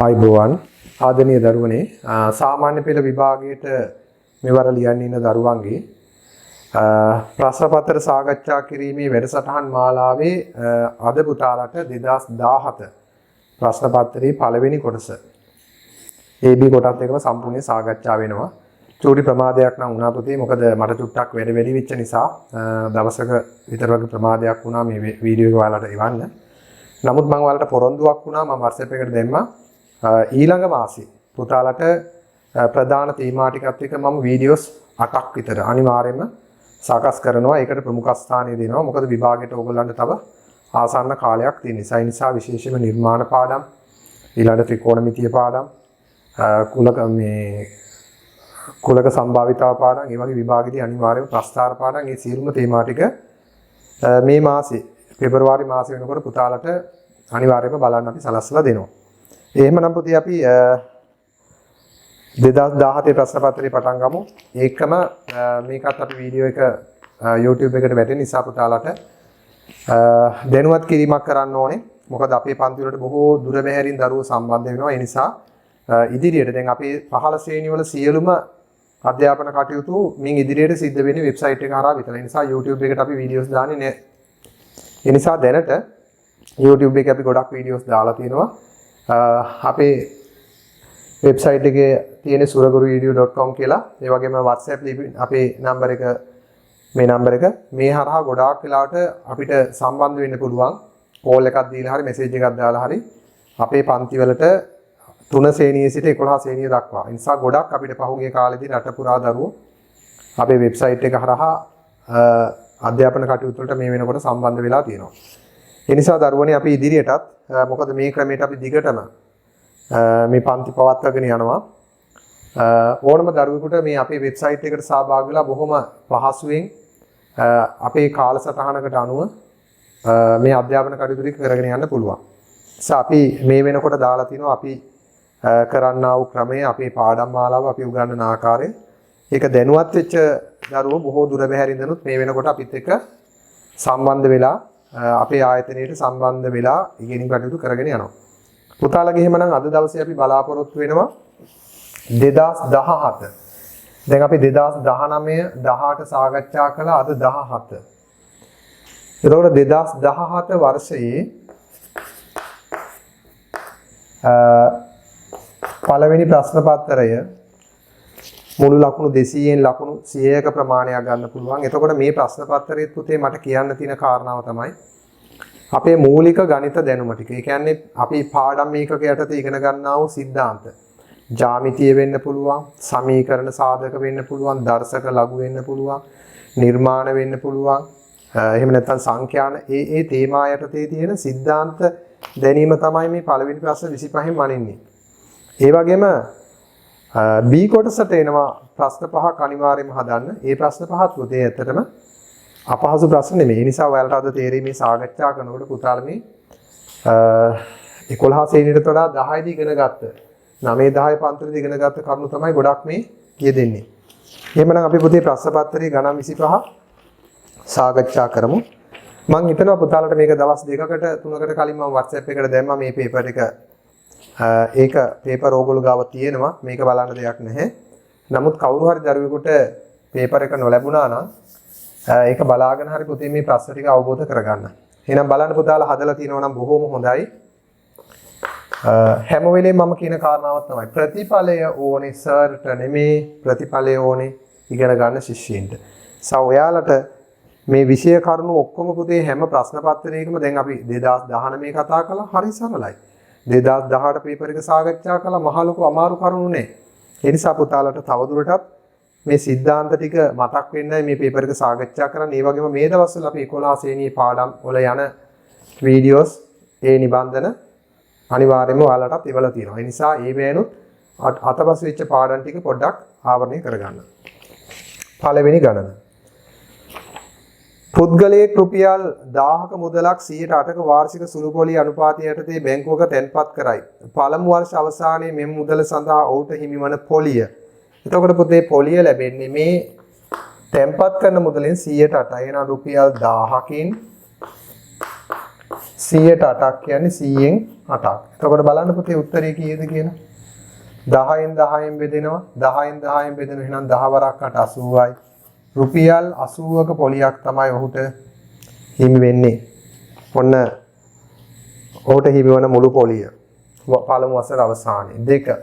ආයිබෝවන් ආදරණීය දරුවනේ සාමාන්‍ය පෙළ විභාගයට මෙවර ලියන්න ඉන්න දරුවන්ගේ ප්‍රශ්න පත්‍ර සාකච්ඡා කිරීමේ වැඩසටහන් මාලාවේ අද පුතාලට 2017 ප්‍රශ්න පත්‍රයේ පළවෙනි කොටස AB කොටත් එකම සම්පූර්ණ සාකච්ඡා වෙනවා. චූටි ප්‍රමාදයක් නම් වුණා පුතේ. මොකද මට චුට්ටක් වැඩි වෙච්ච නිසා දවසක විතර වගේ ප්‍රමාදයක් වුණා මේ වීඩියෝ එක ඔයාලට එවන්න. නමුත් මම ඔයාලට පොරොන්දුවක් වුණා මම WhatsApp එකට දැම්මා. ඊළඟ මාසේ පුතාලට ප්‍රධාන තීමා ටිකත් එක්ක මම වීඩියෝස් 8ක් විතර අනිවාර්යයෙන්ම සාකස් කරනවා. ඒකට ප්‍රමුඛ ස්ථානය දෙනවා. මොකද විභාගයට ඕගොල්ලන්ට තව ආසන්න කාලයක් තියෙන නිසා. ඒ නිසා විශේෂයෙන්ම නිර්මාණ පාඩම්, ඊළඟ ත්‍රිකෝණමිතිය පාඩම්, කුලක සම්භාවිතාව පාඩම්, ඒ වගේ විභාගෙදී අනිවාර්යයෙන්ම ප්‍රස්ථාර පාඩම්, මේ සියලුම තේමා ටික මේ මාසේ පෙබරවාරි මාසේ වෙනකොට පුතාලට අනිවාර්යයෙන්ම බලන්න අපි සලස්වලා දෙනවා. එහෙමනම් පුතේ අපි 2017 ප්‍රශ්න පත්‍රය පටන් ගමු. ඒකම මේකත් අපි වීඩියෝ එක YouTube එකට වැටෙන නිසා පුතාලට දැනුවත් කිරීමක් කරන්න ඕනේ. මොකද අපේ පන්ති වලට බොහෝ දුර බැහැරින් දරුවෝ සම්බන්ධ වෙනවා. ඒ නිසා ඉදිරියට දැන් අපේ පහළ ශ්‍රේණි වල සියලුම අධ්‍යාපන කටයුතු මින් ඉදිරියට සිද්ධ වෙන්නේ වෙබ්සයිට් එක හරහා විතරයි. ඒ නිසා YouTube එකට අපි වීඩියෝස් දාන්නේ නැහැ. ඒ නිසා දැනට YouTube එකේ අපි ගොඩක් වීඩියෝස් දාලා තියෙනවා. අපේ වෙබ්සයිට් එකේ තියෙන suraguruvideo.com කියලා. ඒ වගේම WhatsApp අපේ නම්බර එක මේ නම්බර එක මේ හරහා ගොඩාක් වෙලාවට අපිට සම්බන්ධ වෙන්න පුළුවන්. කෝල් එකක් දීලා හරි මෙසේජ් එකක් දාලා හරි අපේ පන්ති වලට 3 ශ්‍රේණියේ සිට 11 ශ්‍රේණිය දක්වා. ඒ නිසා ගොඩක් අපිට පහුගිය කාලෙදී රට පුරා දරුවෝ අපේ වෙබ්සයිට් එක හරහා අධ්‍යාපන කටයුතු වලට මේ වෙනකොට සම්බන්ධ වෙලා තියෙනවා. ඒ නිසා දරුවනේ අපි ඉදිරියටත් මොකද මේ ක්‍රමයට අපි දිගටම මේ පන්ති පවත්වාගෙන යනවා. ඕනම දරුවෙකුට මේ අපේ වෙබ්සයිට් එකට සහභාගී වෙලා බොහොම පහසුවෙන් අපේ කාලසටහනකට අනුව මේ අධ්‍යාපන කටයුතු ටික කරගෙන යන්න පුළුවන්. නිසා අපි මේ වෙනකොට දාලා තිනවා අපි කරන්නා වූ ක්‍රමය, අපේ පාඩම් මාලාව, අපි උගන්වන ආකාරය. ඒක දැනුවත් වෙච්ච දරුවෝ බොහෝ දුර බැහැරින්දනුත් මේ වෙනකොට අපිත් එක්ක සම්බන්ධ වෙලා අපේ ආයතනයට සම්බන්ධ වෙලා ඉගෙනීම් කටයුතු කරගෙන යනවා. පුතාලගේ එහෙමනම් අද දවසේ අපි බලාපොරොත්තු වෙනවා 2017. දැන් අපි 2019 18 සාකච්ඡා කළා. අද 17. එතකොට 2017 වර්ෂයේ පළවෙනි ප්‍රශ්න පත්‍රය මුළු ලකුණු 200න් ලකුණු 100ක ප්‍රමාණයක් ගන්න පුළුවන්. එතකොට මේ ප්‍රශ්න පත්‍රයේ පුතේ මට කියන්න තියෙන කාරණාව තමයි අපේ මූලික ගණිත දැනුම ටික. ඒ කියන්නේ අපි පාඩම් මේකක යටතේ ඉගෙන ගන්නා වූ સિદ્ધාන්ත. ජ්‍යාමිතිය වෙන්න පුළුවන්, සමීකරණ සාධක වෙන්න පුළුවන්, දර්ශක ලඝු වෙන්න පුළුවන්, නිර්මාණ වෙන්න පුළුවන්. එහෙම නැත්නම් සංඛ්‍යාන ඒ තේමා යටතේ තියෙන સિદ્ધාන්ත දැනීම තමයි මේ පළවෙනි ප්‍රශ්න 25න් මනින්නේ. ඒ වගේම B කොටසට එනවා ප්‍රශ්න පහක් අනිවාර්යයෙන්ම හදන්න. ඒ ප්‍රශ්න පහත් පුතේ ඇත්තටම අපහසු ප්‍රශ්න නෙමෙයි. ඒ නිසා ඔයාලට අද තේරෙන්නේ සාකච්ඡා කරනකොට පුතාලා මේ 11 ශ්‍රේණියට වඩා 10 දී ඉගෙන ගත්ත 9 10 පන්තිවලදී ඉගෙන ගත්ත කරුණු තමයි ගොඩක් මේ කියෙදෙන්නේ. එහෙමනම් අපි පුතේ ප්‍රශ්න පත්‍රයේ ගණන් 25 සාකච්ඡා කරමු. මම හිතනවා පුතාලට මේක දවස් 2කට 3කට කලින් මම WhatsApp එකට දැම්මා මේ පේපර් එක. ඒක පේපර් ඕගොල්ලෝ ගාව තියෙනවා. මේක බලන්න දෙයක් නැහැ. නමුත් කවුරු හරි දරුවෙකුට පේපර් එක නොලැබුණා නම් ඒක බලාගෙන හරි පුතේ මේ ප්‍රශ්න ටික අවබෝධ කරගන්න. එහෙනම් බලන්න පුතාලා හදලා තියෙනවා නම් බොහොම හොඳයි. හැම වෙලේම මම කියන කාරණාවක් තමයි ප්‍රතිඵලය ඕනේ සර්ට නෙමේ, ප්‍රතිඵලය ඕනේ ඉගෙන ගන්න ශිෂ්‍යයින්ට. ඔයාලට මේ විෂය කරුණු ඔක්කොම පුතේ හැම ප්‍රශ්න පත්‍රයකම දැන් අපි 2019 කතා කළා. හරි සරලයි. 2018 පේපර් එක සාකච්ඡා කළා. මහ ලොකු අමාරු කරුණු නෑ. ඒ නිසා පුතාලට තවදුරටත් මේ સિદ્ધාන්ත ටික මතක් වෙන්නයි මේ පේපර් එක සාකච්ඡා කරන්නේ. ඒ වගේම මේ දවස්වල අපි 11 ශ්‍රේණියේ පාඩම් වල යන වීඩියෝස් ඒ නිබන්ධන අනිවාර්යයෙන්ම ඔයාලටත් එවලා තියෙනවා. ඒ නිසා ඒ වේනුත් අතපසු වෙච්ච පාඩම් ටික පොඩ්ඩක් ආවරණය කරගන්න. පළවෙනි ගණන. පුද්ගලයෙක් රුපියල් 1000ක මුදලක් 108ක වාර්ෂික සුළුපොලි අනුපාතය යටතේ බැංකුවක තැන්පත් කරයි. පළමු වර්ෂ අවසානයේ මෙම මුදල සඳහා ඔහුට හිමිවන පොලිය. එතකොට පුතේ පොලිය ලැබෙන්නේ මේ තැන්පත් කරන මුදලෙන් 108. එහෙනම් රුපියල් 1000කින් 100ට 8ක් කියන්නේ 100න් 8ක්. එතකොට බලන්න පුතේ උත්තරේ කීයද කියලා. 10න් 10න් බෙදෙනවා. 10න් 10න් බෙදෙනවා. එහෙනම් 10 වරක් 8 80යි. රුපියල් 80ක පොලියක් තමයි ඔහුට හිමි වෙන්නේ. ඔන්න ඔහුට හිමි වන මුළු පොලිය. පළමු වසර අවසානයේ 2.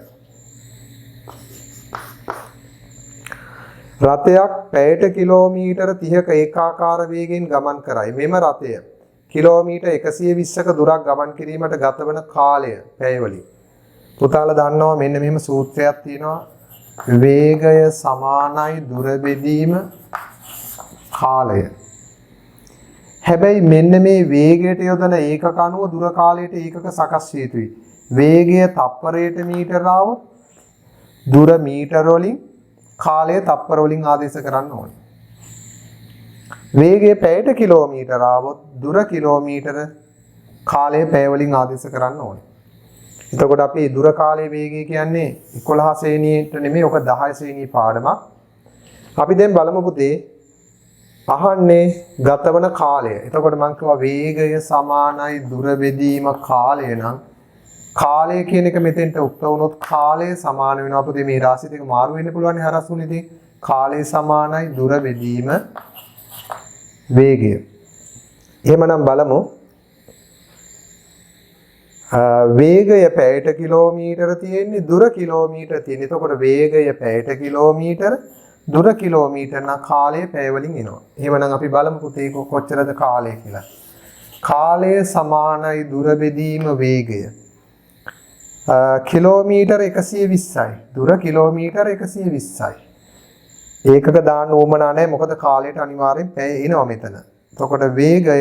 රථයක් පැයට කිලෝමීටර 30ක ඒකාකාර වේගයෙන් ගමන් කරයි. මෙම රථය කිලෝමීටර් 120ක දුරක් ගමන් කිරීමට ගතවන කාලය පැයවලින්. පුතාලා දන්නවා මෙන්න මෙහෙම සූත්‍රයක් තියෙනවා. වේගය සමානයි දුර බෙදීම කාලය. හැබැයි මෙන්න මේ වේගයට යොදන ඒකක අනුව දුර කාලයට ඒකක සකස් විය යුතුයි. වේගය තප්පරයට මීටර આવොත් දුර මීටර වලින් කාලය තප්පර වලින් ආදේශ කරන්න ඕනේ. වේගය පැයට කිලෝමීටර આવොත් දුර කිලෝමීටර කාලය පැය වලින් ආදේශ කරන්න ඕනේ. එතකොට අපි දුර කාලයේ වේගය කියන්නේ 11 ශ්‍රේණියට නෙමෙයි ඔක 10 ශ්‍රේණියේ පාඩමක්. අපි දැන් බලමු පුතේ අහන්නේ ගතවන කාලය. එතකොට මම කිව්වා වේගය සමානයි දුර බෙදීම කාලය නම් කාලය කියන එක මෙතෙන්ට උක්ත වුණොත් කාලය සමාන වෙනවා පුතේ මේ රාශි දෙක මාරු වෙන්න පුළුවන් නේ හරස්ුණේදී. කාලය සමානයි දුර බෙදීම වේගය. එහෙමනම් බලමු වේගය පැයට කිලෝමීටර තියෙන්නේ දුර කිලෝමීටර තියෙන්නේ. එතකොට වේගය පැයට කිලෝමීටර දුර කිලෝමීටර නම් කාලය පැය වලින් එනවා. එහෙමනම් අපි බලමු පුතේ කොච්චරද කාලය කියලා. කාලය සමානයි දුර බෙදීම වේගය. කිලෝමීටර 120යි. දුර කිලෝමීටර 120යි. ඒකක දාන්න ඕමනා නැහැ මොකද කාලයට අනිවාර්යෙන් පැය එනවා මෙතන. එතකොට වේගය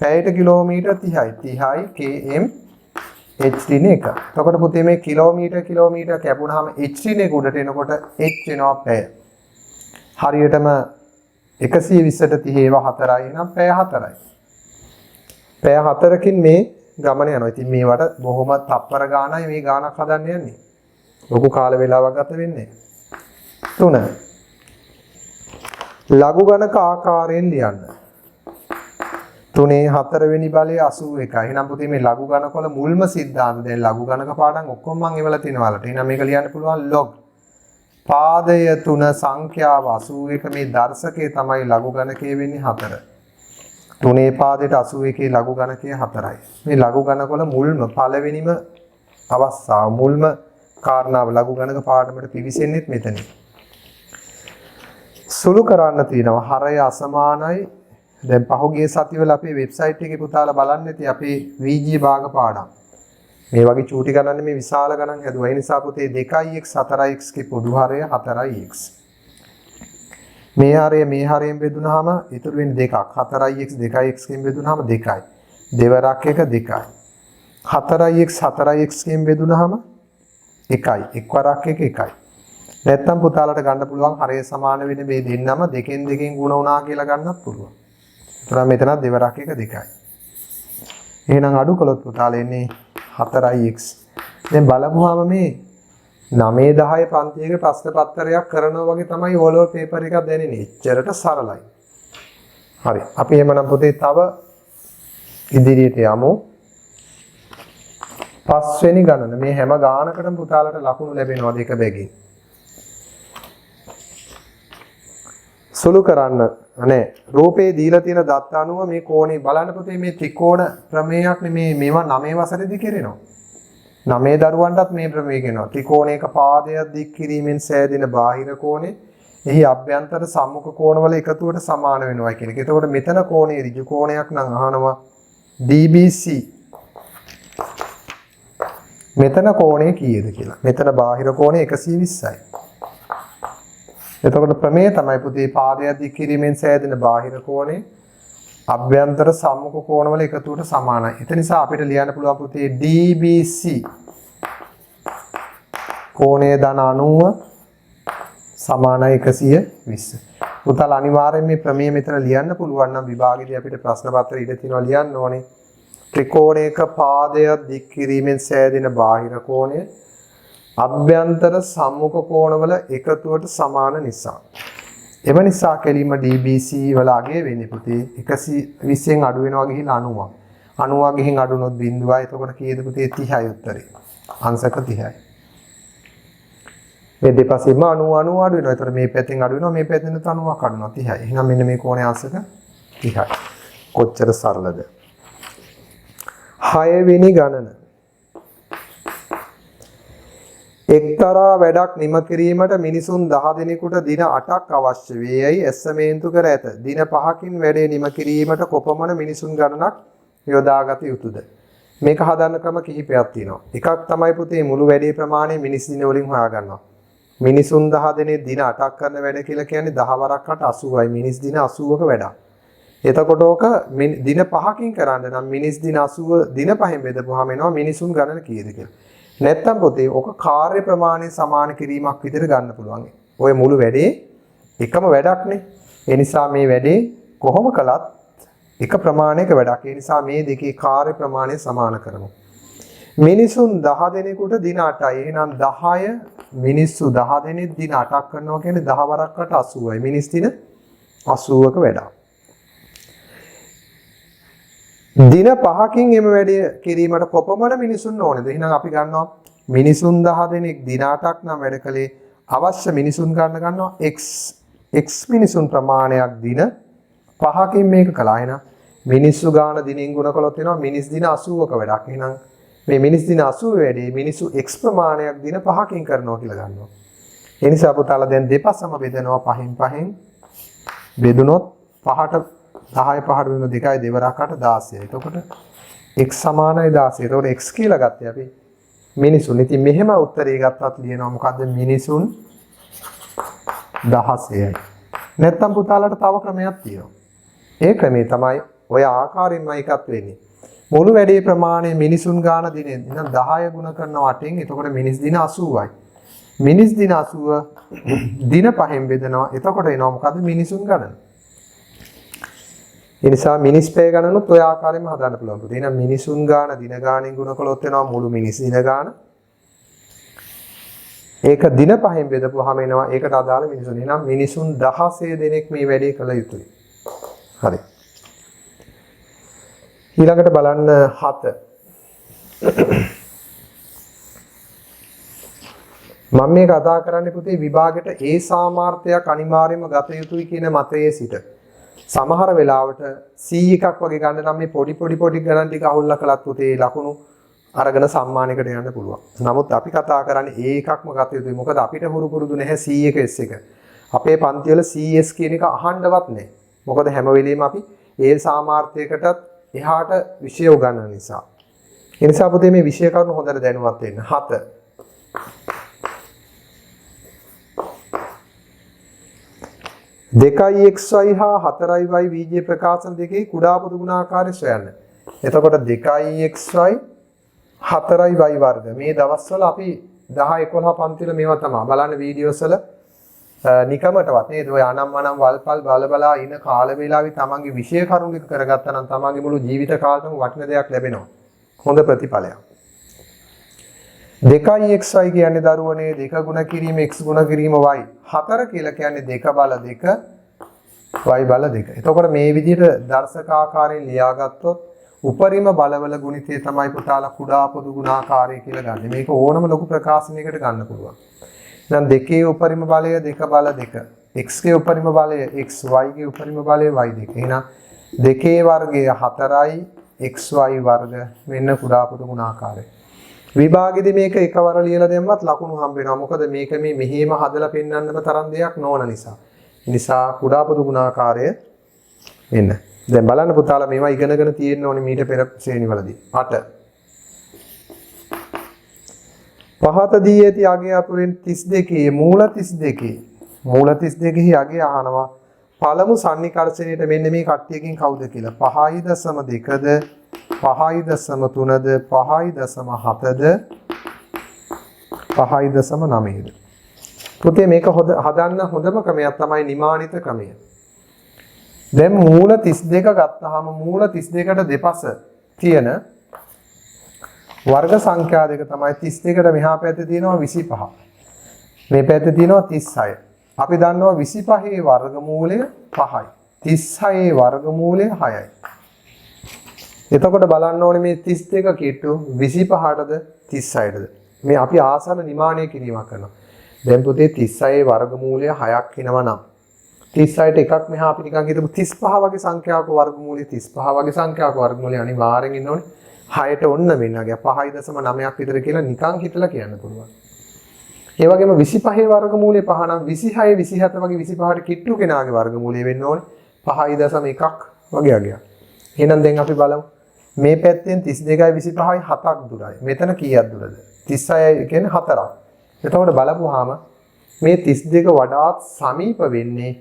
පැයට කිලෝමීටර 30යි. 30යි km h දින එක. එතකොට පුතේ මේ කිලෝමීටර කැපුණාම h දින එක උඩට එනකොට h වෙනවා පැය. හරියටම 120ට 30 ඒවා 4යි එහෙනම් පැය 4යි. පැය 4කින් මේ ගමන යනවා. ඉතින් මේවට බොහොම තප්පර ගානයි මේ ගානක් හදන්න යන්නේ. ලොකු කාල වේලාවක් ගත වෙන්නේ. 3. ලඝු ගණක ආකාරයෙන් ලියන්න. 3 4 වෙනි බලය 81. එහෙනම් පුතේ මේ ලඝු ගණක වල මුල්ම සිද්ධාන්ත දැන් ලඝු ගණක පාඩම් ඔක්කොම මම එවලා තිනවලට. එහෙනම් මේක ලියන්න පුළුවන් log. පාදය 3 සංඛ්‍යාව 81 මේ දර්ශකයේ තමයි ලඝු ගණකයේ වෙන්නේ 4. 3 පාදයට 81 ලඝු ගණකය 4යි. මේ ලඝු ගණක වල මුල්ම පළවෙනිම අවස්ථාව මුල්ම කාරණාව ලඝු ගණක පාඩමට පිවිසෙන්නේත් මෙතනින්. සුළු කරන්න තියෙනවා හරය අසමානයි. දැන් පහුගිය සතිවල අපේ වෙබ්සයිට් එකේ පුතාලා බලන්න ඇති අපේ VG භාග පාඩම්. මේ වගේ චූටි ගණන් මේ විශාල ගණන් හැදුවා. ඒ නිසා පුතේ 2x 4x කේ පොදු හරය 4x. මේ හරයෙන් බෙදුනහම ඉතුරු වෙන්නේ 2ක්. 4x 2x කින් බෙදුනහම 2යි. දෙවරක් එක 2යි. 4x 4x කින් බෙදුනහම 1යි. එක්වරක් එක 1යි. නැත්තම් පුතාලට ගන්න පුළුවන් හරය සමාන වෙන මේ දෙන්නම දෙකෙන් ගුණ වුණා කියලා ගන්නත් පුළුවන්. එතන මෙතන දෙවරක් එක 2යි. එහෙනම් අඩු කළොත් පුතාලා එන්නේ 4x. දැන් බලපුවාම මේ 9 10 පන්තියක ප්‍රශ්න පත්‍රයක් කරනවා වගේ තමයි ඕලෝ පේපර් එකක් දැනෙන්නේ. එච්චරට සරලයි. හරි. අපි එහෙමනම් පුතේ තව ඉදිරියට යමු. 5 වෙනි ගණන මේ හැම ගානකටම පුතාලට ලකුණු ලැබෙනවා දෙක බැගින්. සුළු කරන්න නේ රූපේ දීලා තියෙන දත්ත අනුව මේ කෝණේ බලන්න පුතේ මේ ත්‍රිකෝණ ප්‍රමේයක් නෙමේ මේවා 9 වසරේදී කෙරෙනවා. 9 දරුවන්ටත් මේ ප්‍රමේය කියනවා. ත්‍රිකෝණයක පාදයක් දික් කිරීමෙන් සෑදෙන බාහිර කෝණය එහි අභ්‍යන්තර සම්මුඛ කෝණවල එකතුවට සමාන වෙනවා කියන එක. එතකොට මෙතන කෝණේ ඍජු කෝණයක් නම් අහනවා DBC. මෙතන කෝණය කීයද කියලා. මෙතන බාහිර කෝණය 120යි. එතකොට ප්‍රමේය තමයි පුතේ පාදයක් දික් කිරීමෙන් සෑදෙන බාහිර කෝණය අභ්‍යන්තර සම්මුඛ කෝණවල එකතුවට සමානයි. ඒ නිසා අපිට ලියන්න පුළුවන් පුතේ DBC කෝණය ධන 90 සමානයි 120. පුතාලා අනිවාර්යෙන් මේ ප්‍රමේය මෙතන ලියන්න පුළුවන් නම් විභාගයේදී අපිට ප්‍රශ්න පත්‍රය ඉඳ තියෙනවා ලියන්න ඕනේ. ත්‍රිකෝණයක පාදයක් දික් කිරීමෙන් සෑදෙන බාහිර කෝණය අභ්‍යන්තර සම්මුඛ කෝණවල එකතුවට සමාන නිසා. එම නිසා කෙලින්ම DBC වල අගය වෙන්නේ පුතේ 120න් අඩු වෙනවා ගිහිල්ලා 90ක්. 90 ගිහින් අඩු වුණොත් 0යි. එතකොට කීයද පුතේ 30යි උත්තරේ. අංශක 30යි. මේ දෙපසින්ම 90 අඩු වෙනවා. එතකොට මේ පැත්තෙන් අඩු වෙනවා, මේ පැත්තෙන් 90ක් අඩු වෙනවා 30යි. එහෙනම් මෙන්න මේ කෝණයේ අංශක 30යි. කොච්චර සරලද? 6 වෙනි ගණන. එක්තරා වැඩක් නිම කිරීමට මිනිසුන් 10 දිනකට දින 8ක් අවශ්‍ය වේයයි එස්සමේන්තු කර ඇත. දින 5කින් වැඩේ නිම කිරීමට කොපමණ මිනිසුන් ගණනක් යොදාගත යුතුද? මේක හදන්න ක්‍රම කිහිපයක් තියෙනවා. එකක් තමයි පුතේ මුළු වැඩේ ප්‍රමාණය මිනිස් දින වලින් හොයාගන්නවා. මිනිසුන් 10 දිනේ දින 8ක් කරන වැඩ කියලා කියන්නේ 10 වරක් 8 80යි. මිනිස් දින 80ක වැඩක්. එතකොට ඕක දින 5කින් කරන්න නම් මිනිස් දින 80 දින 5න් බෙදපුවාම එනවා මිනිසුන් ගණන කීයද කියලා. නැත්තම් පොතේ ඕක කාර්ය ප්‍රමාණය සමාන කිරීමක් විදිහට ගන්න පුළුවන්. ඔය මුළු වැඩේ එකම වැඩක්නේ. ඒ නිසා මේ වැඩේ කොහොම කළත් එක ප්‍රමාණයක වැඩක්. ඒ නිසා මේ දෙකේ කාර්ය ප්‍රමාණය සමාන කරමු. මිනිසුන් 10 දෙනෙකුට දින 8යි. එහෙනම් 10 මිනිස්සු 10 දෙනෙක් දින 8ක් කරනවා කියන්නේ 10 වරක් 8 80යි. මිනිස් දින 80ක වැඩක්. දින 5කින් එම වැඩේ කිරීමට කොපමණ මිනිසුන් ඕනේද? එහෙනම් අපි ගන්නවා මිනිසුන් 10 දෙනෙක් දින 8ක් නම් වැඩ කළේ අවශ්‍ය මිනිසුන් ගන්නවා x මිනිසුන් ප්‍රමාණයක් දින 5කින් මේක කළා. එහෙනම් මිනිස්සු ගාන දිනෙන් ගුණ කළොත් එනවා මිනිස් දින 80ක වැඩක්. එහෙනම් මේ මිනිස් දින 80 වැඩේ මිනිස්සු x ප්‍රමාණයක් දින 5කින් කරනවා කියලා ගන්නවා. ඒ නිසා පුතාලා දැන් දෙපසම බෙදනවා 5න් 5න් බෙදුනොත් 5ට 10 5ට වෙන 2යි දෙවරක් 8 16. එතකොට x සමානයි 16. එතකොට x කියලා ගත්තේ අපි මිනිසුන්. ඉතින් මෙහෙම උත්තරේ ගත්තත් ලියනවා මොකද්ද? මිනිසුන් 16යි. නැත්තම් පුතාලට තව ක්‍රමයක් තියෙනවා. ඒ ක්‍රමේ තමයි ඔය ආකාරයෙන්ම එකක් වෙන්නේ. මුළු වැඩේ ප්‍රමාණය මිනිසුන් ගාන දිනේ ඉතින් 10 ගුණ කරනවා 8න්. එතකොට මිනිස් දින 80යි. මිනිස් දින 80 දින 5න් බෙදනවා. එතකොට එනවා මොකද්ද? මිනිසුන් ගණන. ඒ නිසා මිනිස් පැය ගණනුත් ඔය ආකාරයෙන්ම හදන්න පුළුවන්. එහෙනම් මිනිසුන් ගාන දින ගානෙන් ගුණ කළොත් වෙනවා මුළු මිනිස් දින ගාන. ඒක දින 5න් බෙදපුවාම එනවා ඒකට අදාළ මිනිසුන්. එහෙනම් මිනිසුන් 16 දෙනෙක් මේ වැඩේ කළ යුතුයි. හරි. ඊළඟට බලන්න 7. මම මේ කතා කරන්නේ පුතේ විභාගෙට ඒ සාමාර්ථයක් අනිවාර්යයෙන්ම ගත යුතුයි කියන මතයේ සිට. සමහර වෙලාවට C1ක් වගේ ගන්න නම් මේ පොඩි ගණන් ටික අහුල්ලා කළත් පුතේ ලකුණු අරගෙන සම්මානයකට යන්න පුළුවන්. නමුත් අපි කතා කරන්නේ ඒ එකක්ම ගත යුතුයි. මොකද අපිට හුරු පුරුදු නැහැ C1 S1. අපේ පන්ති වල CS කියන එක අහන්නවත් නැහැ. මොකද හැම වෙලෙම අපි ඒ සාමාර්ථයකටත් එහාට විෂය උගන්වන නිසා. ඒ නිසා පුතේ මේ විෂය කරුණු හොඳට දැනුවත් වෙන්න. 7 2xy හා 4y බීජ ප්‍රකාශන දෙකේ කුඩා පොදු ගුණාකාරය සොයන්න. එතකොට 2xy 4y වර්ග මේ දවස්වල අපි 10 11 පන්ති වල මේවා තමයි බලන්න වීඩියෝස් වල නිකමටවත් නේද ඔය අනම්මනම් වල්පල් බල ඉන කාල වේලාවේ තමන්ගේ විෂය කරුණු ටික කරගත්තා නම් තමන්ගේ මුළු ජීවිත කාලෙම වටින දෙයක් ලැබෙනවා. හොඳ ප්‍රතිඵලයක්. 2xy කියන්නේ දරුවනේ 2 ගුණ කිරීම x ගුණ කිරීම y. 4 කියලා කියන්නේ 2 බල 2 y බල 2. එතකොට මේ විදිහට දර්ශකාකාරයෙන් ලියාගත්තොත් උපරිම බලවල ගුණිතය තමයි පුතාලා කුඩා පොදු ගුණාකාරය කියලා ගන්න. මේක ඕනම ලොකු ප්‍රකාශනයකට ගන්න පුළුවන්. දැන් 2 උපරිම බලය 2 බල 2. x ගේ උපරිම බලය x y ගේ උපරිම බලය y 2. එහෙනම් 2 වර්ගය 4යි xy වර්ග මෙන්න කුඩා පොදු ගුණාකාරය. විභාගෙදි මේක එකවර ලියලා දැම්මත් ලකුණු හම්බ වෙනවා. මොකද මේක මේ මෙහෙම හදලා පෙන්වන්නම තරම් දෙයක් නොවන නිසා. ඒ නිසා කුඩා පොදු ගුණාකාරය මෙන්න. දැන් බලන්න පුතාලා මේවා ඉගෙනගෙන තියෙන්න ඕනේ මීට පෙර ශ්‍රේණිවලදී. 8 පහත දී ඇති අගය අතුරෙන් 32 මූල 32 අගය අහනවා. පළමු සන්නිකර්ෂණයට මෙන්න මේ කට්ටියකින් කවුද කියලා. 5.2ද 5.3ද 5.7ද 5.9ද. පුතේ මේක හදන්න හොඳම ක්‍රමයක් තමයි නිමානිත ක්‍රමය. දැන් මූල 32 ගත්තාම මූල 32ට දෙපස තියෙන වර්ග සංඛ්‍යා දෙක තමයි 32ට මෙහා පැත්තේ තියෙනවා 25. මේ පැත්තේ තියෙනවා 36. අපි දන්නවා 25 වර්ගමූලය 5යි. 36 වර්ගමූලය 6යි. එතකොට බලන්න ඕනේ මේ 32 කිට්ටු 25ටද 36ටද. මේ අපි ආසන්න නිමානය කිරීමක් කරනවා. දැන් පුතේ 36 වර්ගමූලය 6ක් වෙනවා නම් 36ට එකක් මෙහා අපි නිකන් හිතමු 35 වගේ සංඛ්‍යාවක වර්ගමූලය 35 වගේ සංඛ්‍යාවක වර්ගමූලය අනිවාර්යෙන් ඉන්න ඕනේ. 6ට ඔන්න වෙන්න ගියා 5.9ක් විතර කියලා නිකන් හිතලා කියන්න පුළුවන්. ඒ වගේම 25 වර්ගමූලය 5 නම් 26 27 වගේ 25ට කිට්ටු කෙනාගේ වර්ගමූලය වෙන්න ඕනේ 5.1ක් වගේ අගයක්. එහෙනම් දැන් අපි බලමු මේ පැත්තෙන් 32යි 25යි 7ක් දුරයි. මෙතන කීයක් දුරද? 36 කියන්නේ 4ක්. එතකොට බලපුවාම මේ 32 වඩාත් සමීප වෙන්නේ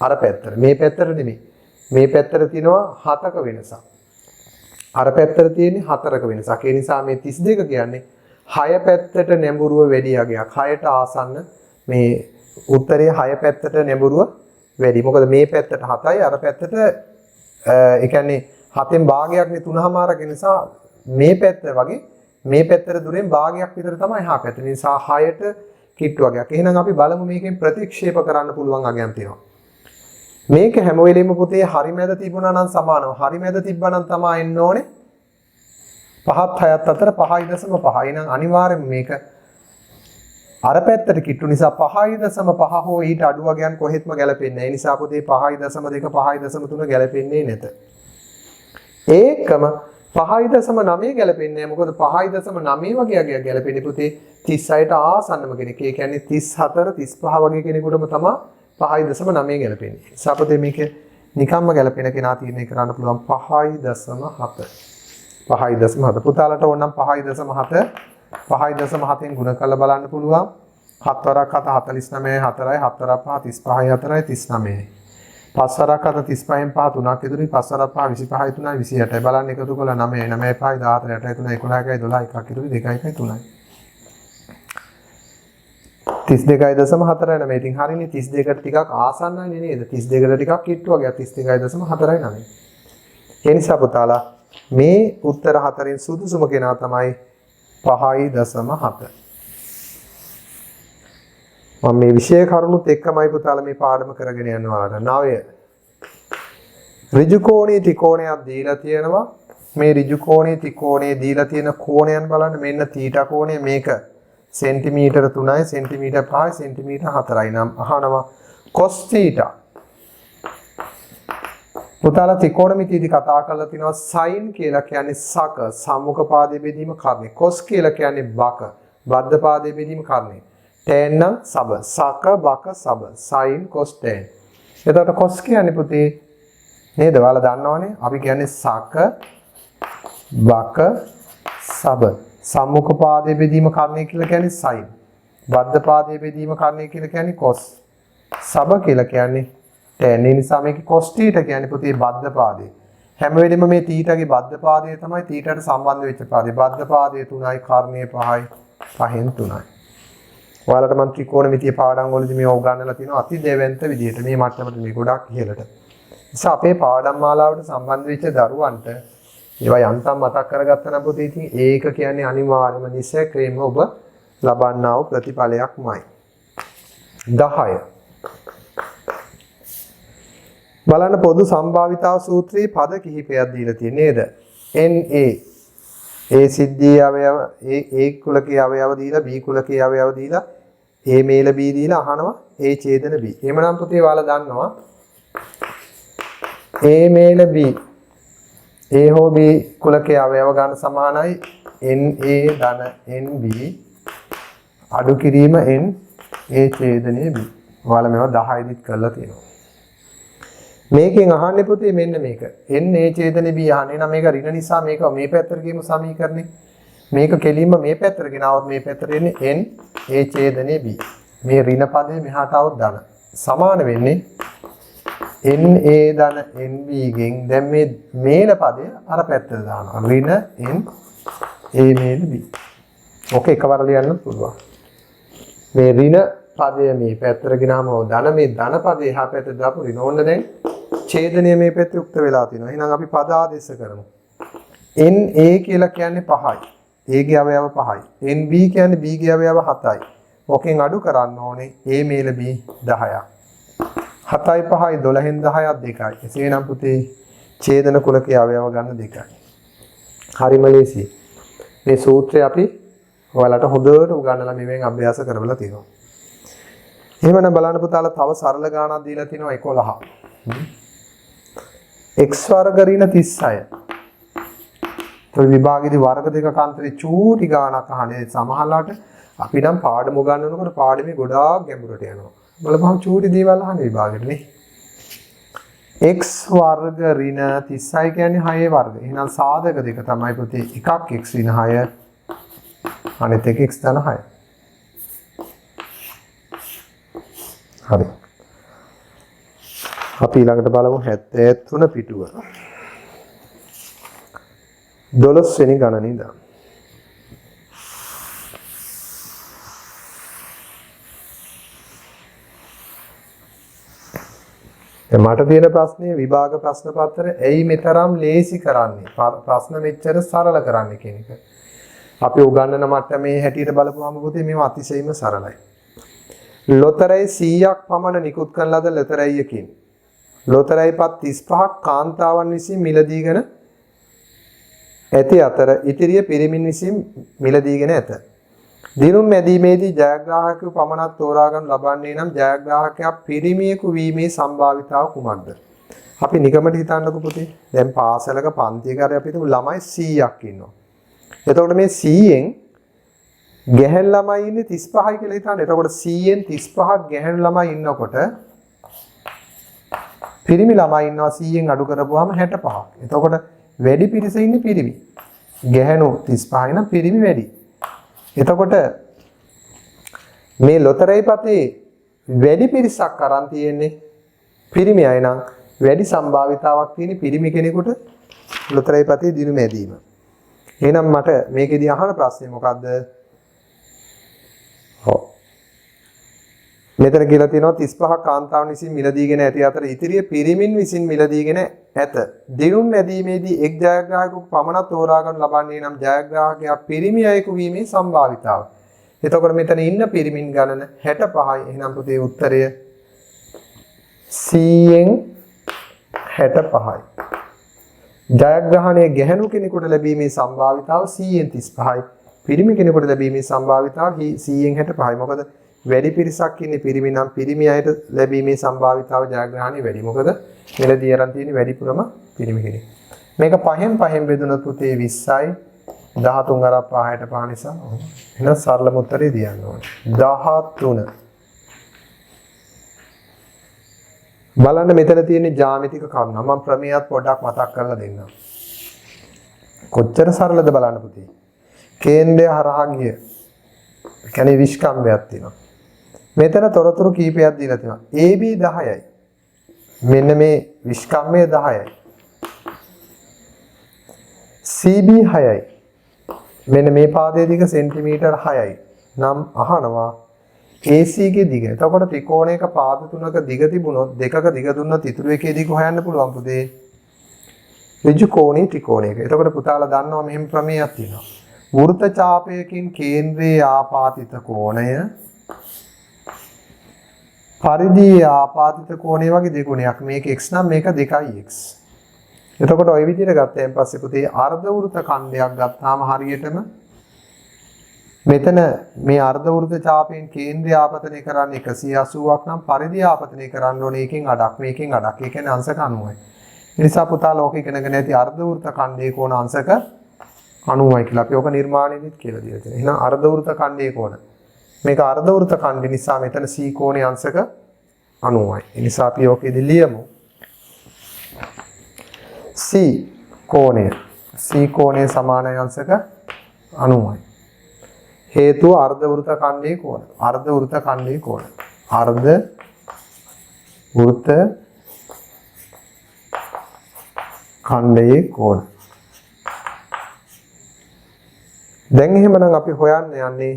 අර පැත්තට. මේ පැත්තට නෙමෙයි. මේ පැත්තට තියෙනවා 7ක වෙනසක්. අර පැත්තට තියෙන්නේ 4ක වෙනසක්. ඒ නිසා මේ 32 කියන්නේ 6 පැත්තට නැඹුරුව වැඩි යගයක්. 6ට ආසන්න මේ උත්තරයේ 6 පැත්තට නැඹුරුව වැඩි. මොකද මේ පැත්තට 7යි අර පැත්තට ඒ කියන්නේ 7න් භාගයක්නේ 3මාරක නිසා මේ පැත්ත වගේ මේ පැත්තට දුරෙන් භාගයක් විතර තමයි හා පැත්ත. නිසා 6ට කිට්ටු වගේක්. එහෙනම් අපි බලමු මේකෙන් ප්‍රතික්ෂේප කරන්න පුළුවන් අගයන් තියෙනවා. මේක හැම වෙලෙම පුතේ හරි මැද තිබුණා නම් සමානව. හරි මැද තිබ්බා නම් තමයි එන්න ඕනේ 5ත් 6ත් අතර 5.5. එහෙනම් අනිවාර්යෙන්ම මේක අර පැත්තට කිට්ටු නිසා 5.5 හෝ ඊට අඩු වගයන් කොහෙත්ම ගැලපෙන්නේ නැහැ. ඒ නිසා පුතේ 5.2 5.3 ගැලපෙන්නේ නැත. ඒකම 5.9 ගැලපෙන්නේ නැහැ. මොකද 5.9 වගේ අගයක් ගැලපෙන්නේ පුතේ 36ට ආසන්නම කෙනෙක්. ඒ කියන්නේ 34 35 වගේ කෙනෙකුටම තමයි 5.9 ගැලපෙන්නේ. ඒ නිසා පුතේ මේක නිකම්ම ගැලපෙන කෙනා තීරණය කරන්න පුළුවන් 5.7. 5.7 පුතාලට ඕනම් 5.7 5.7න් ගුණ කරලා බලන්න පුළුවන්. 7 වරක් 7 49 4යි 7 වරක් 5 35යි 4යි 39යි. 5 වරක් 7 35න් 5 3ක් ඉදිරි 5 වරක් 5 25යි 3යි 28යි බලන්න එකතු කරලා 9 9යි 5යි 14 8යි 3යි 11යි 12යි 1ක් ඉදිරි 2යි 1යි 3යි 32.4 නම ඉතින් හරිනේ 32කට ටිකක් ආසන්නයි නේද 32කට ටිකක් කිට්ටු වගේ 32.4යි නම. ඒ නිසා පුතාලා මේ උත්තර හතරෙන් සුදුසුම කෙනා තමයි 5.7. මම මේ විෂය කරුණුත් එක්කමයි පුතාලා මේ පාඩම කරගෙන යනවා. 9 ඍජු කෝණී ත්‍රිකෝණයක් දීලා තියෙනවා. මේ ඍජු කෝණී ත්‍රිකෝණයේ දීලා තියෙන කෝණයන් බලන්න මෙන්න තීටා කෝණය මේක සෙන්ටිමීටර 3යි සෙන්ටිමීටර 5යි සෙන්ටිමීටර 4යි නම් අහනවා cos theta. පුතාලා ත්‍රිකෝණමිතියේදී කතා කරලා තිනවා sin කියලා කියන්නේ සක සම්මුඛ පාදයේ බෙදීම කර්ණය. cos කියලා කියන්නේ බක බද්ධ පාදයේ බෙදීම කර්ණය. tan නම් සබ සක බක සබ sin cos tan. එතකොට cos කියන්නේ පුතේ නේද? ඔයාලා දන්නවනේ. අපි කියන්නේ සක බක සබ සම්මුඛ පාදයේ බෙදීම කර්ණය කියලා කියන්නේ sin. බද්ධ පාදයේ බෙදීම කර්ණය කියලා කියන්නේ cos. සබ කියලා කියන්නේ tan. ඒ නිසා මේකේ cos theta කියන්නේ පුතේ බද්ධ පාදේ. හැම වෙලෙම මේ thetaගේ බද්ධ පාදය තමයි thetaට සම්බන්ධ වෙච්ච පාදේ. බද්ධ පාදය 3යි කර්ණය 5යි 5න් 3යි. ඔයාලට මම ත්‍රිකෝණමිතිය පාඩම් වලදී මේ උගන්වලා තියෙනවා අති දෙවන්ත විදියට මේ මට්ටමට මේ ගොඩක් ඉහළට. නිසා අපේ පාඩම් මාලාවට සම්බන්ධ වෙච්ච දරුවන්ට ඒවා යන්තම් මතක් කරගත්තා නම් පුතේ ඉතින් ඒක කියන්නේ අනිවාර්යම නිසැකේම ඔබ ලබන්නා වූ ප්‍රතිඵලයක්මයි. 10 බලන්න පොදු සම්භාවිතාව සූත්‍රයේ පද කිහිපයක් දීලා තියෙන්නේ නේද? NA A සිද්ධියේ අවයව A කුලකයේ අවයව දීලා B කුලකයේ අවයව දීලා A මේල B දීලා අහනවා A ඡේදන B. එහෙමනම් පුතේ ඔයාලා දන්නවා A මේල B A හෝ B කුලකයේ අවයව ගන්න සමානයි NA ධන NB අඩු කිරීම N A ඡේදනයේ B. ඔයාලා මේවා 10 දිත් කරලා තියෙනවා. මේකෙන් අහන්නේ පුතේ මෙන්න මේක. NA ඡේදනේ B අහන්නේ. එහෙනම් මේක ඍණ නිසා මේක මේ පැත්තට ගියමු සමීකරණේ. මේක කෙලින්ම මේ පැත්තට ගෙනාවොත් මේ පැත්තට එන්නේ NA ඡේදනේ B. මේ ඍණ පදේ මෙහාට આવොත් ධන. සමාන වෙන්නේ NA ධන NB ගෙන් දැන් මේ මේල පදය අර පැත්තට දානවා. ඍණ N A මේල B. ඔක එකවර ලියන්න පුළුවන්. මේ ඍණ පදය මේ පැත්තට ගෙනාම ධන මේ ධන පදේ එහා පැත්තට දාපු ඍණ ඕන්න දැන් ඡේදනය මේ පැත්තේ උක්ත වෙලා තියෙනවා. එහෙනම් අපි පද ආදේශ කරමු. NA කියලා කියන්නේ 5යි. A ගේ අවයව 5යි. NB කියන්නේ B ගේ අවයව 7යි. ඔකෙන් අඩු කරන්න ඕනේ A මේල B 10ක්. 7යි 5යි 12න් 10ක් 2යි. එසේනම් පුතේ ඡේදන කුලකයේ අවයව ගන්න 2යි. හරිම ලේසි. මේ සූත්‍රය අපි ඔයාලට හොඳට උගන්වලා මෙවෙන් අභ්‍යාස කරවලා තියෙනවා. එහෙමනම් බලන්න පුතාලා තව සරල ගාණක් දීලා තිනවා 11. x වර්ග ඍණ 36. તો විභාගයේදී වර්ග දෙකක අතරේ චූටි ගාණක් අහන්නේ සමහරලාට අපි නම් පාඩම උගන්වනකොට පාඩමේ ගොඩාක් ගැඹුරට යනවා. බලපහම චූටි දේවල් අහන්නේ විභාගෙට නේ. x වර්ග ඍණ 36 කියන්නේ 6 වර්ග. එහෙනම් සාධක දෙක තමයි පුතේ එකක් x ඍණ 6 අනිත් එක x ධන 6. හරි. අපි ඊළඟට බලමු 73 පිටුව. 12 වෙනි ගණන ඉඳන්. මට තියෙන ප්‍රශ්නේ විභාග ප්‍රශ්න පත්‍රය ඇයි මෙතරම් ලේසි කරන්නේ? ප්‍රශ්න මෙච්චර සරල කරන්නේ කියන එක. අපි උගන්වන මට්ටමේ හැටියට බලපුවම පුතේ මේවා අතිශයින්ම සරලයි. ලොතරැයි 100ක් පමණ නිකුත් කරන ලද ලොතරැයියකින් ලොතරැයි පත් 35ක් කාන්තාවන් විසින් මිලදීගෙන ඇති අතර ඉතිරිය පිරිමින් විසින් මිලදීගෙන ඇත. දිනුම් මැදීමේදී ජයග්‍රාහකයෝ පමණක් තෝරා ගන්න ලබන්නේ නම් ජයග්‍රාහකයා පිරිමියෙකු වීමේ සම්භාවිතාව කුමක්ද? අපි නිකමට හිතන්නකෝ පුතේ. දැන් පාසලක පන්තියක අපි හිතමු ළමයි 100ක් ඉන්නවා. එතකොට මේ 100න් ගැහැණු ළමයි ඉන්නේ 35යි කියලා හිතන්න. එතකොට 100න් 35ක් ගැහැණු ළමයි ඉන්නකොට පිරිමි ළමයි ඉන්නවා 100න් අඩු කරපුවාම 65ක්. එතකොට වැඩි පිරිස ඉන්නේ පිරිමි. ගැහැණු 35යි නම් පිරිමි වැඩි. එතකොට මේ ලොතරැයි පතේ වැඩි පිරිසක් අරන් තියෙන්නේ පිරිමි අය නම් වැඩි සම්භාවිතාවක් තියෙන පිරිමි කෙනෙකුට ලොතරැයි පතේ දිනු මැදීම. එහෙනම් මට මේකෙදී අහන ප්‍රශ්නේ මොකද්ද? මෙතන කියලා තියෙනවා 35ක් කාන්තාවන් විසින් මිලදීගෙන ඇති අතර ඉතිරිය පිරිමින් විසින් මිලදීගෙන ඇත. දිනුම් මැදීමේදී එක් ජයග්‍රාහකයෙකු පමණක් තෝරා ගන්න ලබන්නේ නම් ජයග්‍රාහකයා පිරිමි අයෙකු වීමේ සම්භාවිතාව. එතකොට මෙතන ඉන්න පිරිමින් ගණන 65යි. එහෙනම් පුතේ උත්තරය 100න් 65යි. ජයග්‍රහණය ගැහැණු කෙනෙකුට ලැබීමේ සම්භාවිතාව 100න් 35යි. පිරිමි කෙනෙකුට ලැබීමේ සම්භාවිතාව 100න් 65යි. මොකද වැඩි පිරිසක් ඉන්නේ පිරිමි නම් පිරිමි අයට ලැබීමේ සම්භාවිතාව ජයග්‍රහණය වැඩි. මොකද මෙලදී අරන් තියෙන වැඩිපුරම පිරිමි කෙනෙක්. මේක පහෙන් බෙදුනොත් පුතේ 20යි 13 අර 5ට 5 නිසා එහෙනම් සරලම උත්තරේ දියන්න ඕනේ. 13. බලන්න මෙතන තියෙන ජ්‍යාමිතික කරුණ. මම ප්‍රමේයات පොඩ්ඩක් මතක් කරලා දෙන්නම්. කොච්චර සරලද බලන්න පුතේ. කේන්ද්‍රය හරහා ගිය. ඒ කියන්නේ විස්කම්බයක් තියෙනවා. මෙතන තොරතුරු කීපයක් දීලා තියෙනවා. AB 10යි. මෙන්න මේ විස්කම්බය 10යි. CB 6යි. මෙන්න මේ පාදයේ දිග සෙන්ටිමීටර් 6යි. නම් අහනවා AC ගේ දිග. එතකොට ත්‍රිකෝණයක පාද තුනක දිග තිබුණොත් දෙකක දිග දුන්නොත් ඉතුරු එකේ දිග හොයන්න පුළුවන් පුතේ. ඍජු කෝණී ත්‍රිකෝණයක. එතකොට පුතාලා දන්නවා මෙහෙම ප්‍රමේයයක් තියෙනවා. වෘත්ත ඡාපයකින් කේන්ද්‍රයේ ආපාතිත කෝණය පරිධියේ ආපාතිත කෝණය වගේ දෙගුණයක්. මේක x නම් මේක 2x. එතකොට ওই විදිහට ගත්තයින් පස්සේ පුතේ අර්ධ වෘත්ත ඛණ්ඩයක් ගත්තාම හරියටම මෙතන මේ අර්ධ වෘත්ත ඡාපයෙන් කේන්ද්‍රය ආපතනය කරන්නේ 180ක් නම් පරිධිය ආපතනය කරන්න ඕනේ එකෙන් අඩක් මේකෙන් අඩක්. ඒ කියන්නේ අංශක 90යි. ඒ නිසා පුතා ලෝක ඉගෙනගෙන ඇති අර්ධ වෘත්ත ඛණ්ඩයේ කෝණ අංශක 90යි කියලා අපි ඔක නිර්මාණයේදීත් කියලා දීලා තියෙනවා. එහෙනම් අර්ධ වෘත්ත ඛණ්ඩයේ කෝණ. මේක අර්ධ වෘත්ත ඛණ්ඩ නිසා මෙතන C කෝණයේ අංශක 90යි. ඒ නිසා අපි ඔකෙදි ලියමු C කෝණය සමානයි අංශක 90යි. හේතුව අර්ධ වෘත්ත ඛණ්ඩයේ කෝණ. අර්ධ වෘත්ත ඛණ්ඩයේ කෝණ. අර්ධ වෘත්ත ඛණ්ඩයේ කෝණ. දැන් එහෙමනම් අපි හොයන්න යන්නේ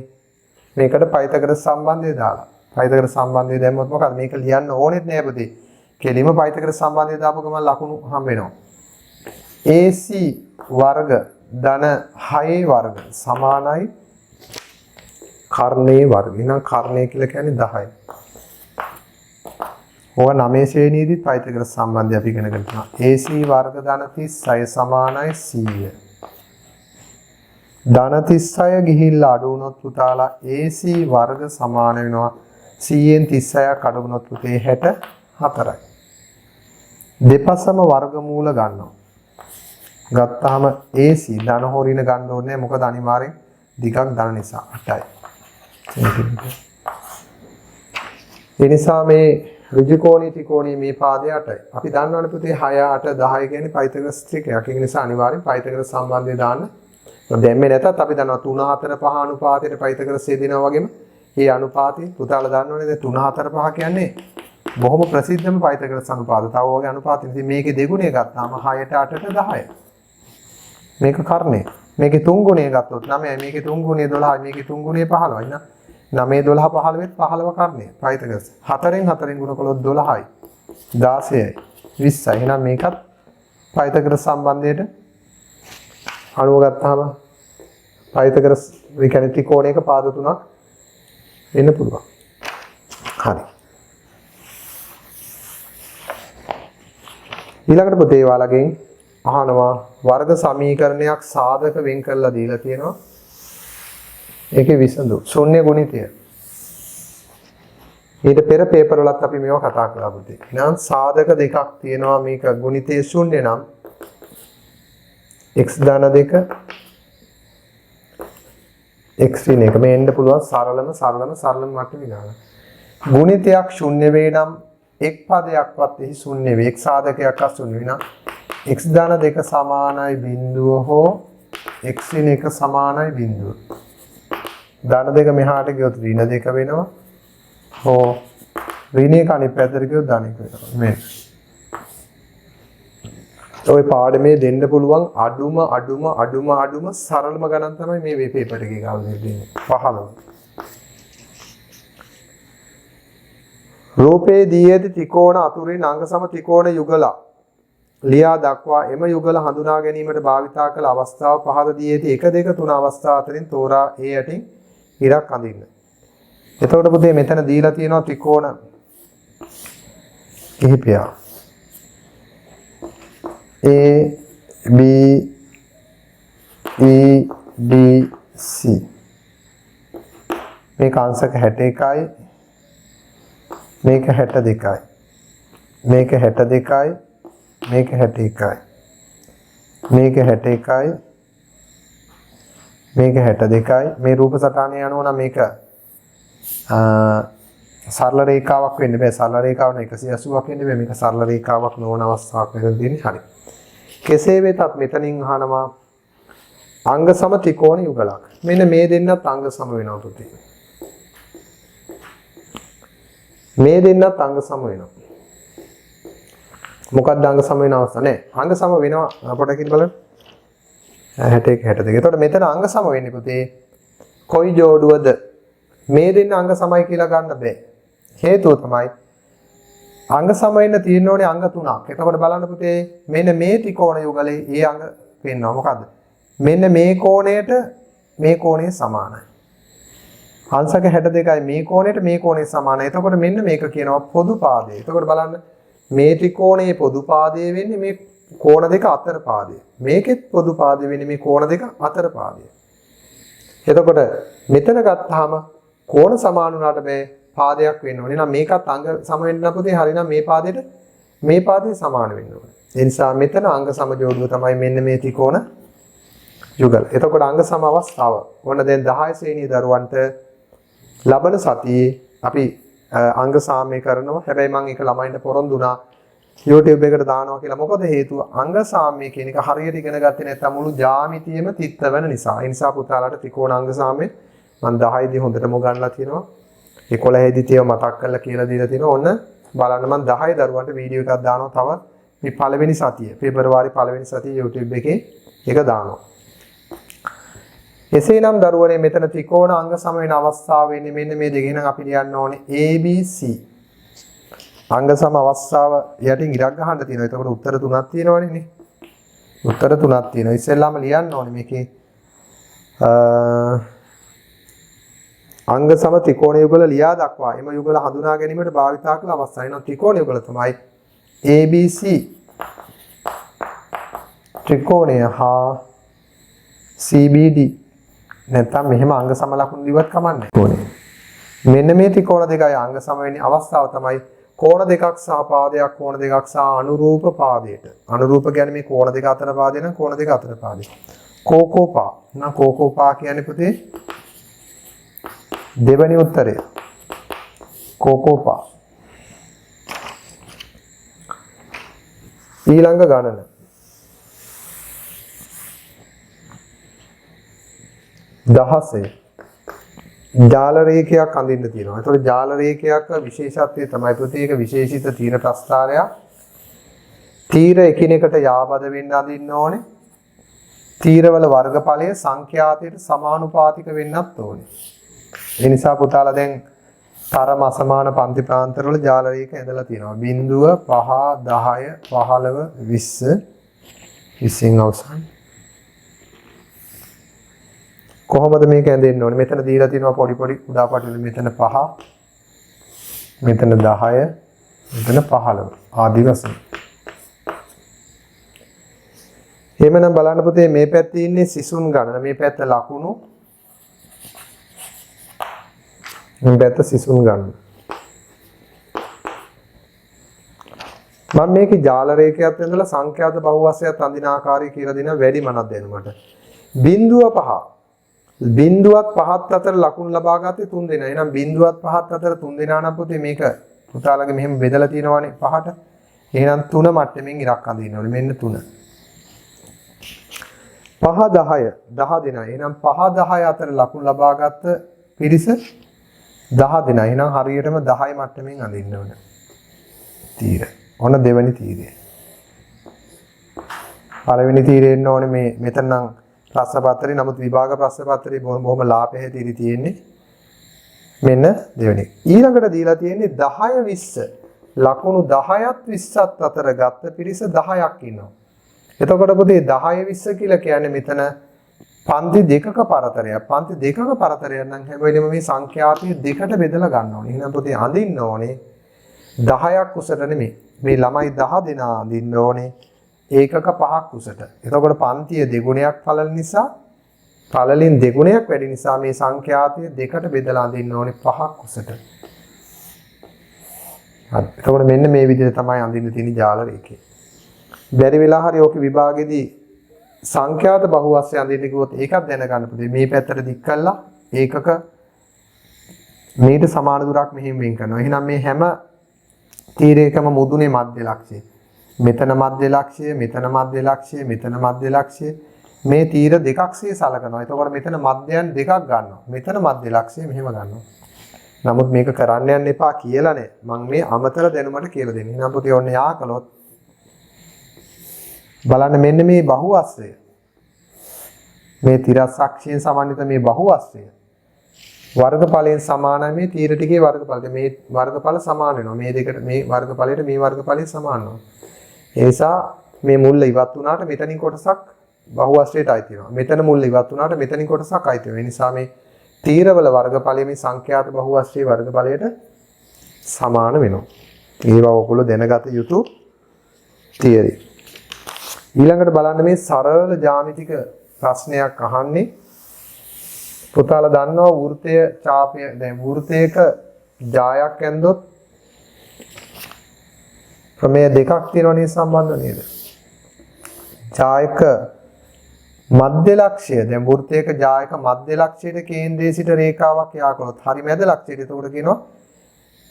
මේකට පයිතගරස් සම්බන්ධය දාලා. පයිතගරස් සම්බන්ධය දැම්මොත් මොකද මේක ලියන්න ඕනෙත් නෑ පුතේ. කෙලිම පයිතගරස් සම්බන්ධය දාපු ගමන් ලකුණු හම්බ වෙනවා. AC වර්ග ධන 6 වර්ග සමානයි කර්ණයේ වර්ග. එහෙනම් කර්ණය කියලා කියන්නේ 10යි. ඕක 9 ශ්‍රේණියේදී පයිතගරස් සම්බන්ධය අපි ඉගෙන ගන්නවා. AC වර්ග ධන 36 සමානයි 100. ධන 36 ගිහිල්ලා අඩු වුණොත් පුතාලා AC වර්ග සමාන වෙනවා CN 36ක් අඩු වුණොත් පුතේ 64යි. දෙපසම වර්ගමූල ගන්නවා. ගත්තාම AC ධන හොරින ගන්න ඕනේ මොකද අනිවාර්යෙන් දිගක් ධන නිසා 8යි. ඒ නිසා මේ ඍජු කෝණී ත්‍රිකෝණී මේ පාදය 8යි. අපි දන්නවනේ පුතේ 6 8 10 කියන්නේ පයිතගොරස් ත්‍රිකයක්. ඒ නිසා අනිවාර්යෙන් පයිතගොරස් සම්බන්ධය දාන්න. දැන් මේ නැතත් අපි දන්නවා 3 4 5 අනුපාතයට පයිතගොරස් යෙදෙනවා වගේම මේ අනුපාතي පුතාලා දන්නවනේ දැන් 3 4 5 කියන්නේ බොහොම ප්‍රසිද්ධම පයිතගොරස් අනුපාත. තව වගේ අනුපාත ඉතින් මේකේ දෙගුණය ගත්තාම 6ට 8ට 10යි. මේක කර්ණය. මේකේ තුන් ගුණය ගත්තොත් 9යි. මේකේ තුන් ගුණය 12යි. මේකේ තුන් ගුණය 15යි නා. 9 12 15 15 කර්ණය. පයිතගොරස්. 4න් 4න් ගුණ කළොත් 12යි. 16යි. 20යි. එහෙනම් මේකත් පයිතගොරස් සම්බන්ධයට අනුව ගත්තාම පයිතගොරස් විකරණ ත්‍රිකෝණයක පාද තුනක් වෙන්න පුළුවන්. හරි. ඊළඟට පුතේ ඔයාලගෙන් අහනවා වර්ග සමීකරණයක් සාධක වෙන් කරලා දීලා තියෙනවා. ඒකේ විසඳු ශූන්‍ය ගුණිතය. ඊට පෙර පේපර් වලත් අපි මේව කතා කළා පුතේ. එහෙනම් සාධක දෙකක් තියෙනවා මේක ගුණිතය ශූන්‍ය නම් x ධන 2 x ඍණ 1 මේ එන්න පුළුවන් සරලම මට්ටමේ ගාන. ගුණිතයක් ශූන්‍ය වේ නම් එක් පදයක්වත් එහි ශූන්‍ය වේ. එක් සාධකයක්වත් ශූන්‍ය වෙනා x ධන 2 සමානයි බිඳුව හෝ x ඍණ 1 සමානයි බිඳුව. ධන 2 මෙහාට ගියොත් ඍණ 2 වෙනවා. හෝ ඍණ 1 අනිත් පැත්තට ගියොත් ධන 1 වෙනවා. මේ ඔය පාඩමේ දෙන්න පුළුවන් අඩුම සරලම ගණන් තමයි මේ වේ පේපර් එකේ ගාව දෙන්නේ 15. රූපේ දී ඇති ත්‍රිකෝණ අතුරින් අංග සම ත්‍රිකෝණ යුගල ලියා දක්වා එම යුගල හඳුනා ගැනීමට භාවිතා කළ අවස්ථාව පහද දී ඇති 1 2 3 අවස්ථා අතරින් තෝරා ඒ යටින් ඉරක් අඳින්න. එතකොට පුතේ මෙතන දීලා තියෙනවා ත්‍රිකෝණ කිහිපයක්. A B E D C මේක අංශක 61යි මේක 62යි මේක 62යි මේක 61යි මේක 61යි මේක 62යි මේ රූප සටහනේ යනවා නම් මේක සරල රේඛාවක් වෙන්න බෑ සරල රේඛාව නේ 180ක් වෙන්න බෑ මේක සරල රේඛාවක් නොවන අවස්ථාවක් වෙන දෙන්නේ හරි. කෙසේ වෙතත් මෙතනින් අහනවා අංග සම ත්‍රිකෝණ යුගලක්. මෙන්න මේ දෙන්නත් අංග සම වෙනවා පුතේ. මේ දෙන්නත් අංග සම වෙනවා. මොකක්ද අංග සම වෙන අවස්ථාව නෑ. අංග සම වෙනවා පොඩ්ඩක් බලන්න. 61 62. එතකොට මෙතන අංග සම වෙන්නේ පුතේ කොයි ජෝඩුවද? මේ දෙන්න අංග සමයි කියලා ගන්න බෑ. හේතුව තමයි අංග සම වෙන්න තියෙන ඕනේ අංග තුනක්. එතකොට බලන්න පුතේ මෙන්න මේ ත්‍රිකෝණ යුගලේ ඒ අංග පෙන්වනවා මොකද්ද? මෙන්න මේ කෝණයට මේ කෝණය සමානයි. අංශක 62යි මේ කෝණයට මේ කෝණය සමානයි. එතකොට මෙන්න මේක කියනවා පොදු පාදය. එතකොට බලන්න මේ ත්‍රිකෝණයේ පොදු පාදය වෙන්නේ මේ කෝණ දෙක අතර පාදය. මේකෙත් පොදු පාදය වෙන්නේ මේ කෝණ දෙක අතර පාදය. එතකොට මෙතන ගත්තාම කෝණ සමාන වුණාට මේ පාදයක් වෙන්න ඕනේ. එහෙනම් මේකත් අංග සම වෙන්න පුතේ හරිනම් මේ පාදේ සමාන වෙන්න ඕනේ. ඒ නිසා මෙතන අංග සම ජෝඩුව තමයි මෙන්න මේ ත්‍රිකෝණ යුගල. එතකොට අංග සම අවස්ථාව. ඔන්න දැන් 16 ශ්‍රේණියේ දරුවන්ට ලබන සතියේ අපි අංග සාමය කරනවා. හැබැයි මම ඒක ළමයින්ට පොරොන්දු වුණා YouTube එකට දානවා කියලා. මොකද හේතුව අංග සාමය කියන එක හරියට ඉගෙන ගත්තේ නැත්නම් මුළු ජ්‍යාමිතියම තිත්ත වෙන නිසා. ඒ නිසා පුතාලාට ත්‍රිකෝණ අංග සාමය මම 10 දී හොඳටම උගන්ලා තියෙනවා. 11 දී ඒවා මතක් කරලා කියලා දීලා තියෙනවා. ඔන්න බලන්න මම 10 දරුවන්ට වීඩියෝ එකක් දානවා තව මේ පළවෙනි සතිය. පෙබරවාරි පළවෙනි සතිය YouTube එකේ ඒක දානවා. එසේනම් දරුවනේ මෙතන ත්‍රිකෝණ අංග සම වෙන අවස්ථාව වෙන්නේ මෙන්න මේ දෙක. එහෙනම් අපි ලියන්න ඕනේ ABC. අංග සම අවස්ථාව යටින් ඉරක් ගහන්න තියෙනවා. එතකොට උත්තර තුනක් තියෙනවනේ නේ. උත්තර තුනක් තියෙනවා. ඉස්සෙල්ලාම ලියන්න ඕනේ මේකේ අංග සම ත්‍රිකෝණ යුගල ලියා දක්වා එම යුගල හඳුනා ගැනීමට භාවිතා කළ අවස්ථා. එනවා ත්‍රිකෝණ යුගල තමයි ABC ත්‍රිකෝණය හා CBD නැත්නම් මෙහෙම අංග සම ලකුණු ලිව්වත් කමන්නේ ඕනේ. මෙන්න මේ ත්‍රිකෝණ දෙකයි අංග සම වෙන්නේ අවස්ථාව තමයි කෝණ දෙකක් සහ පාදයක් කෝණ දෙකක් සහ අනුරූප පාදයට. අනුරූප කියන්නේ මේ කෝණ දෙක අතර පාදය නම් කෝණ දෙක අතර පාදය. කෝකෝපා. නම් කෝකෝපා කියන්නේ පුතේ දෙවෙනි උත්තරය. කෝකෝපා. ඊළඟ ගණන. දහසේ ජාල රේඛයක් අඳින්න තියෙනවා. ඒතකොට ජාල රේඛයක් විශේෂත්වය තමයි පුතේ ඒක විශේෂිත තීර ප්‍රස්ථාරයක්. තීර එකිනෙකට යාබද වෙන්න අඳින්න ඕනේ. තීරවල වර්ගඵලය සංඛ්‍යාතයට සමානුපාතික වෙන්නත් ඕනේ. ඒ නිසා පුතාලා දැන් තරම අසමාන පන්ති ප්‍රාන්තරවල ජාල රේඛ ඇඳලා තියෙනවා. 0 5 10 15 20 20න් අවසන්. කොහොමද මේක ඇඳෙන්න ඕනේ? මෙතන දීලා තියෙනවා පොඩි පොඩි උදා පටල මෙතන 5 මෙතන 10 මෙතන 15 ආදි වශයෙන්. එහෙමනම් බලන්න පුතේ මේ පැත්තේ ඉන්නේ සිසුන් ගණන. මේ පැත්ත ලකුණු. මේ පැත්ත සිසුන් ගණන. මම මේකේ ජාල රේඛයක් ඇඳලා සංඛ්‍යාත බහුවශයක් අඳින ආකාරය කියලා දෙනවා වැඩි මනක් දෙන්නට. 0.5 බිඳුවත් පහත් අතර ලකුණු ලබා ගත්තේ 3 දෙනා. එහෙනම් බිඳුවත් පහත් අතර 3 දෙනා නම් පුතේ මේක පුතාලගේ මෙහෙම බෙදලා තියෙනවානේ පහට. එහෙනම් 3 මට්ටමින් ඉරක් අඳින්න ඕනේ. මෙන්න 3. 5 10 10 දෙනා. එහෙනම් 5 10 අතර ලකුණු ලබා ගත්ත පිරිස 10 දෙනා. එහෙනම් හරියටම 10 මට්ටමින් අඳින්න ඕනේ. තීර. ඔන්න දෙවෙනි තීරය. පළවෙනි තීරේ එන්න ඕනේ මේ මෙතන නම් ප්‍රශ්න පත්‍රේ නමුත් විභාග ප්‍රශ්න පත්‍රේ බොහොම ලාභහැතිරි තියෙන්නේ. මෙන්න දෙවෙනි. ඊළඟට දීලා තියෙන්නේ 10 20. ලකුණු 10ත් 20ත් අතර ගත්ත පිරිස 10ක් ඉන්නවා. එතකොට පුතේ 10 20 කියලා කියන්නේ මෙතන පන්ති දෙකක පරතරයක්. පන්ති දෙකක පරතරයක් නම් හැම වෙලෙම මේ සංඛ්‍යාතය දෙකට බෙදලා ගන්න ඕනේ. එහෙනම් පුතේ අඳින්න ඕනේ 10ක් උසට නෙමෙයි. මේ ළමයි 10 දෙනා අඳින්න ඕනේ ඒකක 5ක් උසට. එතකොට පන්තිය දෙගුණයක් පළල නිසා පළලින් දෙගුණයක් වැඩි නිසා මේ සංඛ්‍යාතය දෙකට බෙදලා අඳින්න ඕනේ 5ක් උසට. හරි. එතකොට මෙන්න මේ විදිහට තමයි අඳින්න තියෙන ජාල රේඛය. බැරි වෙලා හරි ඕක විභාගෙදී සංඛ්‍යාත බහුවස්ය අඳින්න කිව්වොත් ඒකත් දැනගන්න පුතේ. මේ පැත්තට දික් කළා ඒකක මේට සමාන දුරක් මෙහෙම වෙන් කරනවා. එහෙනම් මේ හැම තීරයකම මුදුනේ මධ්‍ය ලක්ෂය. මෙතන මධ්‍ය ලක්ෂය, මෙතන මධ්‍ය ලක්ෂය, මෙතන මධ්‍ය ලක්ෂය. මේ තීර දෙකක්සේ සලකනවා. එතකොට මෙතන මධ්‍යයන් දෙකක් ගන්නවා. මෙතන මධ්‍ය ලක්ෂය මෙහෙම ගන්නවා. නමුත් මේක කරන්න යන්න එපා කියලා නෑ. මම මේ අමතර දැනුමට කියලා දෙන්නේ. එහෙනම් පුතේ ඔන්න යා කළොත් බලන්න මෙන්න මේ බහුවස්ත්‍රය. මේ තිරස් අක්ෂයෙන් සමන්විත මේ බහුවස්ත්‍රය. වර්ගඵලයෙන් සමානයි මේ තීර ටිකේ වර්ගඵලද මේ වර්ගඵල සමාන වෙනවා. මේ දෙකට මේ වර්ගඵලයට මේ වර්ගඵලය සමාන වෙනවා. ඒ නිසා මේ මුල්ල ඉවත් වුණාට මෙතනින් කොටසක් බහුවස්ත්‍රයට අයිති වෙනවා. මෙතන මුල්ල ඉවත් වුණාට මෙතනින් කොටසක් අයිති වෙනවා. ඒ නිසා මේ තීරවල වර්ගඵලය මේ සංඛ්‍යාත බහුවස්ත්‍රයේ වර්ගඵලයට සමාන වෙනවා. ඒවා ඔයගොල්ලෝ දැනගත යුතු තියරි. ඊළඟට බලන්න මේ සරල ජ්‍යාමිතික ප්‍රශ්නයක් අහන්නේ. පුතාලා දන්නවා වෘත්තය ඡාපය දැන් වෘත්තයක ජායක් ඇන්දොත් ප්‍රමේය දෙකක් තියෙනවනේ සම්බන්ධ නේද? ජායක මධ්‍ය ලක්ෂය දැන් වෘත්තයක ජායක මධ්‍ය ලක්ෂයට කේන්ද්‍රයේ සිට රේඛාවක් යා කළොත් හරි මැද ලක්ෂයට එතකොට කියනවා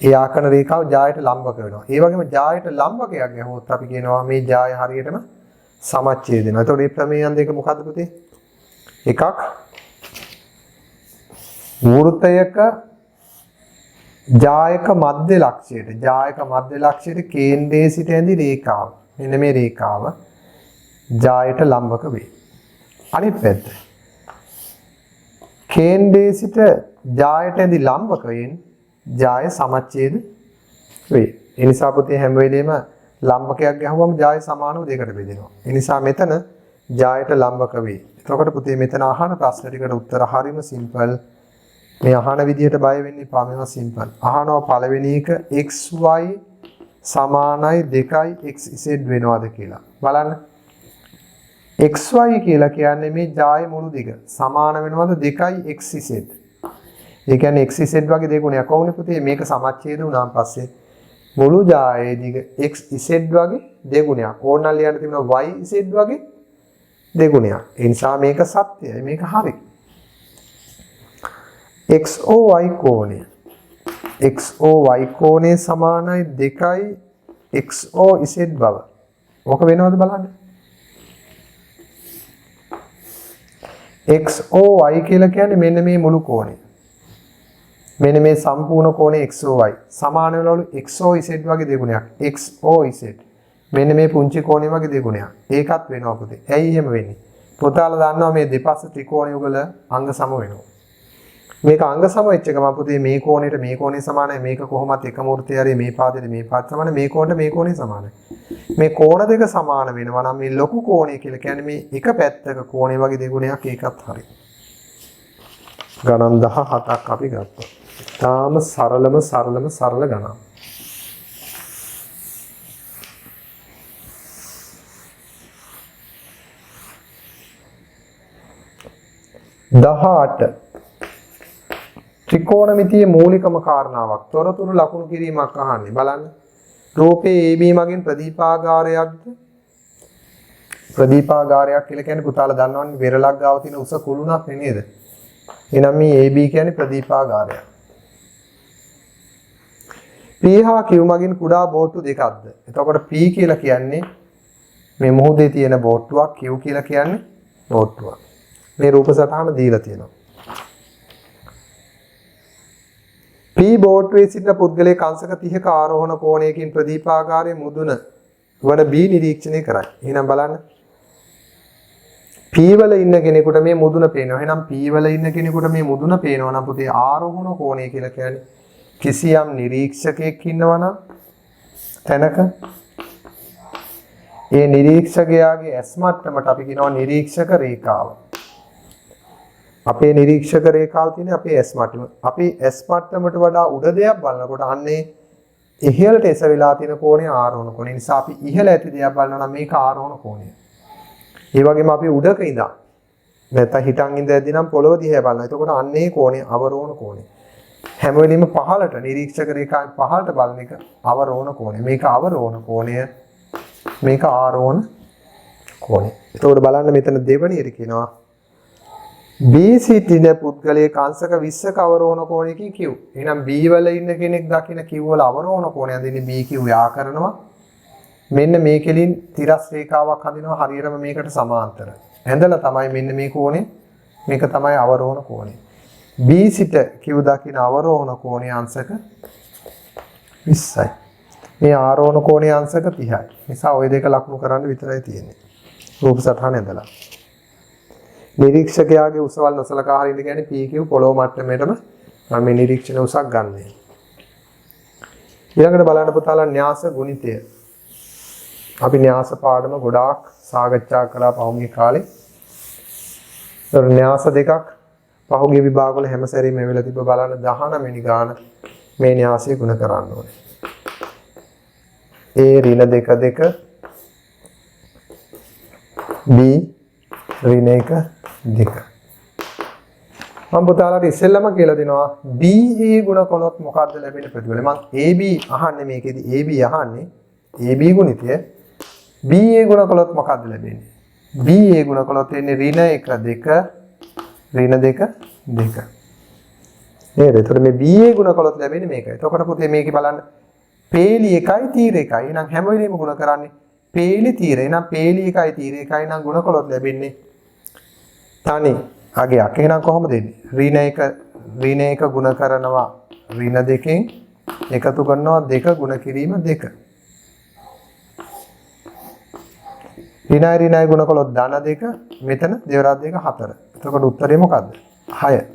ඒ ආකන රේඛාව ජායට ලම්බක වෙනවා. ඒ වගේම ජායට ලම්බකයක් ගැහුවොත් අපි කියනවා මේ ජාය හරියටම සමච්ඡේද වෙනවා. එතකොට මේ ප්‍රමේයයන් දෙක මොකද්ද පුතේ? එකක් වෘත්තයක ජායක මධ්‍ය ලක්ෂයට කේන්ද්‍රයේ සිට ඇඳි රේඛාව. මෙන්න මේ රේඛාව ජායට ලම්බක වේ. අනිත් පැත්ත කේන්ද්‍රයේ සිට ජායට ඇඳි ලම්බකයෙන් ජාය සමච්ඡේද වේ. ඒ නිසා පුතේ හැම වෙලෙම ලම්බකයක් ගහුවම ජාය සමානව දෙකට බෙදෙනවා. ඒ නිසා මෙතන ජායට ලම්බක වේ. එතකොට පුතේ මෙතන අහන ප්‍රශ්න ටිකට උත්තර හරිම සිම්පල්. මේ අහන විදිහට බය වෙන්න එපා. මේවා සිම්පල්. අහනවා පළවෙනි එක xy සමානයි 2යි xz වෙනවද කියලා. බලන්න. xy කියලා කියන්නේ මේ ජායේ මුළු දිග සමාන වෙනවද 2යි xz. ඒ කියන්නේ xz වගේ දෙගුණයක් වුණේ පුතේ මේක සමච්ඡේද වුණාන් පස්සේ මුළු ජායේ දිග xz වගේ දෙගුණයක්. ඕනනම් ලියන්න තිබුණා yz වගේ දෙගුණයක්. ඒ නිසා මේක සත්‍යයි. මේක හරි. XOY කෝණය. XOY කෝණය සමානයි 2යි XOZ බව. ඔක වෙනවද බලන්න. XOY කියලා කියන්නේ මෙන්න මේ මුළු කෝණය. මෙන්න මේ සම්පූර්ණ කෝණය XOY සමාන වෙනවලු XOZ වගේ දෙගුණයක්. XOZ මෙන්න මේ පුංචි කෝණය වගේ දෙගුණයක්. ඒකත් වෙනවා පුතේ. ඇයි එහෙම වෙන්නේ? පුතාලා දන්නවා මේ දෙපස්ස ත්‍රිකෝණය වල අංග සම වෙනවා. මේක අංග සම වෙච්ච ගමන් පුතේ මේ කෝණයට මේ කෝණය සමානයි. මේක කොහොමත් එක මූර්තිය හරි මේ පාදෙට මේ පාද සමානයි. මේ කෝණයට මේ කෝණය සමානයි. මේ කෝණ දෙක සමාන වෙනවා නම් මේ ලොකු කෝණය කියලා කියන්නේ මේ එක පැත්තක කෝණය වගේ දෙගුණයක්. ඒකත් හරි. ගණන් 17ක් අපි ගත්තා. තාම සරල ගණන්. 18 ත්‍රිකෝණමිතියේ මූලිකම කාරණාවක් තොරතුරු ලකුණු කිරීමක් අහන්නේ බලන්න. රූපේ AB මගින් ප්‍රදීපාගාරයක්ද? ප්‍රදීපාගාරයක් කියලා කියන්නේ පුතාලා දන්නවනේ වෙරළක් ගාව තියෙන උස කුළුණක් නේද? එහෙනම් මේ AB කියන්නේ ප්‍රදීපාගාරයක්. P හා Q මගින් කුඩා බෝට්ටු දෙකක්ද? එතකොට P කියලා කියන්නේ මේ මුහුදේ තියෙන බෝට්ටුවක්, Q කියලා කියන්නේ බෝට්ටුවක්. මේ රූප සටහන දීලා තියෙනවා. P බෝට්ටුවේ සිටින පුද්ගලයෙක් අංශක 30ක ආරෝහණ කෝණයකින් ප්‍රදීපාගාරයේ මුදුන වන B නිරීක්ෂණය කරයි. එහෙනම් බලන්න. P වල ඉන්න කෙනෙකුට මේ මුදුන පේනවා. එහෙනම් P වල ඉන්න කෙනෙකුට මේ මුදුන පේනවා නම් පුතේ ආරෝහණ කෝණය කියලා කියන්නේ කිසියම් නිරීක්ෂකයෙක් ඉන්නවනම් තැනක ඒ නිරීක්ෂකයාගේ S මට්ටමට අපි කියනවා නිරීක්ෂක රේඛාව. අපේ නිරීක්ෂක රේඛාව තියෙන්නේ අපේ S මට්ටම. අපි S මට්ටමට වඩා උඩ දෙයක් බලනකොට අන්නේ ඉහළට එස වෙලා තියෙන කෝණය ආරෝහණ කෝණය. නිසා අපි ඉහළ ඇති දෙයක් බලනවා නම් මේක ආරෝහණ කෝණය. ඒ වගේම අපි උඩක ඉඳන් නැත්නම් හිටන් ඉඳද්දී නම් පොළොව දිහා බලනවා. එතකොට අන්නේ කෝණය අවරෝහණ කෝණය. හැම වෙලෙම පහළට නිරීක්ෂක රේඛාවෙන් පහළට බලන එක අවරෝහණ කෝණය. මේක අවරෝහණ කෝණය. මේක ආරෝහණ කෝණය. එතකොට බලන්න මෙතන දෙවණියට කියනවා B සිටින පුද්ගලයෙක් අංශක 20ක අවරෝහණ කෝණයකින් Q. එහෙනම් B වල ඉන්න කෙනෙක් දකින්න Q වල අවරෝහණ කෝණය දෙන්නේ BQ යා කරනවා. මෙන්න මේකෙලින් තිරස් රේඛාවක් හදිනවා හරියටම මේකට සමාන්තර. ඇඳලා තමයි මෙන්න මේ කෝණය. මේක තමයි අවරෝහණ කෝණය. B සිට Q දකින්න අවරෝහණ කෝණය අංශක 20යි. මේ ආරෝහණ කෝණය අංශක 30යි. නිසා ওই දෙක ලකුණු කරන්න විතරයි තියෙන්නේ. රූප සටහන ඇඳලා. නිරීක්ෂකයාගේ උසවල් නොසලකා හරින්න කියන්නේ PQ පොළොව මට්ටමේටම මම මේ නිරීක්ෂණ උසක් ගන්නෙ. ඊළඟට බලන්න පුතාලා න්‍යාස ගුණිතය. අපි න්‍යාස පාඩම ගොඩාක් සාකච්ඡා කළා පහුගිය කාලේ. ඒතර න්‍යාස දෙකක් පහුගිය විභාග වල හැම සැරේම එවෙලා තිබ්බ බලන්න 19 වෙනි ගාන මේ න්‍යාසය ගුණ කරන්න ඕනේ. A ඍණ 2 2 B ඍණ 1 2 මම පුතාලාට ඉස්සෙල්ලම කියලා දෙනවා BA ගුණ කළොත් මොකද්ද ලැබෙන ප්‍රතිඵලය. මම AB අහන්නේ මේකෙදි AB අහන්නේ AB ගුණිතය BA ගුණ කළොත් මොකද්ද ලැබෙන්නේ? BA ගුණ කළොත් එන්නේ ඍණ 1 2 ඍණ 2 2. නේද? එතකොට මේ BA ගුණ කළොත් ලැබෙන්නේ මේකයි. එතකොට පුතේ මේකේ බලන්න පේලි 1යි තීර 1යි. එහෙනම් හැම වෙලෙම ගුණ කරන්නේ පේලි තීර. එහෙනම් පේලි 1යි තීර 1යි නම් ගුණ කළොත් ලැබෙන්නේ තනි අගයක්. එහෙනම් කොහොමද දෙන්නේ? ඍණ 1 ගුණ කරනවා ඍණ 2කින් එකතු කරනවා 2 ගුණ කිරීම 2. ඍණයි ගුණ කළොත් ධන 2 මෙතන දෙවරක් 2 4. එතකොට උත්තරේ මොකද්ද? 6.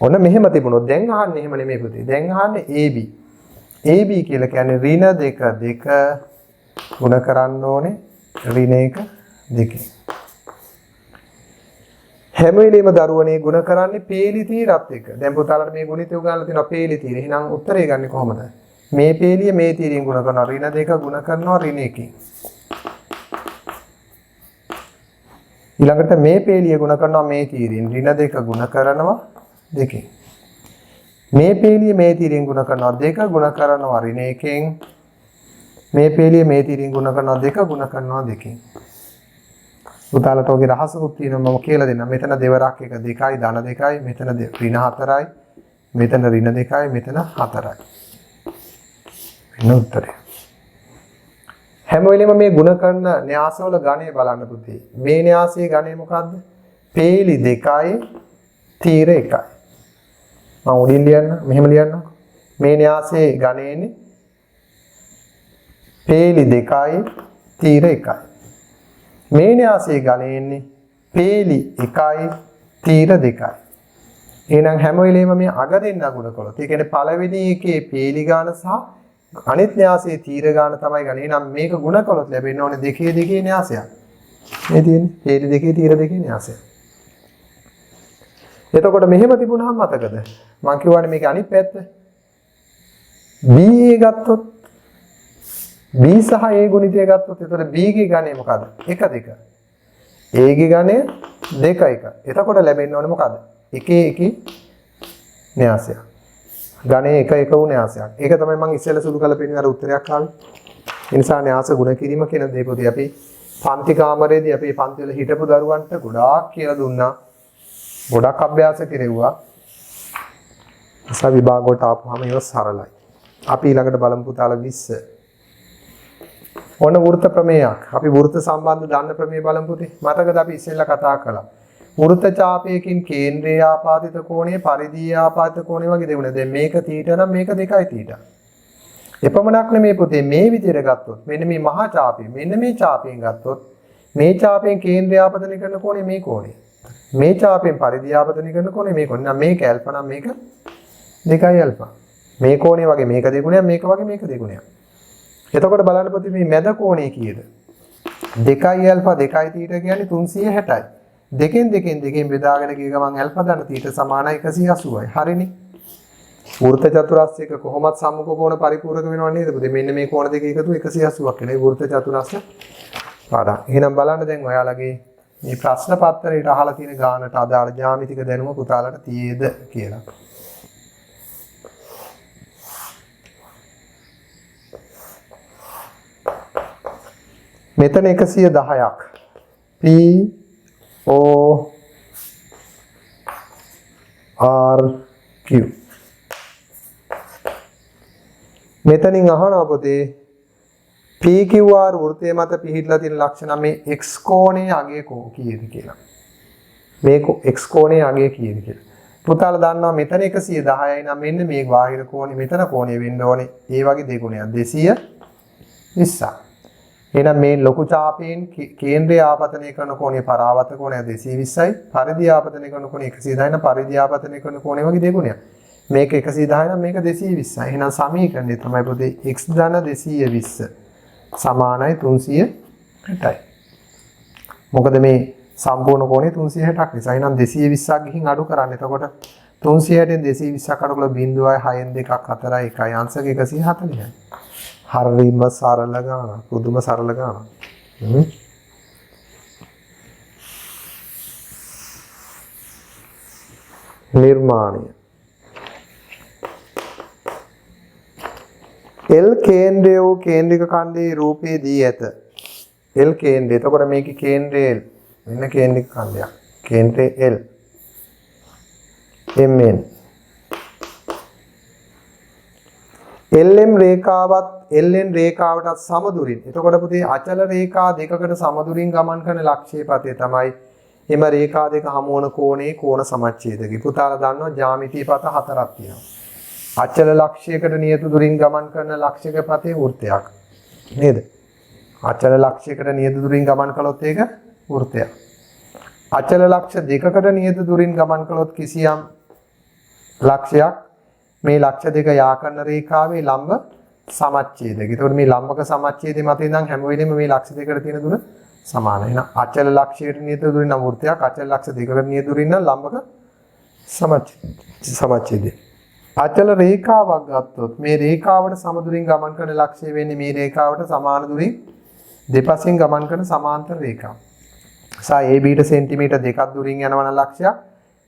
ඔන්න මෙහෙම තිබුණොත් දැන් අහන්නේ එහෙම නෙමෙයි පුතේ. දැන් අහන්නේ AB. AB කියලා කියන්නේ ඍණ 2 2 ගුණ කරන්න ඕනේ ඍණ 1 2. හැම වෙලෙම දරුවනේ ගුණ කරන්නේ පේලි තීරත් එක්ක. දැන් පුතාලට මේ ගුණිතය උගන්ලා තියෙනවා පේලි තීර. එහෙනම් උත්තරේ ගන්නේ කොහොමද? මේ පේලිය මේ තීරයෙන් ගුණ කරනවා ඍණ 2 ගුණ කරනවා ඍණ 1කින්. ඊළඟට මේ පේලිය ගුණ කරනවා මේ තීරයෙන්. ඍණ දෙක ගුණ කරනවා දෙකෙන්. මේ පේලිය මේ තීරයෙන් ගුණ කරනවා දෙක ගුණ කරනවා ඍණ එකෙන්. මේ පේලිය මේ තීරයෙන් ගුණ කරනවා දෙක ගුණ කරනවා දෙකෙන්. පුතාලට ඔගේ රහසකුත් තියෙනවා මම කියලා දෙන්නම්. මෙතන දෙවරක් එක 2යි ධන 2යි මෙතන ඍණ 4යි මෙතන ඍණ 2යි මෙතන 4යි. එන්න උත්තරය. හැම වෙලෙම මේ ಗುಣ කරන න්‍යාසවල ගණය බලන්න පුතේ. මේ න්‍යාසයේ ගණය මොකද්ද? පේලි 2යි තීර 1යි. මම උඩින් ලියන්න මෙහෙම ලියන්නකො. මේ න්‍යාසයේ ගණයනේ පේලි 2යි තීර 1යි. මේ න්‍යාසයේ ගණයන්නේ පේලි 1යි තීර 2යි. එහෙනම් හැම වෙලෙම මේ අග දෙන්න ගුණ කළොත් ඒ කියන්නේ පළවෙනි එකේ පේලි ගාන සහ අනිත් න්‍යාසයේ තීර ගාන තමයි ගන්න. එහෙනම් මේක ගුණ කළොත් ලැබෙන්න ඕනේ දෙකේ න්‍යාසයක්. මේ තියෙන්නේ පේලි දෙකේ තීර දෙකේ න්‍යාසය. එතකොට මෙහෙම තිබුණාම මතකද? මම කියවනේ මේක අනිත් පැත්ත. BA ගත්තොත් B සහ A ගුණිතය ගත්තොත් එතකොට B ගේ ගණය මොකද්ද? 1 2. A ගේ ගණය 2 1. එතකොට ලැබෙන්න ඕනේ මොකද්ද? එකේ න්‍යාසයක්. ගණය 1 1 වූ න්‍යාසයක්. ඒක තමයි මම ඉස්සෙල්ලා සුළු කරලා පෙන්නන අර උත්තරයක් ආවේ. ඒ නිසා න්‍යාස ගුණ කිරීම කියන දේ පොතේ අපි පන්ති කාමරේදී අපි පන්ති වල හිටපු දරුවන්ට ගොඩාක් කියලා දුන්නා. ගොඩක් අභ්‍යාස කෙරෙව්වා. අසා විභාග වලට ආපුවාම ඒක සරලයි. අපි ඊළඟට බලමු පුතාලා 20. ඕන වෘත්ත ප්‍රමේයක්. අපි වෘත්ත සම්බන්ධ දන්න ප්‍රමේය බලමු පුතේ. මතකද අපි ඉස්සෙල්ලා කතා කළා. වෘත්ත ඡාපයකින් කේන්ද්‍රයේ ආපාදිත කෝණය පරිධියේ ආපාදිත කෝණය වගේ දෙවුනේ. දැන් මේක තීටා නම් මේක 2යි තීටා. එපමණක් නෙමේ පුතේ මේ විදිහට ගත්තොත් මෙන්න මේ මහා ඡාපය මෙන්න මේ ඡාපයෙන් ගත්තොත් මේ ඡාපයෙන් කේන්ද්‍රය ආපතනය කරන කෝණය මේ කෝණය. මේ ඡාපයෙන් පරිධිය ආපතනය කරන කෝණය මේ කෝණය. නම් මේක ඇල්ෆා නම් මේක 2යි ඇල්ෆා. මේ කෝණය වගේ මේක දෙගුණයක් මේක වගේ මේක දෙගුණයක්. එතකොට බලන්න පුතේ මේ මැද කෝණය කීයද? 2යි ඇල්ෆා 2යි තීටා කියන්නේ 360යි. දෙකෙන් බෙදාගෙන ගිය ගමන් ඇල්ෆා ධන තීටා සමානයි 180යි. හරිනේ. වෘත්ත චතුරස්‍රයක කොහොමත් සම්මුඛ කෝණ පරිපූර්ණක වෙනව නේද? පුතේ මෙන්න මේ කෝණ දෙක එකතු 180ක් වෙනවා. වෘත්ත චතුරස්‍ර පාඩම්. එහෙනම් බලන්න දැන් ඔයාලගේ මේ ප්‍රශ්න පත්‍රයට අහලා තියෙන ගානට අදාළ ජ්‍යාමිතික දැනුම පුතාලට තියේද කියලා. මෙතන 110ක්. P O R Q. මෙතනින් අහනවා පුතේ PQR වෘත්තය මත පිහිටලා තියෙන ලක්ෂණ මේ x කෝණයේ අගය කීයද කියලා. මේ x කෝණයේ අගය කීයද කියලා. පුතාලා දන්නවා මෙතන 110යි නම් මෙන්න මේ බාහිර කෝණය මෙතන කෝණය වෙන්න ඕනේ. ඒ වගේ දෙගුණයක් 220ක්. එහෙනම් මේ ලොකු ඡාපයෙන් කේන්ද්‍රය ආපතනය කරන කෝණය පරාවර්ත කෝණය 220යි. පරිධිය ආපතනය කරන කෝණය 110යි නම් පරිධිය ආපතනය කරන කෝණය වගේ දෙගුණයක්. මේක 110 නම් මේක 220යි. එහෙනම් සමීකරණය තමයි පොතේ x ධන 220 සමානයි 360යි. මොකද මේ සම්පූර්ණ කෝණය 360ක් නිසා. එහෙනම් 220ක් ගිහින් අඩු කරන්න. එතකොට 360ෙන් 220ක් අඩු කළා 0.6න් 2ක් 4යි 1යි අංශක 140යි. හරිම සරල ගානක්. පුදුම සරල ගානක්. නිර්මාණය L කේන්ද්‍රය වූ කේන්ද්‍රික ඛණ්ඩයේ රූපේ දී ඇත. L කේන්ද්‍රය. එතකොට මේකේ කේන්ද්‍රය L. මෙන්න කේන්ද්‍රික ඛණ්ඩයක්. කේන්ද්‍රය L. MN. LM රේඛාවත් LN රේඛාවටත් සමදුරින්. එතකොට පුතේ අචල රේඛා දෙකකට සමදුරින් ගමන් කරන ලක්ෂ්‍යපතේ තමයි එම රේඛා දෙක හමු වන කෝණේ කෝණ සමච්ඡේදකය. පුතාලා දන්නවා ජ්‍යාමිතීය පත 4ක් තියෙනවා. අචල ලක්ෂයකට නියත දුරින් ගමන් කරන ලක්ෂික පතේ වෘත්තයක් නේද? අචල ලක්ෂයකට නියත දුරින් ගමන් කළොත් ඒක වෘත්තයක්. අචල ලක්ෂ දෙකකට නියත දුරින් ගමන් කළොත් කිසියම් ලක්ෂයක් මේ ලක්ෂ දෙක යා කරන රේඛාවේ ලම්බ සමච්ඡේදක. ඒතකොට මේ ලම්බක සමච්ඡේදයේ මත ඉඳන් හැම වෙලෙම මේ ලක්ෂ දෙකට තියෙන දුර සමානයි. එහෙනම් අචල ලක්ෂයට නියත දුරින් නම් වෘත්තයක්, අචල ලක්ෂ දෙකකට නියත දුරින් නම් ලම්බක සමච්ඡේදය. අචල රේඛාවක් ගත්තොත් මේ රේඛාවට සමදුරින් ගමන් කරන ලක්ෂ්‍ය වෙන්නේ මේ රේඛාවට සමාන දුරින් දෙපසින් ගමන් කරන සමාන්තර රේඛාව. සහ ABට සෙන්ටිමීටර් 2ක් දුරින් යනවා නම් ලක්ෂයක්.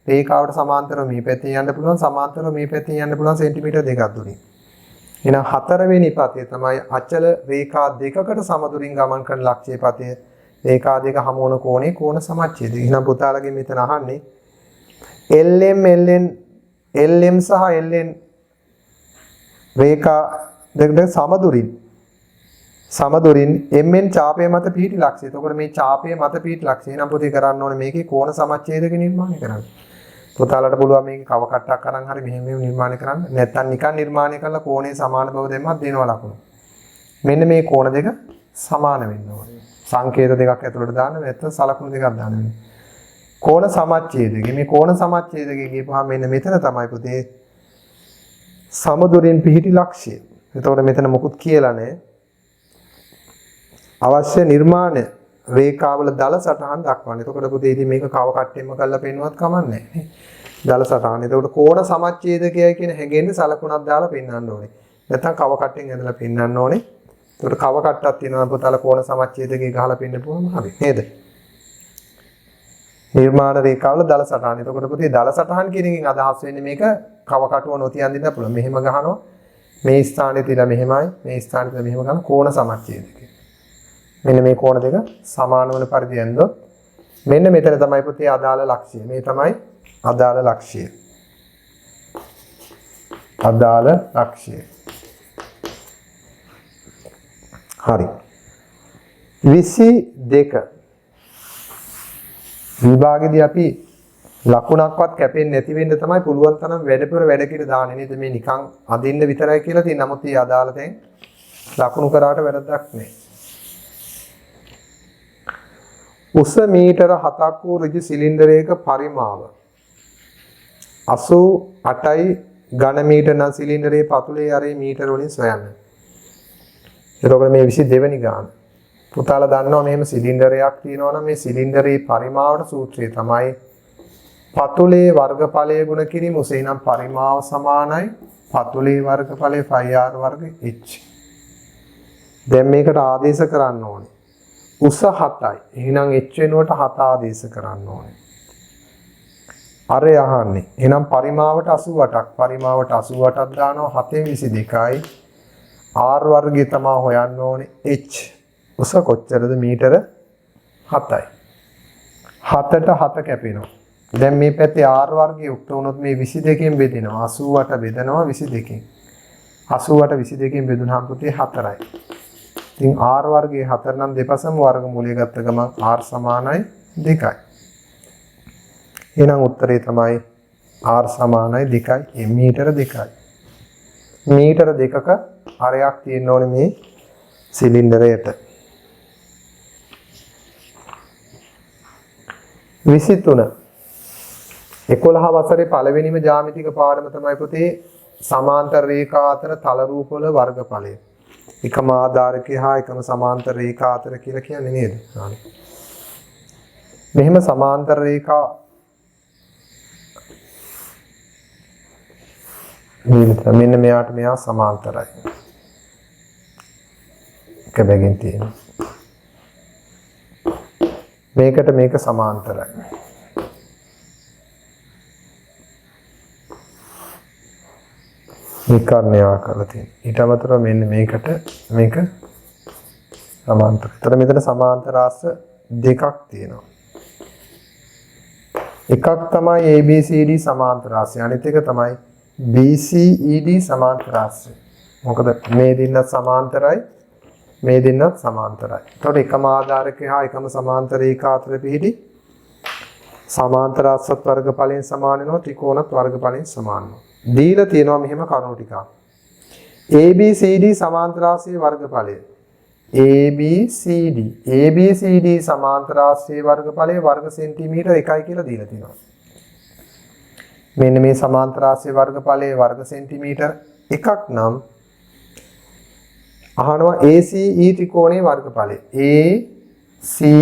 රේඛාවට සමාන්තරව මේ පැත්තෙන් යන්න පුළුවන්, සමාන්තරව මේ පැත්තෙන් යන්න පුළුවන් සෙන්ටිමීටර් 2ක් දුරින්. එහෙනම් හතරවෙනි පතේ තමයි අචල රේඛා දෙකකට සමදුරින් ගමන් කරන ලක්ෂ්‍ය පතය. රේඛා දෙක හමු වන කෝණේ කෝණ සමච්ඡේදය. එහෙනම් පුතාලගෙන් මෙතන අහන්නේ LM සහ LN රේඛා දෙක සමදුරින් MN ඡාපය මත පිහිටි ලක්ෂ්‍ය. එතකොට මේ ඡාපය මත පිහිටි ලක්ෂ්‍ය. එහෙනම් පුතේ කරන්න ඕනේ මේකේ කෝණ සමච්ඡේදක නිර්මාණය කරන්න. පුතාලට පුළුවන් මේකේ කව කට්ටක් අරන් හරි මෙහෙම නිර්මාණය කරන්න. නැත්නම් නිකන් නිර්මාණය කරලා කෝණේ සමාන බව දෙන්නත් දෙනවා ලකුණු. මෙන්න මේ කෝණ දෙක සමාන වෙන්න ඕනේ. සංකේත දෙකක් ඇතුළට දාන්න නැත්නම් සලකුණු දෙකක් දාන්න වෙනවා. කෝණ සමච්ඡේදකේ මේ කෝණ සමච්ඡේදකේ කියපුවාම මෙන්න මෙතන තමයි පුතේ සමදුරින් පිහිටි ලක්ෂ්‍ය. එතකොට මෙතන මොකුත් කියලා නැහැ. අවශ්‍ය නිර්මාණ රේඛාවල දල සටහන් දක්වන්න. එතකොට පුතේ ඉතින් මේක කව කට්ටෙන්ම කරලා පෙන්නුවත් කමක් නැහැ නේ. දල සටහන්. එතකොට කෝණ සමච්ඡේදකයයි කියන හැඟෙන්නේ සලකුණක් දාලා පෙන්වන්න ඕනේ. නැත්නම් කව කට්ටෙන් ඇදලා පෙන්වන්න ඕනේ. එතකොට කව කට්ටක් තියෙනවා පුතාලා කෝණ සමච්ඡේදකේ ගහලා පෙන්නපුවම හරි නේද? නිර්මාණ රේඛාවල දල සටහන්. එතකොට පුතේ දල සටහන් කියන එකෙන් අදහස් වෙන්නේ මේක කව කටුව නොතියන් දෙන්න පුළුවන්. මෙහෙම ගහනවා. මේ ස්ථානයේ තියලා මෙහෙමයි. මේ ස්ථානයේ තියලා මෙහෙම ගන්න කෝණ සමච්ඡේදකේ. මෙන්න මේ කෝණ දෙක සමාන වන පරිදි ඇන්දොත් මෙන්න මෙතන තමයි පුතේ අදාළ ලක්ෂ්‍ය. මේ තමයි අදාළ ලක්ෂ්‍ය. අදාළ ලක්ෂ්‍ය. හරි. 22 විභාගෙදී අපි ලකුණක්වත් කැපෙන්නේ නැති වෙන්න තමයි පුළුවන් තරම් වැඩපුර වැඩ කිර දාන්නේ නේද? මේ නිකන් අදින්න විතරයි කියලා තියෙන. නමුත් මේ අදාළ තැන් ලකුණු කරාට වැරද්දක් නැහැ. උස මීටර 7ක් වූ ඍජු සිලින්ඩරයක පරිමාව 88යි ඝන මීටර නම් සිලින්ඩරයේ පතුලේ අරේ මීටර වලින් සොයන්න. එතකොට මේ 22 වෙනි ගාන. පුතාලා දන්නවා මෙහෙම සිලින්ඩරයක් තියෙනවා නම් මේ සිලින්ඩරයේ පරිමාවට සූත්‍රය තමයි පතුලේ වර්ගඵලය ගුණ කිරීම. උසේ නම් පරිමාව සමානයි පතුලේ වර්ගඵලය πr වර්ග h. දැන් මේකට ආදේශ කරන්න ඕනේ. උස 7යි. එහෙනම් h වෙනුවට 7 ආදේශ කරන්න ඕනේ. අර යහන්නේ. එහෙනම් පරිමාවට 88ක්. පරිමාවට 88ක් දානවා 7 22යි. r වර්ගය තමයි හොයන්න ඕනේ h. උස කොච්චරද? මීටර 7යි. 7ට 7 කැපෙනවා. දැන් මේ පැත්තේ r වර්ගය යුක්ත වුණොත් මේ 22කින් බෙදෙනවා. 88 බෙදනවා 22කින්. 88 22කින් බෙදුනහම පුතේ 4යි. ඉතින් r වර්ගයේ 4 නම් දෙපසම වර්ගමූලය ගත්ත ගමන් r සමානයි 2යි. එහෙනම් උත්තරේ තමයි r සමානයි 2යි. මීටර 2යි. මීටර 2ක හරයක් තියෙන්න ඕනේ මේ සිලින්ඩරයට. 23 11 වසරේ පළවෙනිම ජ්‍යාමිතික පාඩම තමයි පුතේ සමාන්තර රේඛා අතර තල රූපවල වර්ගඵලය. එකම ආධාරකය හා එකම සමාන්තර රේඛා අතර කියලා කියන්නේ නේද? මෙහෙම සමාන්තර රේඛා මෙන්න මෙයාට මෙයා සමාන්තරයි. එක බැගින් තියෙනවා. මේකට මේක සමාන්තරයි. විකර්ණයා කරලා තියෙනවා. ඊට අමතරව මෙන්න මේකට මේක සමාන්තර. ඒතර මෙතන සමාන්තර ආස්ස දෙකක් තියෙනවා. එකක් තමයි ABCD සමාන්තර ආස්සය. අනිත් එක තමයි BCED සමාන්තර ආස්සය. මොකද මේ දෙන්නත් සමාන්තරයි මේ දෙන්නත් සමාන්තරයි. ඒතකොට එකම ආධාරකය හා එකම සමාන්තර රේඛා අතර පිහිටි සමාන්තර ආස්සත් වර්ගඵලයෙන් සමාන වෙනවා ත්‍රිකෝණත් වර්ගඵලයෙන් සමාන වෙනවා. දීලා තියෙනවා මෙහෙම කරුණු ටිකක්. ABCD සමාන්තර ආස්සයේ වර්ගඵලය ABCD සමාන්තර ආස්සයේ වර්ගඵලය වර්ග සෙන්ටිමීටර 1යි කියලා දීලා තියෙනවා. මෙන්න මේ සමාන්තර ආස්සයේ වර්ගඵලයේ වර්ග සෙන්ටිමීටර 1ක් නම් අහනවා ACE ත්‍රිකෝණයේ වර්ගඵලය ACE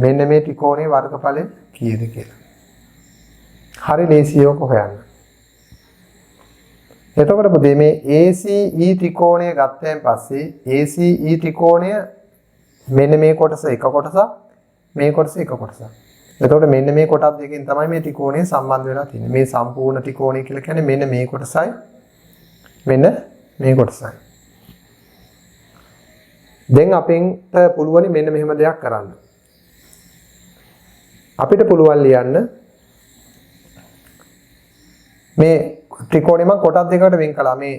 මෙන්න මේ ත්‍රිකෝණයේ වර්ගඵලය කීයද කියලා. හරි ලේසියව හොයන්න. එතකොට පුතේ මේ ACE ත්‍රිකෝණය ගත්තයින් පස්සේ ACE ත්‍රිකෝණය මෙන්න මේ කොටස එක කොටසක් මේ කොටස එක කොටසක්. එතකොට මෙන්න මේ කොටස් දෙකෙන් තමයි මේ ත්‍රිකෝණය සම්බන්ධ වෙලා තියෙන්නේ. මේ සම්පූර්ණ ත්‍රිකෝණය කියලා කියන්නේ මෙන්න මේ කොටසයි මෙන්න මේ කොටසයි. දැන් අපිට පුළුවන් මෙන්න මෙහෙම දෙයක් කරන්න. අපිට පුළුවන් ලියන්න මේ ත්‍රිකෝණය මම කොටස් දෙකකට වෙන් කළා. මේ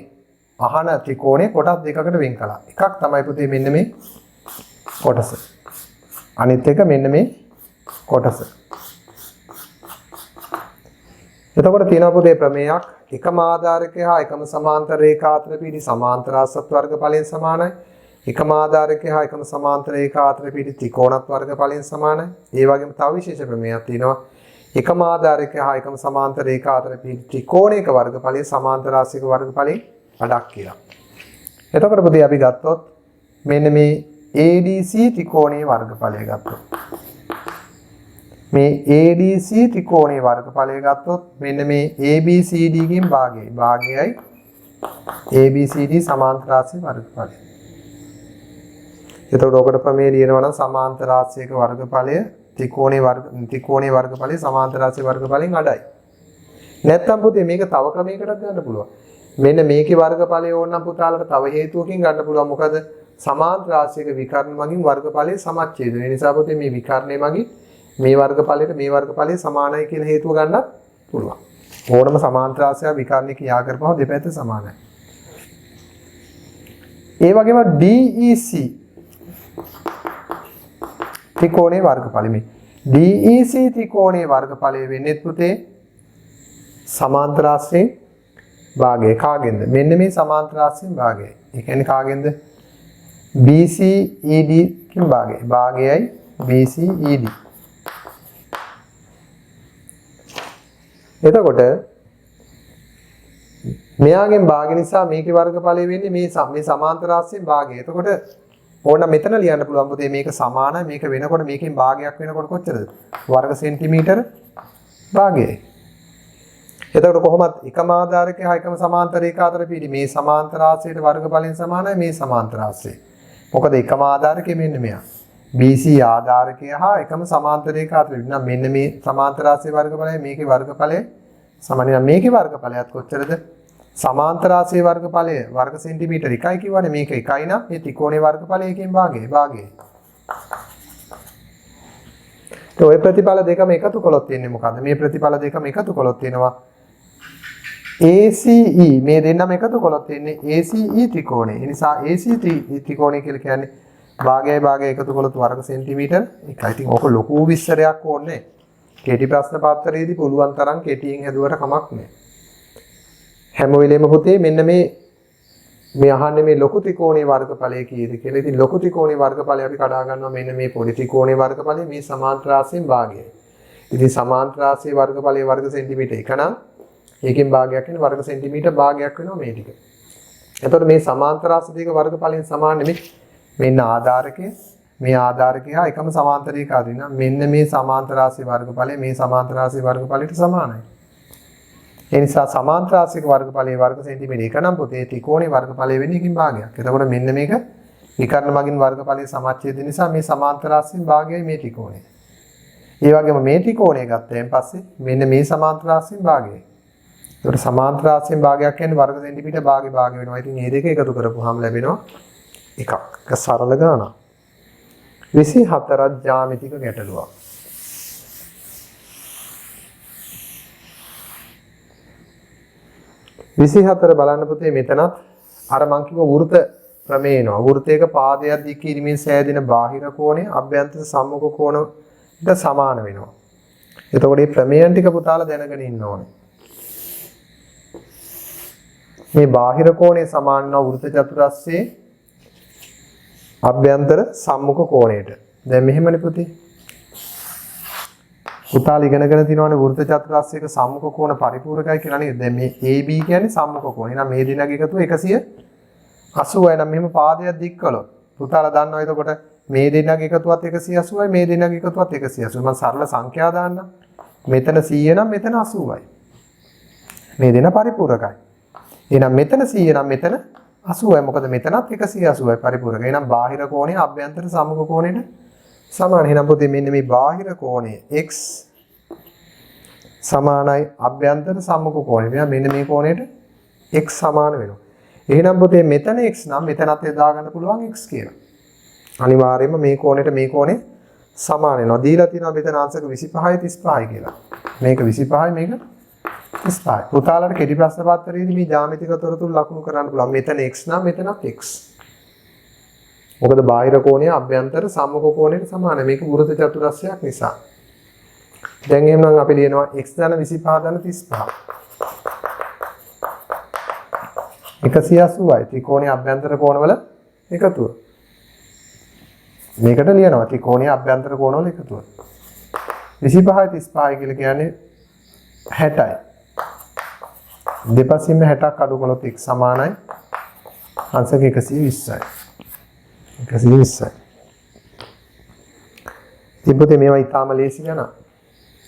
අහන ත්‍රිකෝණය කොටස් දෙකකට වෙන් කළා. එකක් තමයි පුතේ මෙන්න මේ කොටස. අනිත් එක මෙන්න මේ කොටස. එතකොට තියෙනවා පුතේ ප්‍රමේයක් එකම ආධාරකය හා එකම සමාන්තර රේඛා අතර පිහිටි සමාන්තර ආසත් වර්ගඵලයෙන් සමානයි. එකම ආධාරකය හා එකම සමාන්තර රේඛා අතර පිහිටි ත්‍රිකෝණත් වර්ගඵලයෙන් සමානයි. ඒ වගේම තව විශේෂ ප්‍රමේයක් තියෙනවා. එකම ආධාරකය හා එකම සමාන්තර රේඛා අතර පිහිටි ත්‍රිකෝණයක වර්ගඵලය සමාන්තර රාශියක වර්ගඵලයෙන් අඩක් කියලා. එතකොට පුතේ අපි ගත්තොත් මෙන්න මේ ADC ත්‍රිකෝණයේ වර්ගඵලය ගත්තොත් මේ ADC ත්‍රිකෝණයේ වර්ගඵලය ගත්තොත් මෙන්න මේ ABCD ගෙන් භාගයයි ABCD සමාන්තර රාශියේ වර්ගඵලය. එතකොට ඔකට ප්‍රමේය ලියනවා නම් සමාන්තර රාශියක වර්ගඵලය ත්‍රිකෝණයේ වර්ගඵලය සමාන්තර රාශියේ වර්ගඵලයෙන් අඩයි. නැත්නම් පුතේ මේක තව ක්‍රමයකටත් ගන්න පුළුවන්. මෙන්න මේකේ වර්ගඵලය ඕන නම් පුතාලට තව හේතුවකින් ගන්න පුළුවන්. මොකද සමාන්තර රාශියක විකර්ණ මගින් වර්ගඵලයේ සමච්ඡේදනය. ඒ නිසා පුතේ මේ විකර්ණය මගින් මේ වර්ගඵලයට මේ වර්ගඵලය සමානයි කියන හේතුව ගන්නත් පුළුවන්. ඕනම සමාන්තර රාශියක් විකර්ණයක යා කරපුවම දෙපැත්ත සමානයි. ඒ වගේම DEC ත්‍රිකෝණයේ වර්ගඵලය මේ DEC ත්‍රිකෝණයේ වර්ගඵලය වෙන්නේ පුතේ සමාන්තර රාශියෙන් භාගය කාගෙන්ද? මෙන්න මේ සමාන්තර රාශියෙන් භාගය. ඒ කියන්නේ කාගෙන්ද? BCED කින් භාගය. භාගයයි BCED. එතකොට මෙයාගෙන් භාගය නිසා මේකේ වර්ගඵලය වෙන්නේ මේ සමාන්තර රාශියෙන් භාගය. එතකොට ඕන මෙතන ලියන්න පුළුවන් පුතේ මේක සමානයි මේක වෙනකොට මේකෙන් භාගයක් වෙනකොට කොච්චරද? වර්ග සෙන්ටිමීටර භාගයයි. එතකොට කොහොමද එකම ආධාරකය හා එකම සමාන්තර රේඛා අතර පිහිටි මේ සමාන්තර රාශියට වර්ගඵලයෙන් සමානයි මේ සමාන්තර රාශිය. මොකද එකම ආධාරකය මෙන්න මෙයා. BC ආධාරකය හා එකම සමාන්තර රේඛා අතර පිහිටි නම් මෙන්න මේ සමාන්තර රාශියේ වර්ගඵලය මේකේ වර්ගඵලය සමානයි. මේකේ වර්ගඵලයත් කොච්චරද? සමාන්තර රාශියේ වර්ගඵලය වර්ග සෙන්ටිමීටර 1යි කියවනේ මේක 1යි නම් මේ ත්‍රිකෝණයේ වර්ගඵලයකින් භාගය. ඔය ප්‍රතිඵල දෙකම එකතු කළොත් තියෙන්නේ මොකද්ද? මේ ප්‍රතිඵල දෙකම එකතු කළොත් තියෙනවා ACE මේ දෙන්නම එකතු කළොත් තියෙන්නේ ACE ත්‍රිකෝණය. ඒ නිසා AC ත්‍රිකෝණය කියලා කියන්නේ භාගය එකතු කළොත් වර්ග සෙන්ටිමීටර 1යි. ඉතින් ඕක ලොකු විස්තරයක් ඕනේ. කෙටි ප්‍රශ්න පත්‍රයේදී පුළුවන් තරම් කෙටියෙන් හදුවට කමක් නැහැ. හැම වෙලේම පුතේ මෙන්න මේ අහන්නේ මේ ලොකු ත්‍රිකෝණයේ වර්ගඵලය කීයද කියලා. ඉතින් ලොකු ත්‍රිකෝණයේ වර්ගඵලය අපි කඩා ගන්නවා මෙන්න මේ පොඩි ත්‍රිකෝණයේ වර්ගඵලය මේ සමාන්තර රාශියෙන් භාගයයි. ඉතින් සමාන්තර රාශියේ වර්ගඵලය වර්ග සෙන්ටිමීටර 1 නම් ඒකෙන් භාගයක් වෙන වර්ග සෙන්ටිමීටර භාගයක් වෙනවා මේ ටික. එතකොට මේ සමාන්තර රාශි දෙක වර්ගඵලයෙන් සමාන නෙමෙයි. මෙන්න ආධාරකය මේ ආධාරකය හා එකම සමාන්තර රේඛා දින මෙන්න මේ සමාන්තර රාශි වර්ගඵලය මේ සමාන්තර රාශි වර්ගඵලයට සමානයි. ඒ නිසා සමාන්තර රාශියක වර්ගඵලයේ වර්ග සෙන්ටිමීටර 1 නම් පුතේ ත්‍රිකෝණයේ වර්ගඵලය වෙන්නේ එකකින් භාගයක්. එතකොට මෙන්න මේක විකර්ණ මගින් වර්ගඵලයේ සමච්ඡේදය නිසා මේ සමාන්තර රාශියෙන් භාගයයි මේ ත්‍රිකෝණය. ඒ වගේම මේ ත්‍රිකෝණය ගත්තයින් පස්සේ මෙන්න මේ සමාන්තර රාශියෙන් භාගයයි. ඒකට සමාන්තර රාශියෙන් භාගයක් කියන්නේ වර්ග සෙන්ටිමීටර භාගය වෙනවා. ඉතින් මේ දෙක එකතු කරපුවාම ලැබෙනවා එකක්. ඒක සරල ගානක්. 24ක් ජ්‍යාමිතික ගැටලුවක්. විසිහතර බලන්න පුතේ මෙතනත් අර මං කිව්ව වෘත ප්‍රමේය එනවා. වෘතයක පාදයක් දික් කිරීමෙන් සෑදෙන බාහිර කෝණය අභ්‍යන්තර සම්මුඛ කෝණයට සමාන වෙනවා. එතකොට මේ ප්‍රමේයන් ටික පුතාලා දැනගෙන ඉන්න ඕනේ. මේ බාහිර කෝණය සමාන වන වෘත චතුරස්‍රයේ අභ්‍යන්තර සම්මුඛ කෝණයට. දැන් මෙහෙමනේ පුතේ. පුතාලා ඉගෙනගෙන තියෙනවානේ වෘත චතුරස්‍රයක සම්මුඛ කෝණ පරිපූර්ණකයි කියලා නේද? දැන් මේ AB කියන්නේ සම්මුඛ කෝණ. එහෙනම් මේ දෙන්නගේ එකතුව 180යි. නම් මෙහෙම පාදයක් දික් කළොත් පුතාලා දන්නවා එතකොට මේ දෙන්නගේ එකතුවත් 180යි මේ දෙන්නගේ එකතුවත් 180යි. මම සරල සංඛ්‍යා දාන්නම්. මෙතන 100 නම් මෙතන 80යි. මේ දෙන්න පරිපූර්ණකයි. එහෙනම් මෙතන 100 නම් මෙතන 80යි. මොකද මෙතනත් 180යි පරිපූර්ණකයි. එහෙනම් බාහිර කෝණය අභ්‍යන්තර සම්මුඛ කෝණයට සමාන. එහෙනම් පුතේ මෙන්න මේ බාහිර කෝණය x සමානයි අභ්‍යන්තර සම්මුඛ කෝණය. මෙන්න මේ කෝණයට x සමාන වෙනවා. එහෙනම් පුතේ මෙතන x නම් මෙතනත් යොදා ගන්න පුළුවන් x කියලා. අනිවාර්යයෙන්ම මේ කෝණයට මේ කෝණය සමාන වෙනවා. දීලා තියෙනවා මෙතන අංශක 25යි 35යි කියලා. මේක 25යි මේක 35යි. පුතාලට කෙටි ප්‍රශ්න පත්‍රයේදී මේ ජ්‍යාමිතික තොරතුරු ලකුණු කරන්න පුළුවන්. මෙතන x නම් මෙතනත් x. මොකද බාහිර කෝණය අභ්‍යන්තර සම්මුඛ කෝණයට සමානයි. මේක වෘත්ත චතුරස්‍රයක් නිසා. දැන් එහෙනම් අපි ලියනවා x ධන 25 ධන 35. 180යි ත්‍රිකෝණයේ අභ්‍යන්තර කෝණවල එකතුව. මේකට ලියනවා ත්‍රිකෝණයේ අභ්‍යන්තර කෝණවල එකතුව. 25යි 35යි කියලා කියන්නේ 60යි. දෙපසින්ම 60ක් අඩු කළොත් x සමානයි අංශක 120යි. 120යි. තිබුතේ මේවා ඊටාම ලේසි ගණන්.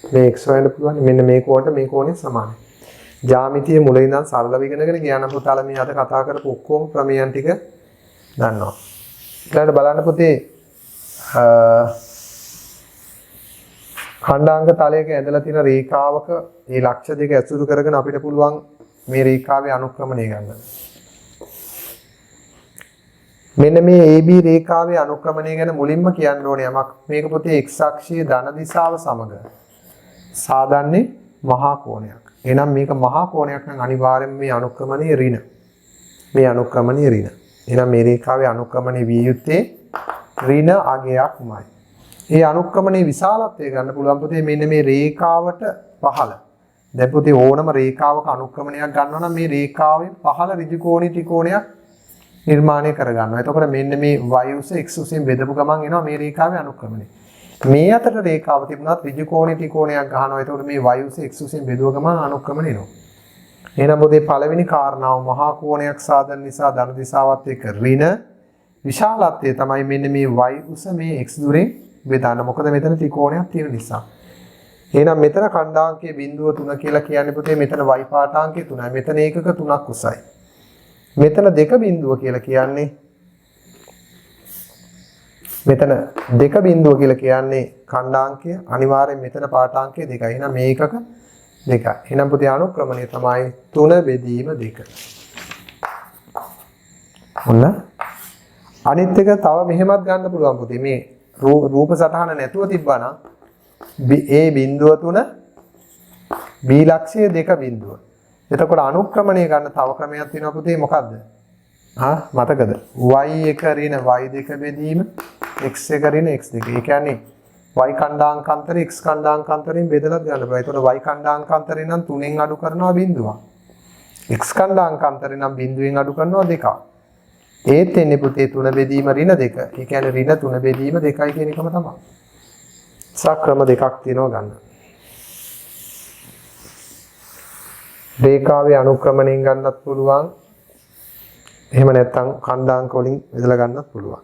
මේ x හොයන්න පුළුවන් මෙන්න මේ කෝණයට මේ කෝණය සමානයි. ජ්‍යාමිතියේ මුල ඉඳන් සරලව ඉගෙනගෙන ගියානම් පුතාලා මේ අද කතා කරපු ඔක්කොම ප්‍රමේයන් ටික දන්නවා. ඊළඟට බලන්න පුතේ ඛණ්ඩාංග තලයක ඇදලා තියෙන රේඛාවක මේ ලක්ෂ දෙක ඇසුරු කරගෙන අපිට පුළුවන් මේ රේඛාවේ අනුක්‍රමණය ගන්න. මෙන්න මේ AB රේඛාවේ අනුක්‍රමණය ගැන මුලින්ම කියන්න ඕනේ යමක්. මේක පුතේ x අක්ෂයේ ධන දිශාව සමග සාදන්නේ මහා කෝණයක්. එහෙනම් මේක මහා කෝණයක් නම් අනිවාර්යයෙන්ම මේ අනුක්‍රමණයේ ඍණ. මේ අනුක්‍රමණයේ ඍණ. එහෙනම් මේ රේඛාවේ අනුක්‍රමණය විය යුත්තේ ඍණ අගයක්මයි. මේ අනුක්‍රමණයේ විශාලත්වය ගන්න පුළුවන් පුතේ මෙන්න මේ රේඛාවට පහළ. දැන් පුතේ ඕනම රේඛාවක අනුක්‍රමණයක් ගන්නවා නම් මේ රේඛාවෙන් පහළ ඍජු කෝණී ත්‍රිකෝණයක් නිර්මාණය කර ගන්නවා. එතකොට මෙන්න මේ y උස x උසෙන් බෙදපු ගමන් එනවා මේ රේඛාවේ අනුක්‍රමණය. මේ අතර රේඛාව තිබුණත් ඍජු කෝණී ත්‍රිකෝණයක් ගන්නවා. එතකොට මේ y උස x උසෙන් බෙදුව ගමන් අනුක්‍රමණය එනවා. එහෙනම් පුතේ පළවෙනි කාරණාව මහා කෝණයක් සාදන නිසා ධන දිශාවත් එක්ක ඍණ විශාලත්වය තමයි මෙන්න මේ y උස මේ x දුරෙන් බෙදන්න. මොකද මෙතන ත්‍රිකෝණයක් තියෙන නිසා. එහෙනම් මෙතන ඛණ්ඩාංකයේ බිඳුව 3 කියලා කියන්නේ පුතේ මෙතන y පාඨාංකය 3යි. මෙතන ඒකක 3ක් උසයි. මෙතන 2 බිඳුව කියලා කියන්නේ මෙතන 2 බිඳුව කියලා කියන්නේ ඛණ්ඩාංකය අනිවාර්යෙන් මෙතන පාඨාංකය 2යි. එහෙනම් මේ ඒකක 2යි. එහෙනම් පුතේ අනුක්‍රමණය තමයි 3 බෙදීම 2. හොඳ. අනිත් එක තව මෙහෙමත් ගන්න පුළුවන් පුතේ මේ රූප සටහන නැතුව තිබ්බනම් A බිඳුව 3 B ලක්ෂයේ 2 බිඳුව. එතකොට අනුක්‍රමණය ගන්න තව ක්‍රමයක් තියෙනවා පුතේ මොකද්ද? මතකද? y1 ඍණ y2 බෙදීම x1 ඍණ x2. ඒ කියන්නේ y ඛණ්ඩාංකාන්තරය x ඛණ්ඩාංකාන්තරයෙන් බෙදලා ගන්න බෑ. එතකොට y ඛණ්ඩාංකාන්තරය නම් 3ෙන් අඩු කරනවා බිඳුවක්. x ඛණ්ඩාංකාන්තරය නම් බිඳුවෙන් අඩු කරනවා 2ක්. ඒත් එන්නේ පුතේ 3 බෙදීම ඍණ 2. ඒ කියන්නේ ඍණ 3 බෙදීම 2යි කියන එකම තමයි. ක්‍රම දෙකක් තියෙනවා ගන්න. රේඛාවේ අනුක්‍රමණයෙන් ගන්නත් පුළුවන්. එහෙම නැත්නම් ඛණ්ඩාංක වලින් බෙදලා ගන්නත් පුළුවන්.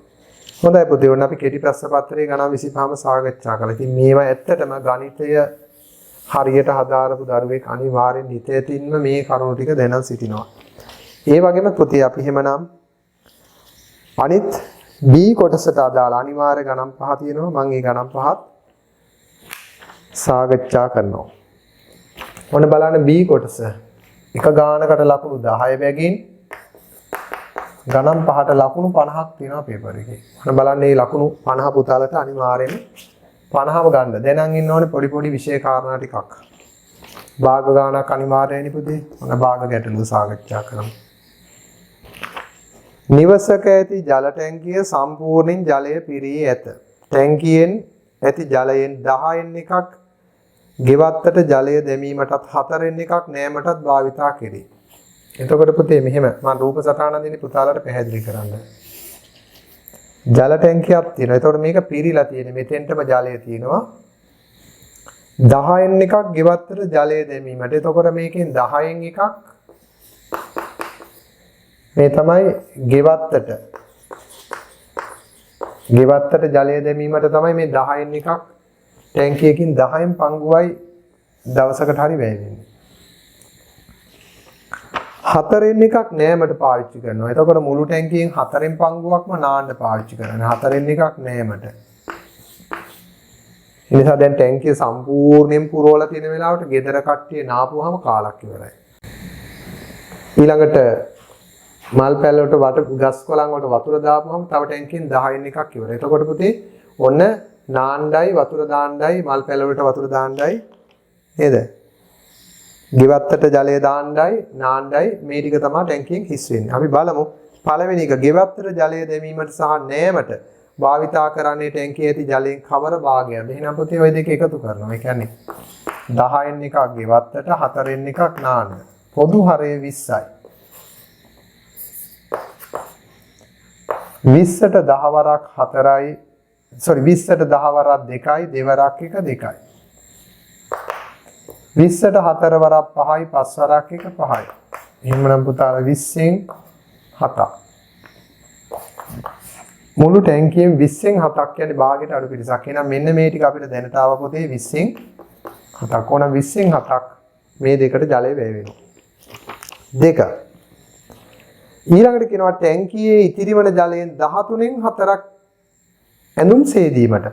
හොඳයි පුතේ ඔන්න අපි කෙටි ප්‍රශ්න පත්‍රයේ ගණන් 25ම සාකච්ඡා කළා. ඉතින් මේවා ඇත්තටම ගණිතය හරියට හදාරපු දරුවෙක් අනිවාර්යෙන් හිතේ තින්න මේ කරුණු ටික දැනන් සිටිනවා. ඒ වගේම පුතේ අපි එහෙමනම් අනිත් B කොටසට අදාළ අනිවාර්ය ගණන් පහ තියෙනවා. මම මේ ගණන් පහත් සාකච්ඡා කරනවා. ඔන්න බලන්න B කොටස. එක ගානකට ලකුණු 10 බැගින් ගණන් පහට ලකුණු 50ක් තියෙනවා පේපර් එකේ. ඔන්න බලන්න මේ ලකුණු 50 පුතාලට අනිවාර්යෙන් 50ම ගන්න. දැනන් ඉන්න ඕනේ පොඩි පොඩි විශේෂ කාරණා ටිකක්. භාග ගානක් අනිවාර්යයෙන්ම පුතේ. ඔන්න භාග ගැටලු සාකච්ඡා කරමු. නිවසක ඇති ජල ටැංකිය සම්පූර්ණයෙන් ජලය පිරී ඇත. ටැංකියෙන් ඇති ජලයෙන් 10න් එකක් ගෙවත්තට ජලය දැමීමටත් 4න් එකක් නෑමටත් භාවිතා කෙරේ. එතකොට පුතේ මෙහෙම මම රූප සටහන දෙන්නේ පුතාලට පැහැදිලි කරන්න. ජල ටැංකියක් තියෙනවා. එතකොට මේක පිරීලා තියෙන්නේ. මෙතෙන්ටම ජලය තියෙනවා. 10න් එකක් ගෙවත්තට ජලය දැමීමට. එතකොට මේකෙන් 10න් එකක් මේ තමයි ගෙවත්තට ජලය දැමීමට තමයි මේ 10න් එකක් ටැංකියකින් 10න් පංගුවයි දවසකට හරි වැය වෙන්නේ. 4න් එකක් නෑමට පාවිච්චි කරනවා. එතකොට මුළු ටැංකියෙන් 4න් පංගුවක්ම නාන්න පාවිච්චි කරනවා. 4න් එකක් නෑමට. ඒ නිසා දැන් ටැංකිය සම්පූර්ණයෙන් පුරවලා තියෙන වෙලාවට ගෙදර කට්ටිය නාපුවාම කාලක් ඉවරයි. ඊළඟට මල් පැල වලට වට ගස් කොළන් වලට වතුර දාපුවාම තව ටැංකියෙන් 10න් එකක් ඉවරයි. එතකොට පුතේ ඔන්න නාණ්ඩයි වතුර දාණ්ඩයි මල් පැල වලට වතුර දාණ්ඩයි නේද? ගෙවත්තට ජලය දාණ්ඩයි නාණ්ඩයි මේ ටික තමයි ටැංකියෙන් හිස් වෙන්නේ. අපි බලමු පළවෙනි එක ගෙවත්තට ජලය දැමීමට සහ නෑමට භාවිතා කරන්නේ ටැංකියේ ඇති ජලයෙන් කවර භාගයක්ද? එහෙනම් පුතේ ওই දෙක එකතු කරනවා. ඒ කියන්නේ 10න් එකක් ගෙවත්තට 4න් එකක් නාන්න. පොදු හරය 20යි. 20ට 10 වරක් 4යි. sorry 20ට 10 වරක් 2යි, දෙවරක් 1 2යි. 20ට 4 වරක් 5යි, 5 වරක් 1 5යි. එහෙමනම් පුතාලා 20න් 7ක්. මුළු ටැංකියෙන් 20න් 7ක් කියන්නේ භාගයට අඩු පිටසක්. එහෙනම් මෙන්න මේ ටික අපිට දැනට ආව පොතේ 20න් 7ක්. ඕන 20න් 7ක් මේ දෙකට ජලය වැය වෙනවා. දෙක. ඊළඟට කියනවා ටැංකියේ ඉතිරි වන ජලයෙන් 13න් 4ක් ඇඳුම් සේදීමට.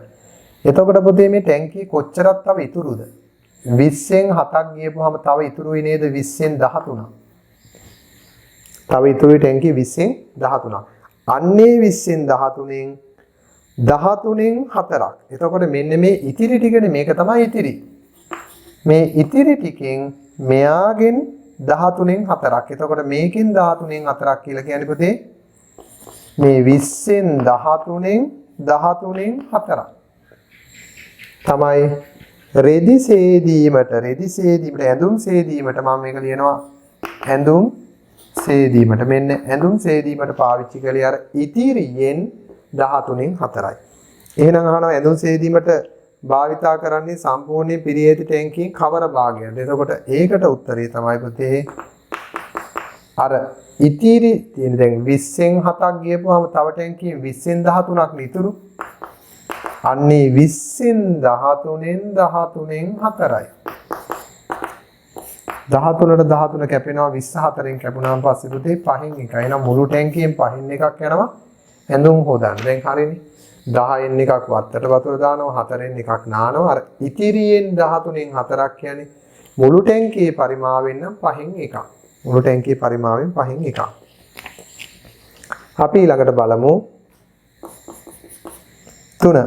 එතකොට පොතේ මේ ටැංකියේ කොච්චරක් තව ඉතුරුද? 20න් 7ක් ගියපුවාම තව ඉතුරුයි නේද 20න් 13ක්. තව ඉතුරුයි ටැංකිය 20න් 13ක්. අන්නේ 20න් 13න් 4ක්. එතකොට මෙන්න මේ ඉතිරි ටිකනේ මේක තමයි ඉතිරි. මේ ඉතිරි ටිකෙන් මෙයාගෙන් 13න් 4ක්. එතකොට මේකෙන් 13න් 4ක් කියලා කියන්නේ පුතේ මේ 20න් 13න් 4ක්. තමයි රෙදි සේදීමට ඇඳුම් සේදීමට මම මේක ලියනවා ඇඳුම් සේදීමට. මෙන්න ඇඳුම් සේදීමට පාවිච්චි කළේ අර ඉතිරියෙන් 13න් 4යි. එහෙනම් අහනවා ඇඳුම් සේදීමට භාවිතා කරන්නේ සම්පූර්ණ පිරියේති ටැංකියෙන් කවර භාගයක්ද? එතකොට ඒකට උත්තරේ තමයි පුතේ අර ඉතිරි තියෙන දැන් 20න් 7ක් ගියපුවාම තව ටැංකියෙන් 20න් 13ක් නිතුරු. අන්නේ 20න් 13න් 4යි. 13ට 13 කැපෙනවා 24න් කැපුණාම පස්සේ පුතේ 5න් 1යි. එහෙනම් මුළු ටැංකියෙන් 5න් එකක් යනවා ඇඳුම් හොදන්න. දැන් හරිනේ. 10න් එකක් වත්තට වතුර දානවා 4න් එකක් නානවා. අර ඉතිරියෙන් 13න් 4ක් කියන්නේ මුළු ටැංකියේ පරිමාවෙන් නම් 5න් එකක්. මුළු ටැංකියේ පරිමාවෙන් 5න් එකක්. අපි ඊළඟට බලමු 3.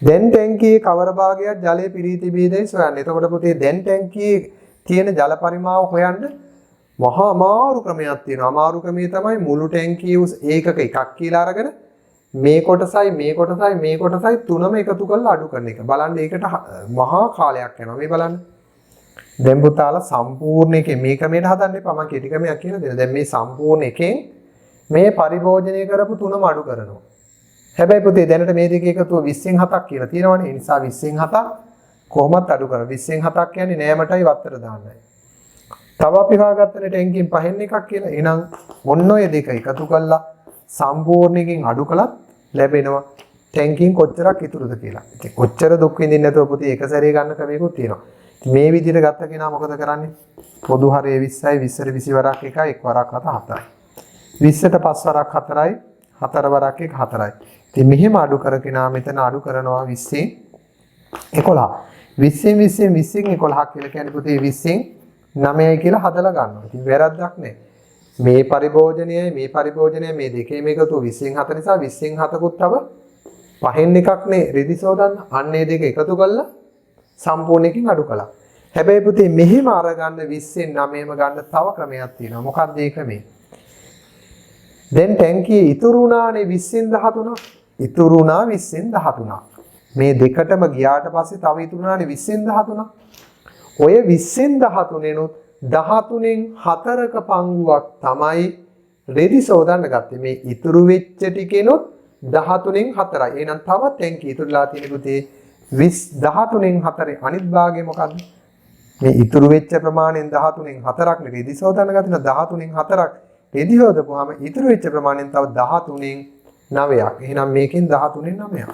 දැන් ටැංකියේ කවර භාගයක් ජලය පිරී තිබීදයි සොයන්න. එතකොට පුතේ දැන් ටැංකියේ තියෙන ජල පරිමාව හොයන්න මහා අමාරු ක්‍රමයක් තියෙනවා. අමාරු ක්‍රමය තමයි මුළු ටැංකියේ උස් ඒකක එකක් කියලා අරගෙන මේ කොටසයි තුනම එකතු කරලා අඩු කරන එක. බලන්න ඒකට මහා කාලයක් යනවා. මේ බලන්න. දැන් පුතාලා සම්පූර්ණ එකේ මේ ක්‍රමයට හදන්න එපා. මම කෙටි ක්‍රමයක් කියලා දෙනවා. දැන් මේ සම්පූර්ණ එකෙන් මේ පරිභෝජනය කරපු තුනම අඩු කරනවා. හැබැයි පුතේ දැනට මේ දෙක එකතුව 20න් 7ක් කියලා තියෙනවනේ. ඒ නිසා 20න් 7ක් කොහොමත් අඩු කරනවා. 20න් 7ක් කියන්නේ නෑමටයි වත්තට දාන්නයි. තව අපි හොයාගත්තනේ ටැංකියෙන් 5න් එකක් කියලා. එහෙනම් ඔන්න ඔය දෙක එකතු කළා සම්පූර්ණයෙන් අඩු කළත් ලැබෙනවා ටැංකියෙන් කොච්චරක් ඉතුරුද කියලා. ඉතින් කොච්චර දුක් විඳින්න නැතුව පුතේ එක සැරේ ගන්න ක්‍රමයකුත් තියෙනවා. මේ විදිහට ගත්ත කෙනා මොකද කරන්නේ? පොදු හරය 20යි 20ට 20 වරක් 1යි 1 වරක් 7යි. 20ට 5 වරක් 4යි 4 වරක් 1 4යි. ඉතින් මෙහෙම අඩු කර කෙනා මෙතන අඩු කරනවා 20න් 11. 20න් 11ක් කියලා කියන්නේ පුතේ 20න් 9යි කියලා හදලා ගන්නවා. ඉතින් වැරද්දක් නැහැ. මේ පරිභෝජනයයි මේ දෙකේම එකතු 20න් 7 නිසා 20න් 7කුත් තව 5න් එකක් නේ රෙදි සෝදන්න. අන්න ඒ දෙක එකතු කළා සම්පූර්ණයෙන් අඩු කළා. හැබැයි පුතේ මෙහෙම අරගන්න 20න් 9ම ගන්න තව ක්‍රමයක් තියෙනවා. මොකක්ද ඒ ක්‍රමය? දැන් ටැංකියේ ඉතුරු වුණානේ 20න් 13. ඉතුරු වුණා 20න් 13. මේ දෙකටම ගියාට පස්සේ තව ඉතුරු වුණානේ 20න් 13. ඔය 20න් 13නුත් 13න් 4ක පංගුවක් තමයි රෙදි සෝදන්න ගත්තේ. මේ ඉතුරු වෙච්ච ටිකෙනුත් 13න් 4යි. එහෙනම් තවත් ටැංකිය ඉතුරුලා තියෙන පුතේ 13න් 4 අනිත් භාගය මොකද්ද? මේ ඉතුරු වෙච්ච ප්‍රමාණයෙන් 13න් 4ක් නේ රෙදි සෝදන්න ගත්තා. 13න් 4ක් රෙදි හොදපුවාම ඉතුරු වෙච්ච ප්‍රමාණයෙන් තව 13න් 9ක්. එහෙනම් මේකෙන් 13න් 9ක්.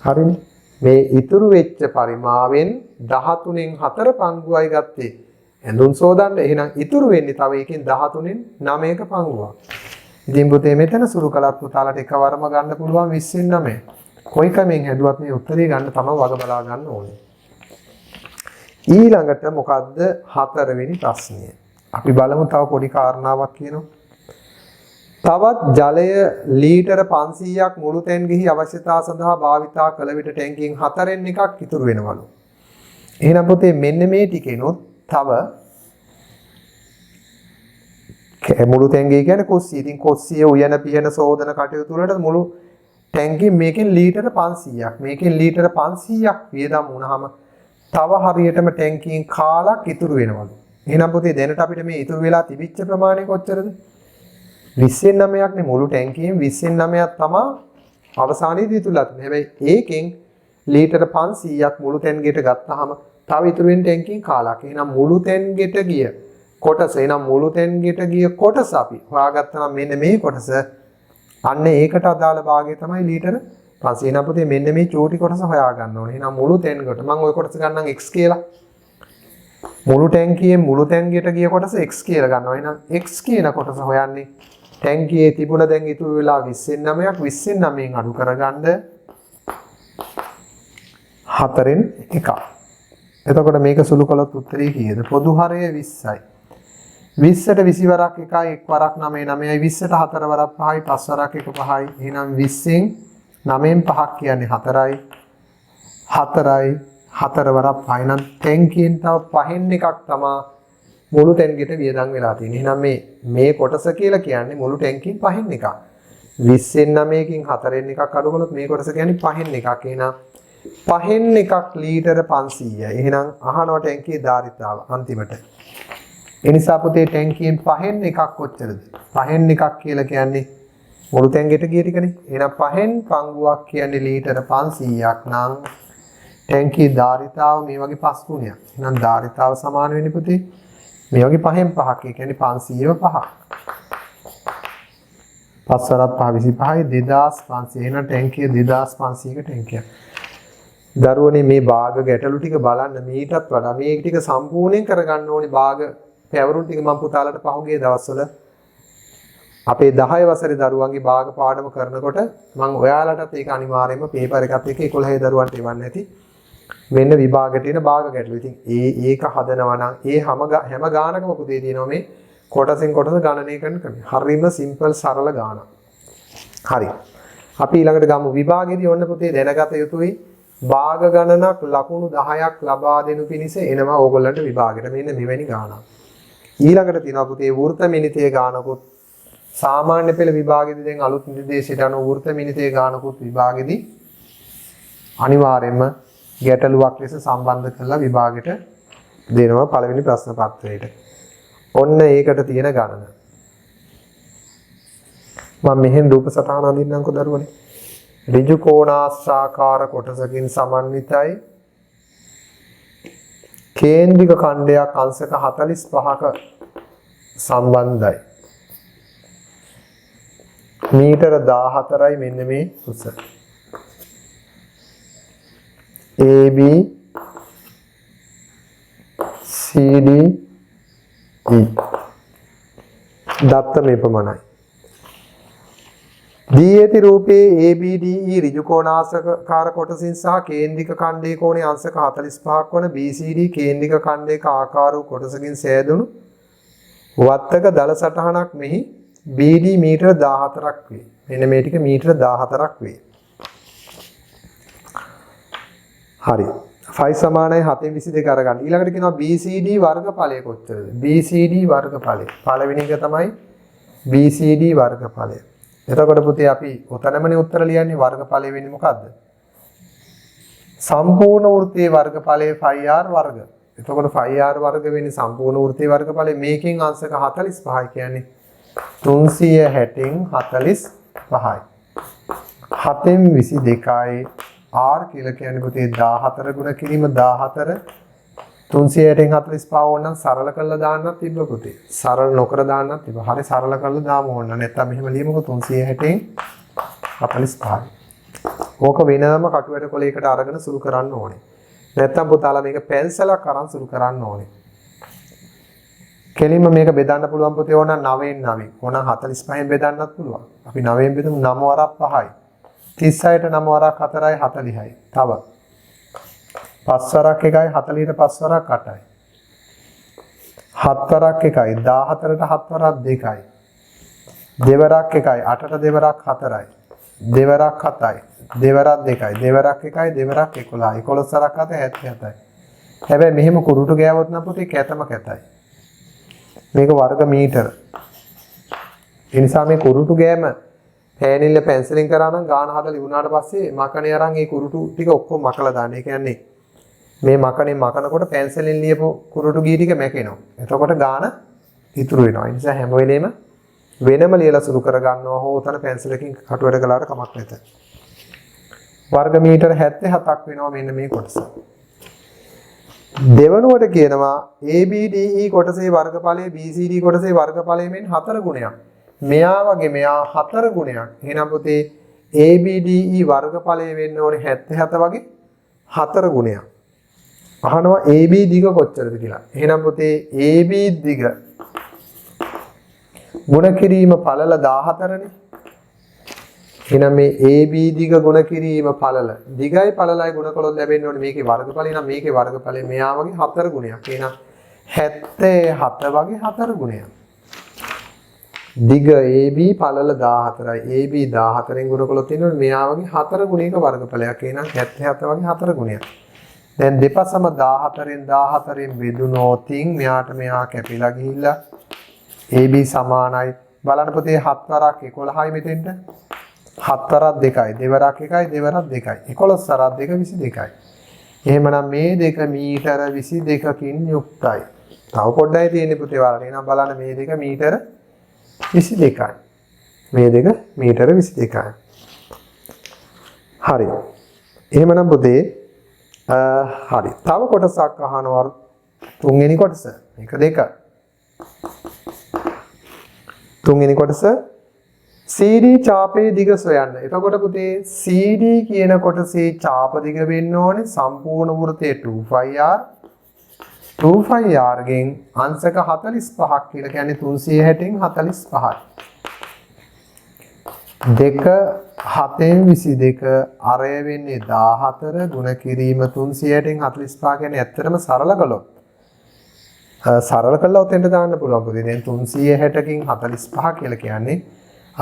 හරිනේ. මේ ඉතුරු වෙච්ච පරිමාවෙන් 13න් 4 පංගුවයි ගත්තේ. ඇඳුම් සෝදන්න. එහෙනම් ඉතුරු වෙන්නේ තව එකෙන් 13න් 9ක පංගුවක්. ඉතින් පුතේ මෙතන සුරු කළත් පුතාලට එකවරම ගන්න පුළුවන් 20න් 9. කොයි ක්‍රමෙන් හැදුවත් මේ උත්තරේ ගන්න තමයි වග බලා ගන්න ඕනේ. ඊළඟට මොකද්ද 4 වෙනි ප්‍රශ්නය? අපි බලමු තව පොඩි කාරණාවක් කියනවා. තවත් ජලය ලීටර 500ක් මුළු තැන් ගිහි අවශ්‍යතාව සඳහා භාවිතා කළ විට ටැංකියෙන් 4න් එකක් ඉතුරු වෙනවලු. එහෙනම් පුතේ මෙන්න මේ ටිකේනොත් තව මුළු තැන්ගේ කියන්නේ කොස්සිය. ඉතින් කොස්සිය උයන පිහන සෝදන කටයුතු වලට මුළු ටැංකියෙන් මේකෙන් ලීටර 500ක් මේකෙන් ලීටර 500ක් වියදම් වුණාම තව හරියටම ටැංකියෙන් කාලක් ඉතුරු වෙනවලු. එහෙනම් පුතේ දැනට අපිට මේ ඉතුරු වෙලා තිබිච්ච ප්‍රමාණය කොච්චරද? 29ක් නේ මුළු ටැංකියෙන් 29ක් තමයි අවසානයේදී ඉතුරුලා තියෙන්නේ. හැබැයි ඒකෙන් ලීටර 500ක් මුළු තැන් ගෙට ගත්තාම තව ඉතුරු වෙන ටැංකියෙන් කාලක්. එහෙනම් මුළු තැන් ගෙට ගිය කොටස එහෙනම් මුළු තැන් ගෙට ගිය කොටස අපි හොයාගත්තා නම් මෙන්න මේ කොටස අන්න ඒකට අදාළ භාගය තමයි ලීටර 500. එහෙනම් පුතේ මෙන්න මේ චූටි කොටස හොයා ගන්න ඕනේ. එහෙනම් මුළු තැන් කොට මම ওই කොටස ගන්නම් x කියලා. මුළු ටැංකියේ මුළු තැන් ගෙට ගිය කොටස x කියලා ගන්නවා. එහෙනම් x කියන කොටස හොයන්නේ ටැංකියේ තිබුණ දැන් ඉතුරු වෙලා 29ක් 29න් අඩු කරගන්න 4න් එකක්. එතකොට මේක සුළු කළොත් උත්තරේ කීයද? පොදු හරය 20යි. 20ට 20 වරක් 1යි 1 වරක් 9 9යි 20ට 4 වරක් 5යි 5 වරක් 1 5යි. එහෙනම් 20න් 9න් 5ක් කියන්නේ 4යි 4යි 4 වරක් 5යි නම් ටැංකියෙන් තව 5න් එකක් තමයි මුළු ටැංකියට වියදම් වෙලා තියෙන්නේ. එහෙනම් මේ කොටස කියලා කියන්නේ මුළු ටැංකියෙන් 5න් එකක්. 20න් 9කින් 4න් එකක් අඩු කළොත් මේ කොටස කියන්නේ 5න් එකක්. එහෙනම් 5න් එකක් ලීටර 500යි. එහෙනම් අහනවා ටැංකියේ ධාරිතාව අන්තිමට. ඒ නිසා පුතේ ටැංකියෙන් 5න් එකක් කොච්චරද? 5න් එකක් කියලා කියන්නේ මුළු ටැංකියට ගිය ටිකනේ. එහෙනම් 5න් පංගුවක් කියන්නේ ලීටර 500ක් නම් ටැංකියේ ධාරිතාව මේ වගේ 5 ගුණයක්. එහෙනම් ධාරිතාව සමාන වෙන්නේ පුතේ මේ වගේ 5න් 5ක්. ඒ කියන්නේ 500ව 5ක්. 5 වරක් 5 25යි 2500. එහෙනම් ටැංකිය 2500ක ටැංකියක්. දරුවනේ මේ භාග ගැටලු ටික බලන්න මීටත් වඩා මේ ටික සම්පූර්ණයෙන් කරගන්න ඕනේ භාග පැවරුම් ටික මම පුතාලට පහුගිය දවස්වල අපේ 10 වසරේ දරුවන්ගේ භාග පාඩම කරනකොට මම ඔයාලටත් ඒක අනිවාර්යයෙන්ම පේපර් එකත් එක්ක 11 දරුවන්ට එවන්න ඇති. මෙන්න විභාගයට එන භාග ගැටලු. ඉතින් ඒක හදනවා නම් ඒ හැම ගානකම පුතේ තියෙනවා මේ කොටසෙන් කොටස ගණනය කරන ක්‍රමය. හරිම සිම්පල් සරල ගානක්. හරි. අපි ඊළඟට ගමු විභාගයේදී ඔන්න පුතේ දැනගත යුතුයි භාග ගණනක් ලකුණු 10ක් ලබා දෙනු පිණිස එනවා ඕගොල්ලන්ට විභාගෙට. මෙන්න මෙවැනි ගානක්. ඊළඟට තියෙනවා පුතේ වෘත්ත මිනිතේ ගානකුත් සාමාන්‍ය පෙළ විභාගෙදී දැන් අලුත් නිර්දේශයට අනුව වෘත්ත මිනිතේ ගානකුත් විභාගෙදී අනිවාර්යයෙන්ම ගැටලුවක් ලෙස සම්බන්ධ කරලා විභාගෙට දෙනවා පළවෙනි ප්‍රශ්න පත්‍රයට. ඔන්න ඒකට තියෙන ගණන. මම මෙහෙන් රූප සටහන අඳින්නම්කෝ දරුවනේ. ඍජු කෝණාශ්‍රාකාර කොටසකින් සමන්විතයි කේන්ද්‍රික ඛණ්ඩයක් අංශක 45ක සම්බන්ධයි. මීටර 14යි මෙන්න මේ උස. AB CD E දත්ත මේ පමණයි. දී ඇති රූපයේ ABDE ඍජු කෝණාශ්‍රාකාර කොටසින් සහ කේන්ද්‍රික ඛණ්ඩයේ කෝණයේ අංශක 45ක් වන BCD කේන්ද්‍රික ඛණ්ඩයක ආකාර වූ කොටසකින් සෑදුණු වත්තක දල සටහනක් මෙහි BD මීටර 14ක් වේ. මෙන්න මේ ටික මීටර 14ක් වේ. හරි. 5 සමානයි 722 අරගන්න. ඊළඟට කියනවා BCD වර්ගඵලය කොච්චරද? BCD වර්ගඵලය. පළවෙනි එක තමයි BCD වර්ගඵලය. එතකොට පුතේ අපි ඔතනමනේ උත්තර ලියන්නේ වර්ගඵලය වෙන්නේ මොකද්ද? සම්පූර්ණ වෘත්තයේ වර්ගඵලය 5r වර්ග. එතකොට 5r වර්ග වෙන්නේ සම්පූර්ණ වෘත්තයේ වර්ගඵලය. මේකෙන් අංශක 45යි කියන්නේ 360න් 45යි. 7න් 22යි r කියලා කියන්නේ පුතේ 14 ගුණ කිරීම 14 360න් 45 ඕනනම් සරල කරලා දාන්නත් තිබ්බ පුතේ. සරල නොකර දාන්නත් තිබ්බ. හරි සරල කරලා දාමු ඕන. නැත්නම් මෙහෙම ලියමුකෝ 360න් 45යි. ඕක වෙනම කටුවැට කොලයකට අරගෙන සුළු කරන්න ඕනේ. නැත්නම් පුතාලා මේක පෙන්සලක් අරන් සුළු කරන්න ඕනේ. කෙලින්ම මේක බෙදන්න පුළුවන් පුතේ ඕන 9න් 9. ඕන 45න් බෙදන්නත් පුළුවන්. අපි 9න් බෙදමු 9 වරක් 5යි. 36ට 9 වරක් 4යි 40යි. තව 5 වරක් 1යි 40ට 5 වරක් 8යි. 7 වරක් 1යි 14ට 7 වරක් 2යි. දෙවරක් 1යි 8ට දෙවරක් 4යි. දෙවරක් 7යි. දෙවරක් 2යි. දෙවරක් 1යි දෙවරක් 11යි. 11 වරක් 7 77යි. හැබැයි මෙහෙම කුරුටු ගෑවොත් නම් පුතේ කැතම කැතයි. මේක වර්ග මීටර. ඒ නිසා මේ කුරුටු ගෑම පෑනිල්ල පැන්සලින් කරා නම් ගාන හදලා ඉවුනාට පස්සේ මකණේ අරන් ඒ කුරුටු ටික ඔක්කොම මකලා දාන්න. ඒ කියන්නේ මේ මකණේ මකනකොට පැන්සලින් ලියපු කුරුටු ගී ටික මැකෙනවා. එතකොට ගාන ඉතුරු වෙනවා. ඒ නිසා හැම වෙලේම වෙනම ලියලා සුළු කර ගන්නවා හෝ උතන පැන්සලකින් කටුවැඩ කළාට කමක් නැත. වර්ග මීටර 77ක් වෙනවා මෙන්න මේ කොටස. දෙවනුවට කියනවා ABDE කොටසේ වර්ගඵලය BCD කොටසේ වර්ගඵලය මෙන් 4 ගුණයක්. මෙයා වගේ මෙයා 4 ගුණයක්. එහෙනම් පුතේ ABDE වර්ගඵලය වෙන්න ඕනේ 77 වගේ 4 ගුණයක්. අහනවා AB දිග කොච්චරද කියලා. එහෙනම් පුතේ AB දිග ගුණ කිරීම පළල 14නේ. එහෙනම් මේ AB දිග ගුණ කිරීම පළල දිගයි පළලයි ගුණ කළොත් ලැබෙන්න ඕනේ මේකේ වර්ගඵලය. නම් මේකේ වර්ගඵලය මෙයා වගේ 4 ගුණයක්. එහෙනම් 77 වගේ 4 ගුණයක්. දිග AB පළල 14යි. AB 14න් ගුණ කළොත් එන්නේ මෙයා වගේ 4 ගුණයක වර්ගඵලයක්. එහෙනම් 77 වගේ 4 ගුණයක්. දැන් දෙපසම 14න් බෙදුනොත් මෙයාට මෙයා කැපිලා ගිහිල්ලා AB සමානයි. බලන්න පුතේ 7 වරක් 11යි මෙතෙන්ට. 7 වරක් 2යි. දෙවරක් 1යි දෙවරක් 2යි. 11 වරක් 2 22යි. එහෙමනම් මේ දෙක මීටර 22කින් යුක්තයි. තව පොඩ්ඩයි තියෙන්නේ පුතේ වලට. එහෙනම් බලන්න මේ දෙක මීටර 22යි. මේ දෙක මීටර 22යි. හරි. එහෙමනම් පුතේ හරි. තව කොටසක් අහනවා තුන්වෙනි කොටස. මේක දෙක. තුන්වෙනි කොටස CD චාපයේ දිග සොයන්න. එතකොට පුතේ CD කියන කොටසේ චාප දිග වෙන්න ඕනේ සම්පූර්ණ වෘත්තයේ 2πr 2πr ගෙන් අංශක 45ක් කියලා කියන්නේ 360න් 45යි. 2 7න් 22 අරය වෙන්නේ 14 ගුණ කිරීම 360න් 45 කියන්නේ ඇත්තටම සරල කළොත් සරල කළා උතෙන්ට දාන්න පුළුවන් පුතේ. දැන් 360කින් 45 කියලා කියන්නේ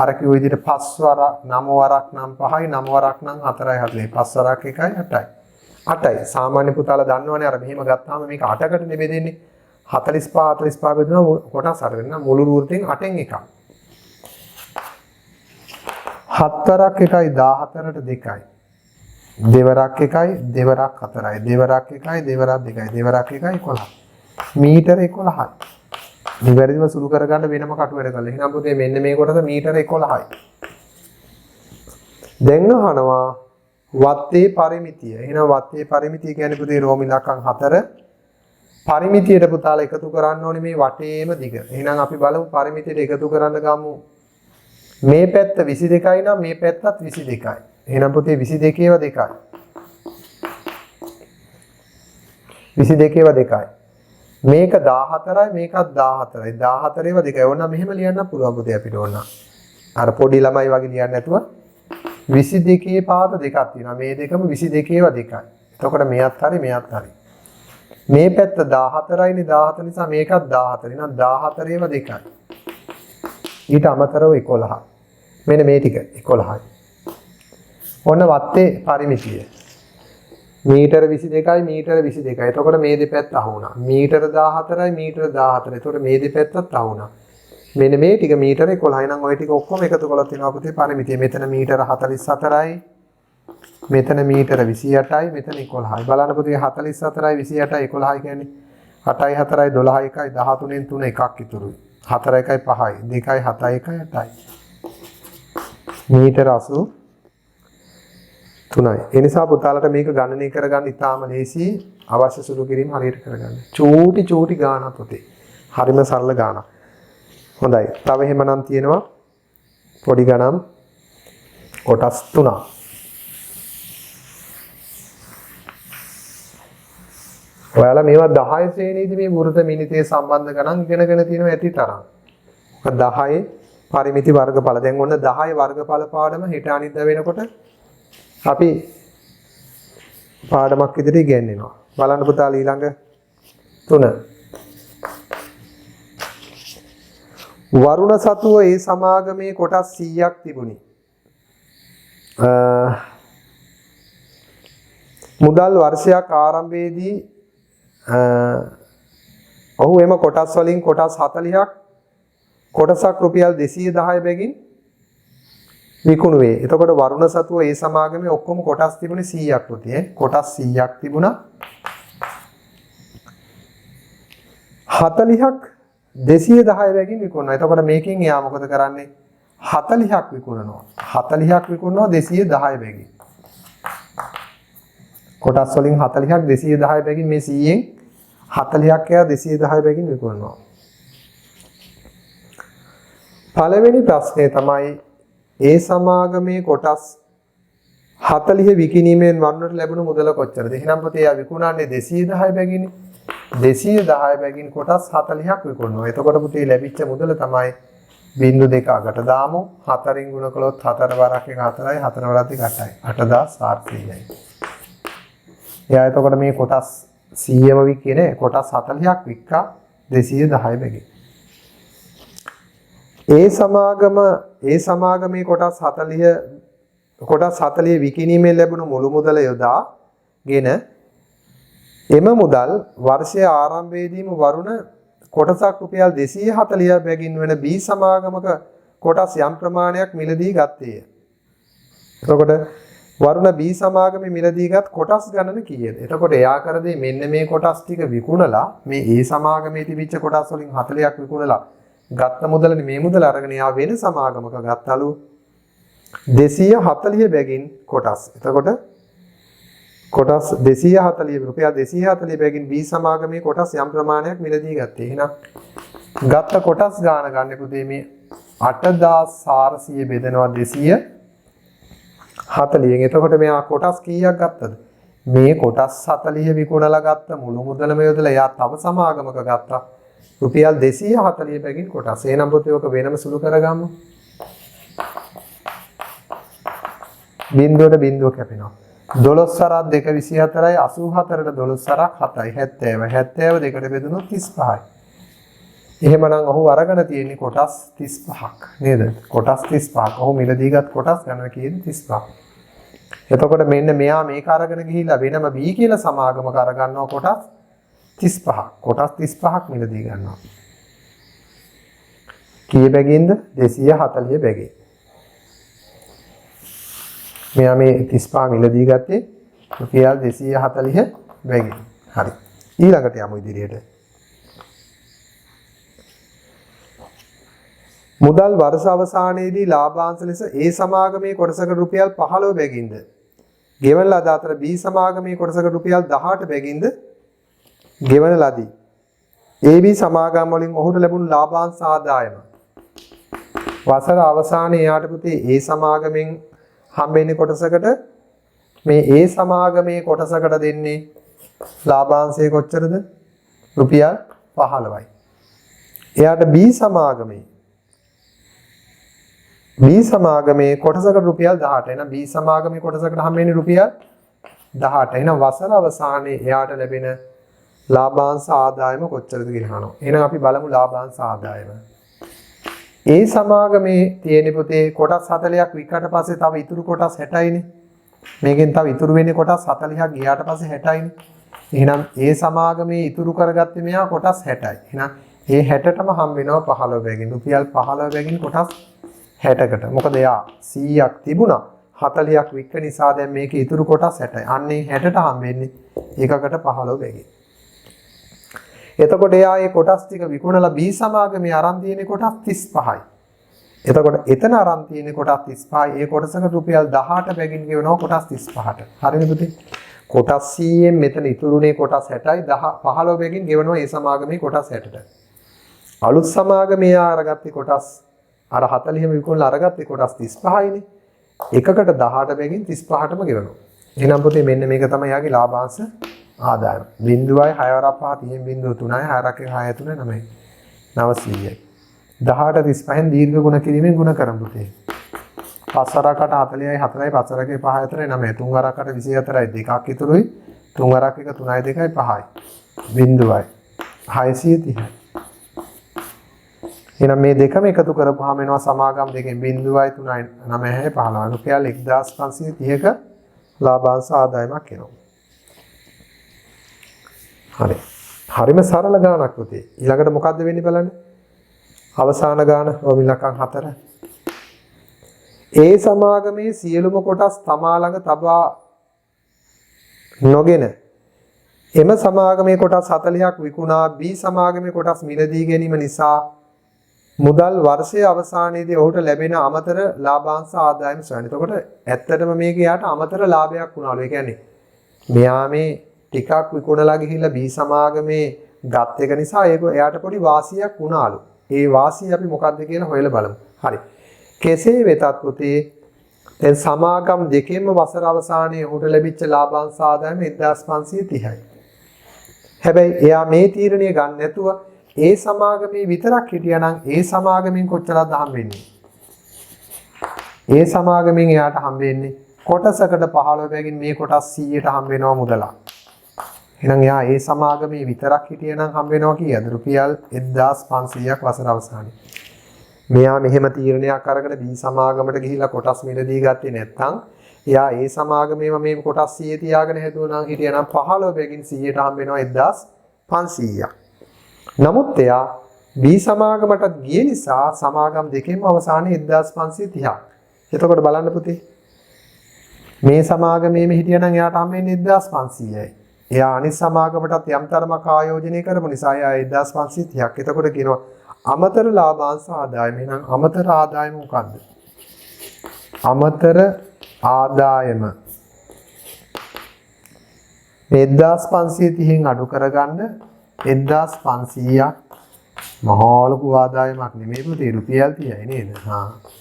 අර කිව්ව විදිහට 5 වරක් 9 වරක් නම් 5යි 9 වරක් නම් 4යි 4යි 5 වරක් 1යි 8යි 8යි. සාමාන්‍ය පුතාලා දන්නවනේ අර මෙහෙම ගත්තාම මේක 8කට බෙදෙන්නේ. 45 45 බෙදුණා කොටස් 8 වෙනවා. මුළු වෘත්තයෙන් 8න් එකක්. 7 වරක් 1යි 14ට 2යි. දෙවරක් 1යි දෙවරක් 4යි. දෙවරක් 1යි දෙවරක් 2යි. දෙවරක් 1යි 11යි. මීටර 11යි. නිවැරදිව සුළු කරගන්න වෙනම කටුවැඩ කරලා. එහෙනම් පුතේ මෙන්න මේ කොටස මීටර 11යි. දැන් අහනවා වත්තේ පරිමිතිය. එහෙනම් වත්තේ පරිමිතිය කියන්නේ පුතේ රෝමි ඉලක්කම් 4 පරිමිතියට පුතාලා එකතු කරන්න ඕනේ මේ වටේම දිග. එහෙනම් අපි බලමු පරිමිතියට එකතු කරන්න ගමු. මේ පැත්ත 22යි නම් මේ පැත්තත් 22යි. එහෙනම් පුතේ 22ව 2යි. 22ව 2යි. මේක 14යි මේකත් 14යි. 14ව 2යි. ඕන මෙහෙම ලියන්න පුළුවන් පුතේ අපිට ඕන. අර පොඩි ළමයි වගේ ලියන්න නැතුව 22 පාද දෙකක් තියෙනවා. මේ දෙකම 22ව 2යි. එතකොට මෙයත් හරි මෙයත් හරි. මේ පැත්ත 14යිනේ 14 නිසා මේකත් 14. එහෙනම් 14ව 2යි. ඊට අමතරව 11. මෙන්න මේ ටික 11යි. ඔන්න වත්තේ පරිමිතිය. මීටර 22යි මීටර 22යි. එතකොට මේ දෙපැත්ත අහු වුණා. මීටර 14යි මීටර 14. එතකොට මේ දෙපැත්තත් අහු වුණා. මෙන්න මේ ටික මීටර 11යි නම් ওই ටික ඔක්කොම එකතු කළොත් එනවා පුතේ පරිමිතිය. මෙතන මීටර 44යි. මෙතන මීටර 28යි. මෙතන 11යි. බලන්න පුතේ 44යි 28යි 11යි කියන්නේ 8යි 4යි 12යි 1යි 13න් 3 එකක් ඉතුරුයි. 4 1යි 5යි 2යි 7යි 1යි 8යි. මීටර 83යි. ඒ නිසා පුතාලට මේක ගණනය කරගන්න ඉතාම ලේසි. අවශ්‍ය සුළු කිරීම හරියට කරගන්න. චූටි ගානක් පුතේ. හරිම සරල ගානක්. හොඳයි. තව එහෙමනම් තියෙනවා පොඩි ගණන් කොටස් 3ක්. ඔයාලා මේවා 10 ශ්‍රේණියේදී මේ වෘත මිනිතේ සම්බන්ධ ගණන් ඉගෙනගෙන තියෙනවා ඇති තරම්. 10 පරිමිති වර්ගඵල. දැන් ඔන්න 10 වර්ගඵල පාඩම හෙට අනිද්දා වෙනකොට අපි පාඩමක් ඉදිරියට ගෙනියනවා. බලන්න පුතාලා ඊළඟ 3. වරුණ සතුව ඒ සමාගමේ කොටස් 100ක් තිබුණි. මුදල් වර්ෂයක් ආරම්භයේදී ඔහු එම කොටස් වලින් කොටස් 40ක් කොටසක් රුපියල් 210 බැගින් විකුණුවේ. එතකොට වරුණ සතුව ඒ සමාගමේ ඔක්කොම කොටස් තිබුණේ 100ක් පුතේ. කොටස් 100ක් තිබුණා. 40ක් 210 බැගින් විකුණනවා. එතකොට මේකෙන් එයා මොකද කරන්නේ? 40ක් විකුණනවා. 40ක් විකුණනවා 210 බැගින්. කොටස් වලින් 40ක් 210 බැගින් මේ 100න් 40ක් එයා 210 බැගින් විකුණනවා. පළවෙනි ප්‍රශ්නේ තමයි ඒ සමාගමේ කොටස් 40 විකිණීමෙන් වන්නට ලැබුණු මුදල කොච්චරද? එහෙනම් පුතේ එයා විකුණන්නේ 210 බැගින්. 210 බැගින් කොටස් 40ක් විකුණනවා. එතකොට පුතේ ලැබිච්ච මුදල තමයි 0.2 අගට දාමු. 4න් ගුණ කළොත් 4 වරක් 1 4යි 4 වරක් 2 8යි. 8400යි. එයා එතකොට මේ කොටස් 100ම විකිනේ කොටස් 40ක් වික්කා 210 බැගින්. ඒ සමාගමේ කොටස් 40 විකිණීමෙන් ලැබුණු මුළු මුදල යොදාගෙන එම මුදල් වර්ෂයේ ආරම්භයේදීම වරුණ කොටසක් රුපියල් 240 බැගින් වෙන B සමාගමක කොටස් යම් ප්‍රමාණයක් මිලදී ගත්තේය. එතකොට වරුණ B සමාගමේ මිලදීගත් කොටස් ගණන කීයද? එතකොට එයා කරදේ මෙන්න මේ කොටස් ටික විකුණලා මේ A සමාගමේ තිබිච්ච කොටස් වලින් 40ක් විකුණලා ගත්ත මුදලනේ මේ මුදල අරගෙන එයා වෙන සමාගමක ගත්තලු 240 බැගින් කොටස්. එතකොට කොටස් 240 රුපියල් 240 බැගින් B සමාගමේ කොටස් යම් ප්‍රමාණයක් මිලදී ගත්තේ. එහෙනම් ගත්ත කොටස් ගාන ගන්න පුතේ මේ 8400 බෙදනවා 240න්. එතකොට මෙයා කොටස් කීයක් ගත්තද? මේ කොටස් 40 විකුණලා ගත්ත මුළු මුදලම යොදලා එයා තව සමාගමක ගත්තා රුපියල් 240 බැගින් කොටස්. එහෙනම් පුතේ ඔක වෙනම සුළු කරගමු. බිංදුවට බිංදුව කැපෙනවා. 12 වරක් 2 24යි 84ට 12 වරක් 7යි 70. 70 දෙකට බෙදුනොත් 35යි. එහෙමනම් ඔහු අරගෙන තියෙන්නේ කොටස් 35ක් නේද? කොටස් 35ක්. ඔහු මිලදීගත් කොටස් ගණන කියන්නේ 35ක්. එතකොට මෙන්න මෙයා මේක අරගෙන ගිහිල්ලා වෙනම B කියලා සමාගමක අරගන්නවා කොටස් 35ක්. කොටස් 35ක් මිලදී ගන්නවා. කී බැගින්ද? 240 බැගින්. මෙයා මේ 35 මිලදී ගත්තේ රුපියල් 240 බැගින්. හරි. ඊළඟට යමු ඉදිරියට. මුදල් වර්ෂ අවසානයේදී ලාභාංශ ලෙස A සමාගමේ කොටසකට රුපියල් 15 බැගින්ද ගෙවන ලද අතර B සමාගමේ කොටසකට රුපියල් 18 බැගින්ද ගෙවන ලදී. AB සමාගම් වලින් ඔහුට ලැබුණු ලාභාංශ ආදායම වසර අවසානයේ යාට පුතේ A සමාගමෙන් හම්බෙන්නේ කොටසකට මේ A සමාගමේ කොටසකට දෙන්නේ ලාභාංශය කොච්චරද? රුපියල් 15යි. එයාට B සමාගමේ කොටසකට රුපියල් 18. එහෙනම් B සමාගමේ කොටසකට හම්බෙන්නේ රුපියල් 18. එහෙනම් වසර අවසානයේ එයාට ලැබෙන ලාභාංශ ආදායම කොච්චරද කියලා අහනවා. එහෙනම් අපි බලමු ලාභාංශ ආදායම. A සමාගමේ තියෙන පුතේ කොටස් 40ක් වික්කට පස්සේ තව ඉතුරු කොටස් 60යිනේ. මේකෙන් තව ඉතුරු වෙන්නේ කොටස් 40ක් ගියාට පස්සේ 60යිනේ. එහෙනම් A සමාගමේ ඉතුරු කරගත්තේ මෙයා කොටස් 60යි. එහෙනම් ඒ 60ටම හම්බ වෙනවා 15 බැගින්. රුපියල් 15 බැගින් කොටස් 60කට. මොකද එයා 100ක් තිබුණා 40ක් වික්ක නිසා දැන් මේකේ ඉතුරු කොටස් 60යි. අන්නේ 60ට හම්බෙන්නේ එකකට 15 බැගින්. එතකොට එයා මේ කොටස් ටික විකුණලා B සමාගමේ අරන් තියෙන කොටස් 35යි. එතකොට එතන අරන් තියෙන කොටස් 35යි. ඒ කොටසකට රුපියල් 18 බැගින් ගෙවනවා කොටස් 35ට. හරිනේ පුතේ? කොටස් 100න් මෙතන ඉතුරුනේ කොටස් 60යි 15 බැගින් ගෙවනවා ඒ සමාගමේ කොටස් 60ට. අලුත් සමාගමේ අරගත්තේ කොටස් අර 40ම විකුණලා අරගත්තේ කොටස් 35යිනේ. එකකට 18 බැගින් 35ටම ගෙවනවා. එහෙනම් පුතේ මෙන්න මේක තමයි යාගේ ලාභාංශ ආදායම. 0.6 වරක් 5 30 0.3යි 6ක් 6 3 9යි 900යි. 18 35න් දීර්ඝ ගුණ කිරීමෙන් ගුණ කරමු පුතේ. 5 40යි 4යි 5 5 4යි 9යි 3 24යි 2ක් ඉතුරුයි 3 1 3යි 2යි 5යි බිඳුවයි 630යි. එහෙනම් මේ දෙකම එකතු කරපුවාම එනවා සමාගම් දෙකෙන් 0.3යි 9යි 15යි රුපියල් 1530ක ලාභාංශ ආදායමක් එනවා. හරි. හරිම සරල ගාණක් පුතේ. ඊළඟට මොකද්ද වෙන්නේ බලන්න. අවසාන ගාණ රොමිලකම් 4. ඒ සමාගමේ සියලුම කොටස් තමා ළඟ තබා නොගෙන එම සමාගමේ කොටස් 40ක් විකුණා B සමාගමේ කොටස් මිලදී ගැනීම නිසා මුදල් වර්ෂයේ අවසානයේදී ඔහුට ලැබෙන අමතර ලාභාංශ ආදායම සොයන. එතකොට ඇත්තටම මේක යාට අමතර ලාභයක් වුණාලු. ඒ කියන්නේ මෙයා මේ ටිකක් විකුණලා ගිහිල්ලා B සමාගමේ ගත් එක නිසා ඒක එයාට පොඩි වාසියක් වුණාලු. ඒ වාසිය අපි මොකක්ද කියලා හොයලා බලමු. හරි. කෙසේ වෙතත් පුතේ දැන් සමාගම් දෙකෙන්ම වසර අවසානයේ ඔහුට ලැබිච්ච ලාභාංශ ආදායම 1530යි. හැබැයි එයා මේ තීරණය ගන්න නැතුව ඒ සමාගමේ විතරක් හිටියානම් ඒ සමාගමෙන් කොච්චරද හම්බෙන්නේ? ඒ සමාගමෙන් එයාට හම්බෙන්නේ කොටසකට 15 බැගින් මේ කොටස් 100ට හම්බ වෙනවා මුදලක්. එහෙනම් එයා ඒ සමාගමේ විතරක් හිටියානම් හම්බ වෙනවා කීයද? රුපියල් 1500ක් වසර අවසානයේ. මෙයා මෙහෙම තීරණයක් අරගෙන B සමාගමට ගිහිල්ලා කොටස් මිලදී ගත්තේ නැත්නම් එයා ඒ සමාගමේම මේ කොටස් 100 තියාගෙන හැදුවනම් හිටියානම් 15 බැගින් 100ට හම්බ වෙනවා 1500ක්. නමුත් එයා B සමාගමටත් ගිය නිසා සමාගම් දෙකෙන්ම අවසානයේ 1530ක්. එතකොට බලන්න පුතේ. මේ සමාගමේම හිටියනම් එයාට හම්බෙන්නේ 1500යි. එයා අනිත් සමාගමටත් යම් තරමක් ආයෝජනය කරපු නිසා එයා 1530ක්. එතකොට කියනවා අමතර ලාභාංශ ආදායම. එහෙනම් අමතර ආදායම මොකද්ද? අමතර ආදායම මේ 1530න් අඩු කරගන්න 1500ක් මහා ලොකු ආදායමක් නෙමෙයි පුතේ රුපියල් 30යි නේද?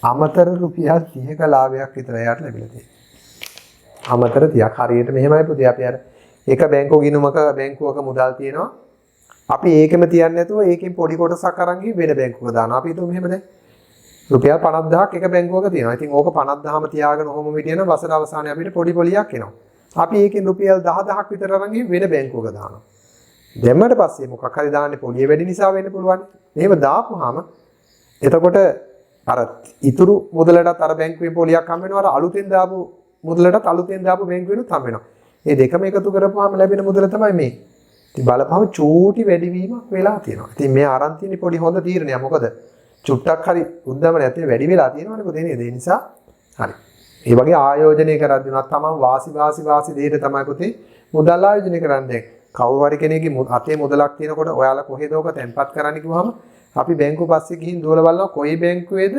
අමතර රුපියල් 30ක ලාභයක් විතර යාට ලැබිලා තියෙනවා. අමතර 30ක් හරියට මෙහෙමයි පුතේ අපි අර එක බැංකුව ගිණුමක බැංකුවක මුදල් තියෙනවා. අපි ඒකෙම තියන්නේ නැතුව ඒකෙන් පොඩි කොටසක් අරන් ගිහින් වෙන බැංකුවක දානවා. අපි හිතුව මෙහෙම දැන් රුපියල් 50000ක් එක බැංකුවක තියෙනවා. ඉතින් ඕක 50000ම තියාගෙන ඔහොම හිටියන වසර අවසානයේ අපිට පොඩි පොලියක් එනවා. අපි ඒකෙන් රුපියල් 10000ක් විතර අරන් ගිහින් වෙන බැංකුවක දානවා. දැම්මට පස්සේ මොකක් හරි දාන්නේ පොලිය වැඩි නිසා වෙන්න පුළුවන්. එහෙම දාපුවාම එතකොට අර ඉතුරු මුදලටත් අර බැංකුවේ පොලියක් හම්බ වෙනවා. අර අලුතෙන් දාපු මුදලටත් අලුතෙන් දාපු බැංකුවෙනුත් හම්බ වෙනවා. මේ දෙකම එකතු කරපුවාම ලැබෙන මුදල තමයි මේ. ඉතින් බලපුවම චූටි වැඩිවීමක් වෙලා තියෙනවා. ඉතින් මේ අරන් තියෙන පොඩි හොඳ තීරණයක්. මොකද චුට්ටක් හරි උද්දම නැති වැඩි වෙලා තියෙනවනේ පොතේ නේද? ඒ නිසා හරි. මේ වගේ ආයෝජනය කරද්දී උනත් තමයි වාසි දෙයට තමයි පොතේ මුදල් ආයෝජනය කරන්නේ. කවුරු හරි කෙනෙක්ගේ අතේ මුදලක් තියෙනකොට ඔයාලා කොහෙද ඔක තැන්පත් කරන්න කිව්වම අපි බැංකුව පස්සේ ගිහින් දුවලා බලනවා කොයි බැංකුවේද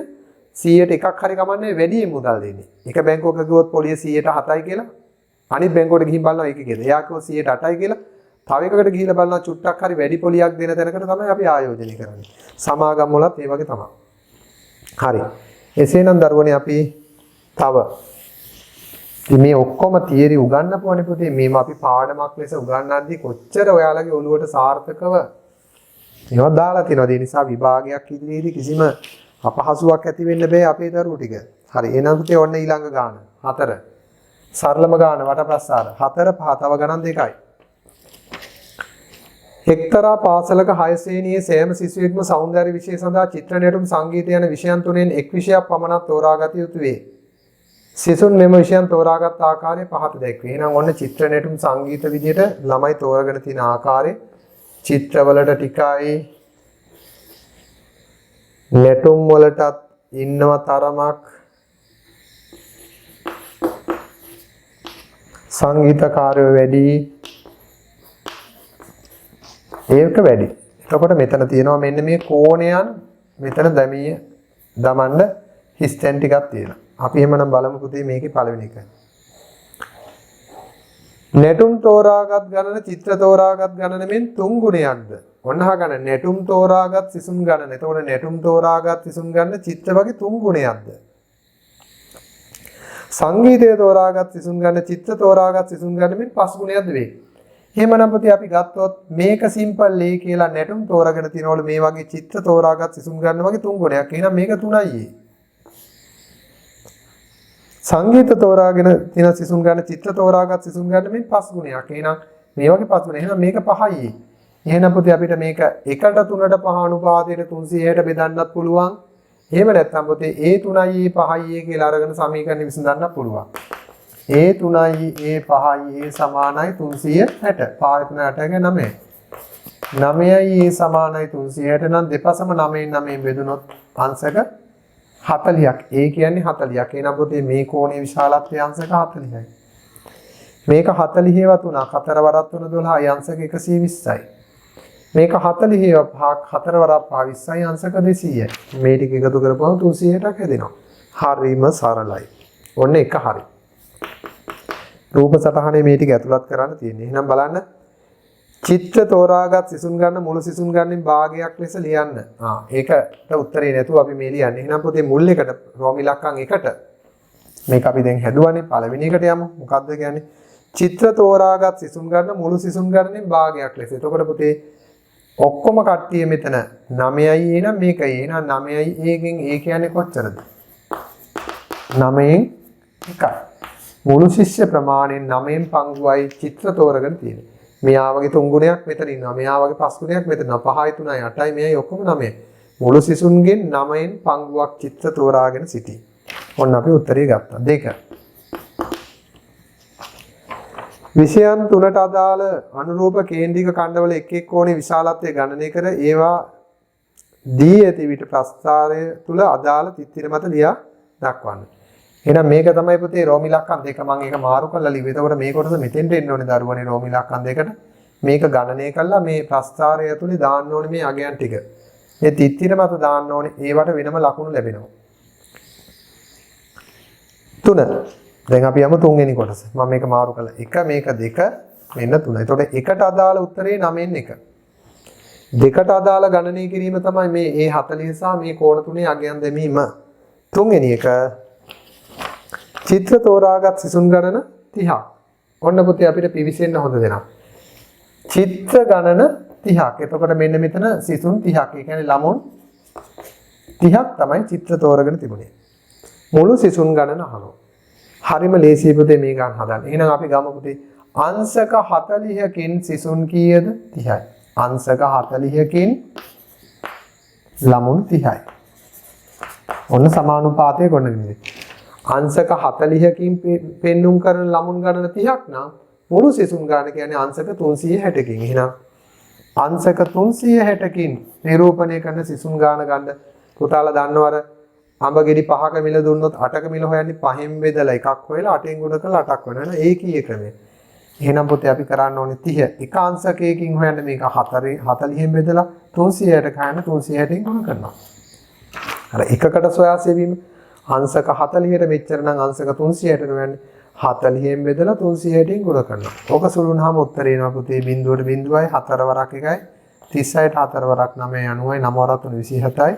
100ට එකක් හරි කමන්නේ වැඩියෙන් මුදල් දෙන්නේ. එක බැංකුවක ගියොත් පොලිය 100ට 7යි කියලා අනිත් බැංකුවට ගිහින් බලනවා ඒකේද. එයා කිව්ව 100ට 8යි කියලා. තව එකකට ගිහිල්ලා බලනවා චුට්ටක් හරි වැඩි පොලියක් දෙන තැනකට තමයි අපි ආයෝජනය කරන්නේ. සමාගම් වලත් ඒ වගේ තමයි. හරි. එසේනම් දරුවනේ අපි තව මේ ඔක්කොම තියරි උගන්වපුවානේ පුතේ මේව අපි පාඩමක් ලෙස උගන්වද්දී කොච්චර ඔයාලගේ ඔළුවට සාර්ථකව ඒවා දාලා තියෙනවද? ඒ නිසා විභාගයක් ඉදිරියේදී කිසිම අපහසුාවක් ඇති වෙන්න බෑ අපේ දරුවෝ ටික. හරි. එහෙනම් පුතේ ඔන්න ඊළඟ ගාන 4. සරලම ගාන වටප්‍රස්ථාර 4 5 තව ගණන් දෙකයි. එක්තරා පාසලක 6 ශ්‍රේණියේ සෑම සිසුවෙක්ම සෞන්දර්ය විෂය සඳහා චිත්‍ර නැටුම් සංගීත යන විෂයන් තුනෙන් එක් විෂයක් පමණක් තෝරාගත යුතු වේ. සිසුන් මෙම විෂයන් තෝරාගත් ආකාරය පහත දැක්වේ. එහෙනම් ඔන්න චිත්‍ර නැටුම් සංගීත විදියට ළමයි තෝරාගෙන තියෙන ආකාරය චිත්‍රවලට ටිකයි නැටුම් වලටත් ඉන්නව තරමක් සංගීතකාරයෝ වැඩි ඒක වැඩි. එතකොට මෙතන තියෙනවා මෙන්න මේ කෝණයන් මෙතන දමන්න හිස්තැන් ටිකක් තියෙනවා. අපි එහෙමනම් බලමු පුතේ මේකේ පළවෙනි එක. නැටුම් තෝරාගත් ගණන චිත්‍ර තෝරාගත් ගණන මෙන් 3 ගුණයක්ද? ඔන්න අහගන්න නැටුම් තෝරාගත් සිසුන් ගණන. එතකොට නැටුම් තෝරාගත් සිසුන් ගණන චිත්‍ර වගේ 3 ගුණයක්ද? සංගීතය තෝරාගත් සිසුන් ගණන චිත්‍ර තෝරාගත් සිසුන් ගණන මෙන් 5 ගුණයක්ද වේ. එහෙමනම් පුතේ අපි ගත්තොත් මේක සිම්පල් ඒ කියලා නැටුම් තෝරාගෙන තියනවලු මේ වගේ චිත්‍ර තෝරාගත් සිසුන් ගන්න වගේ 3 ගුණයක්. එහෙනම් මේක 3යි. සංගීත තෝරාගෙන තියෙන සිසුන් ගන්න චිත්‍ර තෝරාගත් සිසුන් ගන්න මේ 5 ගුණයක්. එහෙනම් මේ වගේ 5 ගුණ. එහෙනම් මේක 5යි. එහෙනම් පුතේ අපිට මේක 1ට 3ට 5 අනුපාතයට 360ට බෙදන්නත් පුළුවන්. එහෙම නැත්නම් පුතේ A3යි A5යි කියලා අරගෙන සමීකරණ විසඳන්න පුළුවන්. A3යි A5යි A සමානයි 360. 5 3 8 9. 9යි A සමානයි 360 නම් දෙපසම 9න් 9න් බෙදුනොත් අංශක 40ක්. A කියන්නේ 40ක්. එහෙනම් පුතේ මේ කෝණයේ විශාලත්වය අංශක 40යි. මේක 40ව 3 4 වරක් 3 12යි අංශක 120යි. මේක 40ව 5ක් 4 වරක් 5 20යි අංශක 200යි. මේ ටික එකතු කරපුවම 360ක් හැදෙනවා. හරිම සරලයි. ඔන්න එක හරි. රූප සටහනේ මේ ටික ඇතුළත් කරන්න තියෙන්නේ. එහෙනම් බලන්න චිත්‍ර තෝරාගත් සිසුන් ගන්න මුළු සිසුන් ගන්නෙන් භාගයක් ලෙස ලියන්න. ඒකට උත්තරේ නැතුව අපි මේ ලියන්නේ. එහෙනම් පොතේ මුල් එකට රෝම ඉලක්කම් 1ට මේක අපි දැන් හැදුවානේ පළවෙනි එකට යමු. මොකද්ද කියන්නේ? චිත්‍ර තෝරාගත් සිසුන් ගන්න මුළු සිසුන් ගන්නෙන් භාගයක් ලෙස. එතකොට පොතේ ඔක්කොම කට්ටිය මෙතන 9යි එහෙනම් මේකයි. එහෙනම් 9යි එකෙන් ඒ කියන්නේ කොච්චරද? 9න් 1යි. මුළු ශිෂ්‍ය ප්‍රමාණයෙන් 9න් පංගුවයි චිත්‍ර තෝරගෙන තියෙන්නේ. මෙයාවගේ 3 ගුණයක් මෙතන ඉන්නවා. මෙයාවගේ 5 ගුණයක් මෙතන ඉන්නවා. 5යි 3යි 8යි මෙයයි ඔක්කොම 9යි. මුළු සිසුන්ගෙන් 9න් පංගුවක් චිත්‍ර තෝරාගෙන සිටී. ඔන්න අපි උත්තරේ ගත්තා. 2. විෂයන් තුනට අදාළ අනුරූප කේන්ද්‍රික ඛණ්ඩවල එක් එක් කෝණේ විශාලත්වය ගණනය කර ඒවා දී ඇති විට ප්‍රස්ථාරය තුල අදාළ තිත්තිර මත ලියා දක්වන්න. එහෙනම් මේක තමයි පුතේ රෝම ඉලක්කම් 2 මම ඒක මාරු කරලා ලිව්වේ. එතකොට මේ කොටස මෙතෙන්ට එන්න ඕනේ දරුවනේ රෝම ඉලක්කම් 2ට. මේක ගණනය කළා මේ ප්‍රස්ථාරය ඇතුලේ දාන්න ඕනේ මේ අගයන් ටික. මේ තිත්තිර මත දාන්න ඕනේ. ඒවට වෙනම ලකුණු ලැබෙනවා. 3. දැන් අපි යමු තුන්වෙනි කොටස. මම මේක මාරු කළා. 1 මේක 2 මෙන්න 3. එතකොට 1ට අදාළ උත්තරේ 9න් 1. 2ට අදාළ ගණනය කිරීම තමයි මේ A40 සහ මේ කෝණ තුනේ අගයන් දැමීම. තුන්වෙනි එක චිත්‍ර තෝරාගත් සිසුන් ගණන 30ක්. ඔන්න පුතේ අපිට පිවිසෙන්න හොඳ දෙනවා. චිත්‍ර ගණන 30ක්. එතකොට මෙන්න මෙතන සිසුන් 30ක්. ඒ කියන්නේ ළමුන් 30ක් තමයි චිත්‍ර තෝරගෙන තිබුණේ. මුළු සිසුන් ගණන අහනවා. හරිම ලේසියි පුතේ මේ ගන්න හදන්න. එහෙනම් අපි ගමු පුතේ අංශක 40කින් සිසුන් කීයද? 30යි. අංශක 40කින් ළමුන් 30යි. ඔන්න සමානුපාතය ගොඩනගන්නේ. අංශක 40කින් පෙන්눔 කරන ළමුන් ගණන 30ක් නම් මුළු සිසුන් ගණන කියන්නේ අංශක 360කින්. එහෙනම් අංශක 360කින් නිරූපණය කරන සිසුන් ගණන ගන්න පුතාලා දන්නවද? අඹ ගෙඩි 5ක මිල දුන්නොත් 8ක මිල හොයන්නේ 5න් බෙදලා එකක් හොයලා 8න් ගුණ කරලා 8ක් වෙනවා නේද? ඒකීය ක්‍රමය. එහෙනම් පුතේ අපි කරන්න ඕනේ 30. එක අංශකයකින් හොයන්නේ මේක 40න් බෙදලා 360ට ගන්න 360න් ගුණ කරනවා. අර එකකට සොයා සෙවීම අංශක 40ට මෙච්චර නම් අංශක 360ට වෙන්නේ 40න් බෙදලා 360න් ගුණ කරනවා. ඕක සුළුනහම උත්තරේ එනවා පුතේ බිඳුවට බිඳුවයි 4 වරක් එකයි 36ට 4 වරක් 9යි 90යි 9 වරක් 27යි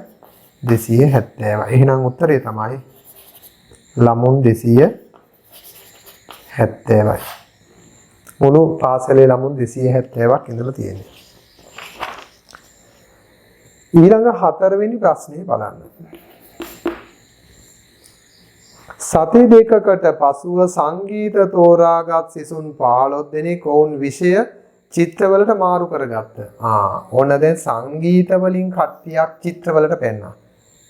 270. එහෙනම් උත්තරේ තමයි ළමුන් 270යි. මුළු පාසලේ ළමුන් 270ක් ඉඳලා තියෙනවා. ඊළඟ 4 වෙනි ප්‍රශ්නේ බලන්න. සති දෙකකට පසුව සංගීත තෝරාගත් සිසුන් 15 දෙනෙක් ඔවුන් විෂය චිත්‍රවලට මාරු කරගත්ත. ඕන දැන් සංගීත වලින් කට්ටියක් චිත්‍රවලට පෙන්නා.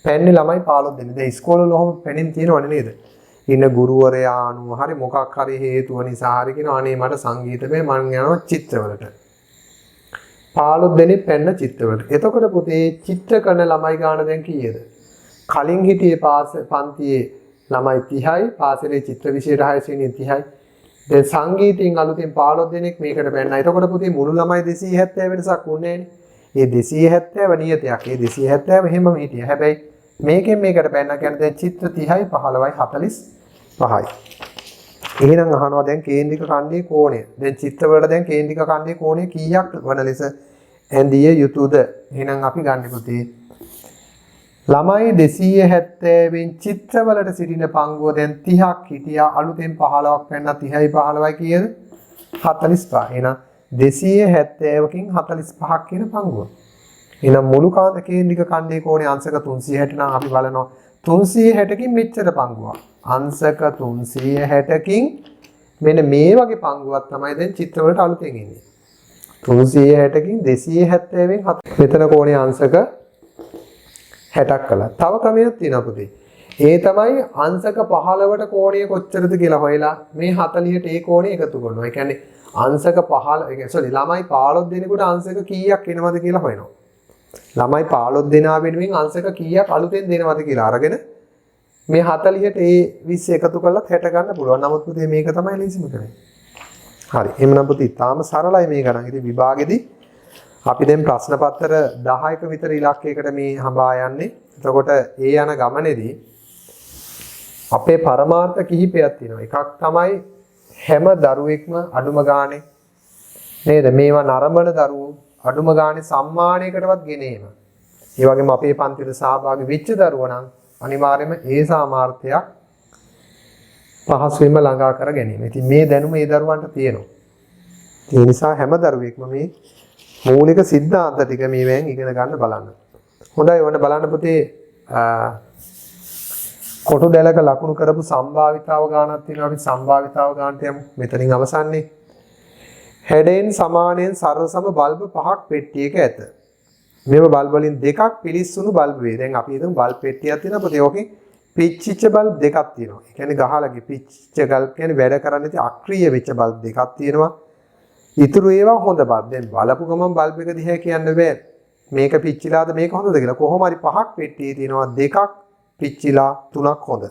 පැන්නේ ළමයි 15 දෙනෙක්. දැන් ඉස්කෝලේ වල ඔහොම පෙනින් තියෙනවනේ නේද? ඉන්න ගුරුවරයා අනුව හරි මොකක් හරි හේතුව නිසා හරි කියනවා අනේ මට සංගීත බෑ මං යනවා චිත්‍රවලට. 15 දෙනෙක් පැන්න චිත්‍රවලට. එතකොට පුතේ චිත්‍ර කරන ළමයි ගාන දැන් කීයද? කලින් හිටියේ පන්තියේ ළමයි 30යි පාසලේ චිත්‍ර විෂයට 6 වෙනි 30යි. දැන් සංගීතයෙන් අලුතෙන් 15 දෙනෙක් මේකට පැන්නා. එතකොට පුතේ මුළු ළමයි 270 වෙනසක් වුණේ නෑනේ. ඒ 270 නියතයක්. ඒ 270 එහෙමම හිටියා. හැබැයි මේකෙන් මේකට පැන්නා කියන්නේ දැන් චිත්‍ර 30යි 15යි 45යි. එහෙනම් අහනවා දැන් කේන්ද්‍රික ඛණ්ඩයේ කෝණය. දැන් චිත්‍ර වලට දැන් කේන්ද්‍රික ඛණ්ඩයේ කෝණය කීයක් වන ලෙස ඇඳිය යුතුද? එහෙනම් අපි ගන්න පුතේ ළමයි 270න් චිත්‍රවලට සිටින පංගුව දැන් 30ක් හිටියා. අලුතෙන් 15ක් පැන්න 30යි 15යි කීයද? 45. එහෙනම් 270කින් 45ක් කියන පංගුව. එහෙනම් මුළු කේන්ද්‍රික ඛණ්ඩයේ කෝණයේ අංශක 360 නම් අපි බලනවා 360කින් මෙච්චර පංගුවක්. අංශක 360කින් මෙන්න මේ වගේ පංගුවක් තමයි දැන් චිත්‍ර වලට අලුතෙන් එන්නේ. 360කින් 270න් මෙතන කෝණයේ අංශක 60ක් කළා. තව ක්‍රමයක් තියෙනවා පුතේ. ඒ තමයි අංශක 15ට කෝණය කොච්චරද කියලා හොයලා මේ 40ට ඒ කෝණය එකතු කරනවා. ඒ කියන්නේ අංශක 15 ළමයි 15 දෙනෙකුට අංශක කීයක් එනවද කියලා හොයනවා. ළමයි 15 දෙනා වෙනුවෙන් අංශක කීයක් අලුතෙන් දෙනවද කියලා අරගෙන මේ 40ට ඒ 20 එකතු කරලා 60 ගන්න පුළුවන්. නමුත් පුතේ මේක තමයි ලේසිම කරන්නේ. හරි. එහෙනම් පුතේ තාම සරලයි මේ ගණන්. ඉතින් විභාගෙදී අපි දැන් ප්‍රශ්න පත්‍ර 10ක විතර ඉලක්කයකට මේ හඹා යන්නේ. එතකොට ඒ යන ගමනේදී අපේ පරමාර්ථ කිහිපයක් තියෙනවා. එකක් තමයි හැම දරුවෙක්ම අඩුම ගානේ නේද මේවා නරඹන දරුවෝ අඩුම ගානේ සම්මානයකටවත් ගෙනේම. ඒ වගේම අපේ පන්තිවල සහභාගී වෙච්ච දරුවෝ නම් අනිවාර්යයෙන්ම ඒ සාමාර්ථයක් පහසුවෙන්ම ළඟා කර ගැනීම. ඉතින් මේ දැනුම ඒ දරුවන්ට තියෙනවා. ඒ නිසා හැම දරුවෙක්ම මේ මූලික સિદ્ધාන්ත ටික මේවෙන් ඉගෙන ගන්න බලන්න. හොඳයි ඔන්න බලන්න පුතේ කොටු දැලක ලකුණු කරපු සම්භාවිතාව ගානක් තියෙනවා. අපි සම්භාවිතාව ගානට යමු. මෙතනින් අවසන්නේ. හැඩයෙන් සමානයෙන් සරසම බල්බ 5ක් පෙට්ටියක ඇත. මේව බල්බ වලින් දෙකක් පිලිස්සුණු බල්බ වේ. දැන් අපි හිතමු බල්බ් පෙට්ටියක් තියෙනවා. පුතේ ඕකේ පිච්චිච්ච බල්බ් දෙකක් තියෙනවා. ඒ කියන්නේ ගහලගේ පිච්චිච්ච බල්බ් කියන්නේ වැඩ කරන්නේ නැති අක්‍රීය වෙච්ච බල්බ් දෙකක් තියෙනවා. ඉතුරු ඒවා හොඳ බල්බ්. දැන් බලපු ගමන් බල්බ් එක දිහා කියන්න බෑ. මේක පිච්චිලාද මේක හොඳද කියලා. කොහොම හරි 5ක් පෙට්ටියේ තියෙනවා. දෙකක් පිච්චිලා 3ක් හොඳ.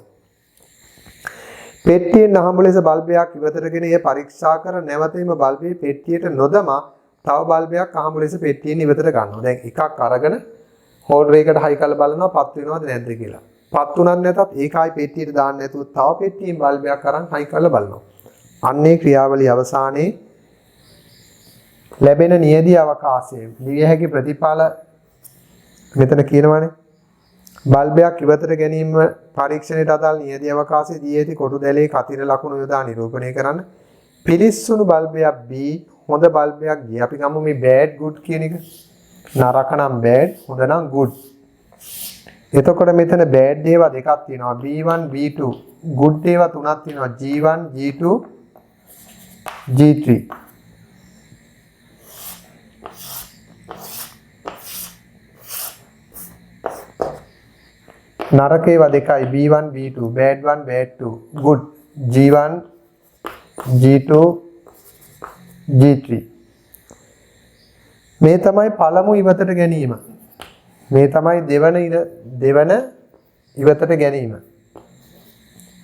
පෙට්ටියෙන් අහඹ ලෙස බල්බයක් ඉවතටගෙන එය පරීක්ෂා කර නැවතීම බල්බේ පෙට්ටියට නොදමා තව බල්බයක් අහඹ ලෙස පෙට්ටියෙන් ඉවතට ගන්නවා. දැන් එකක් අරගෙන හෝල්ඩරයකට හයි කරලා බලනවා පත් වෙනවද නැද්ද කියලා. පත් උනත් නැතත් ඒකයි පෙට්ටියට දාන්න නැතුව තව පෙට්ටියෙන් බල්බයක් අරන් හයි කරලා බලනවා. අන්නේ ක්‍රියාවලිය අවසානයේ ලැබෙන නියදී අවකාශයේ දිවිය හැකි ප්‍රතිඵල මෙතන කියනවානේ. බල්බයක් ඉවතට ගැනීම පරීක්ෂණයට අදාළ නියදී අවකාශයේ දී ඇති කොටු දැලේ කතිර ලකුණු යොදා නිරූපණය කරන්න. පිලිස්සුණු බල්බයක් B හොඳ බල්බයක් G. අපි ගමු මේ bad good කියන එක. නරක නම් bad හොඳ නම් good. එතකොට මෙතන bad ඒවා දෙකක් තියෙනවා. B1 B2 good ඒවා තුනක් තියෙනවා. G1 G2 G3. නරක ඒවා දෙකයි B1 B2 bad 1 bad 2 good G1 G2 G3 මේ තමයි පළමු ඉවතට ගැනීම. මේ තමයි දෙවන ඉවතට ගැනීම.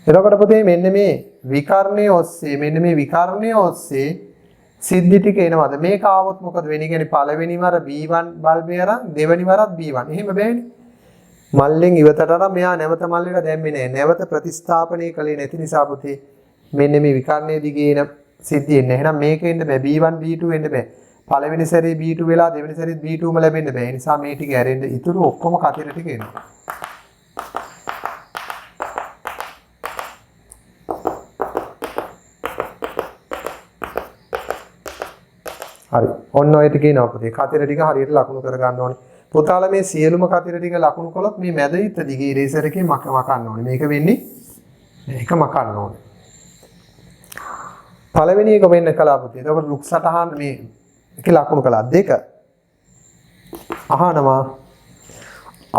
එතකොට පුතේ මෙන්න මේ විකර්ණයේ ඔස්සේ සිද්ධි ටික එනවාද? මේක ආවොත් මොකද වෙන්නේ? කියන්නේ පළවෙනි වර B1 බල්බය අරන් දෙවෙනි වරත් B1. එහෙම බෑනේ. මල්ලෙන් ඉවතට අරන් මෙයා නැවත මල්ලේට දැම්මේ නැහැ. නැවත ප්‍රතිස්ථාපනය කළේ නැති නිසා පුතේ මෙන්න මේ විකර්ණයේ දිගේ එන සිද්ධිය එන්නේ. එහෙනම් මේක එන්න බෑ. B1 B2 එන්න බෑ. පළවෙනි සැරේ B2 වෙලා දෙවෙනි සැරේ B2ම ලැබෙන්න බෑ. ඒ නිසා මේ ටික ඇරෙන්න ඉතුරු ඔක්කොම කතිර ටික එනවා. හරි. ඔන්න ඔය ටික එනවා පුතේ. කතිර ටික හරියට ලකුණු කර ගන්න ඕනේ. පුතාලා මේ සියලුම කතිර ටික ලකුණු කළොත් මේ මැද ඊට දිගේ ඉරේසර් එකේ මකන්න ඕනේ. මේක වෙන්නේ මේක මකන්න ඕනේ. පළවෙනි එක වෙන්න කළා පුතේ. එතකොට රුක් සටහන් මේ එකේ ලකුණු කළා දෙක. අහනවා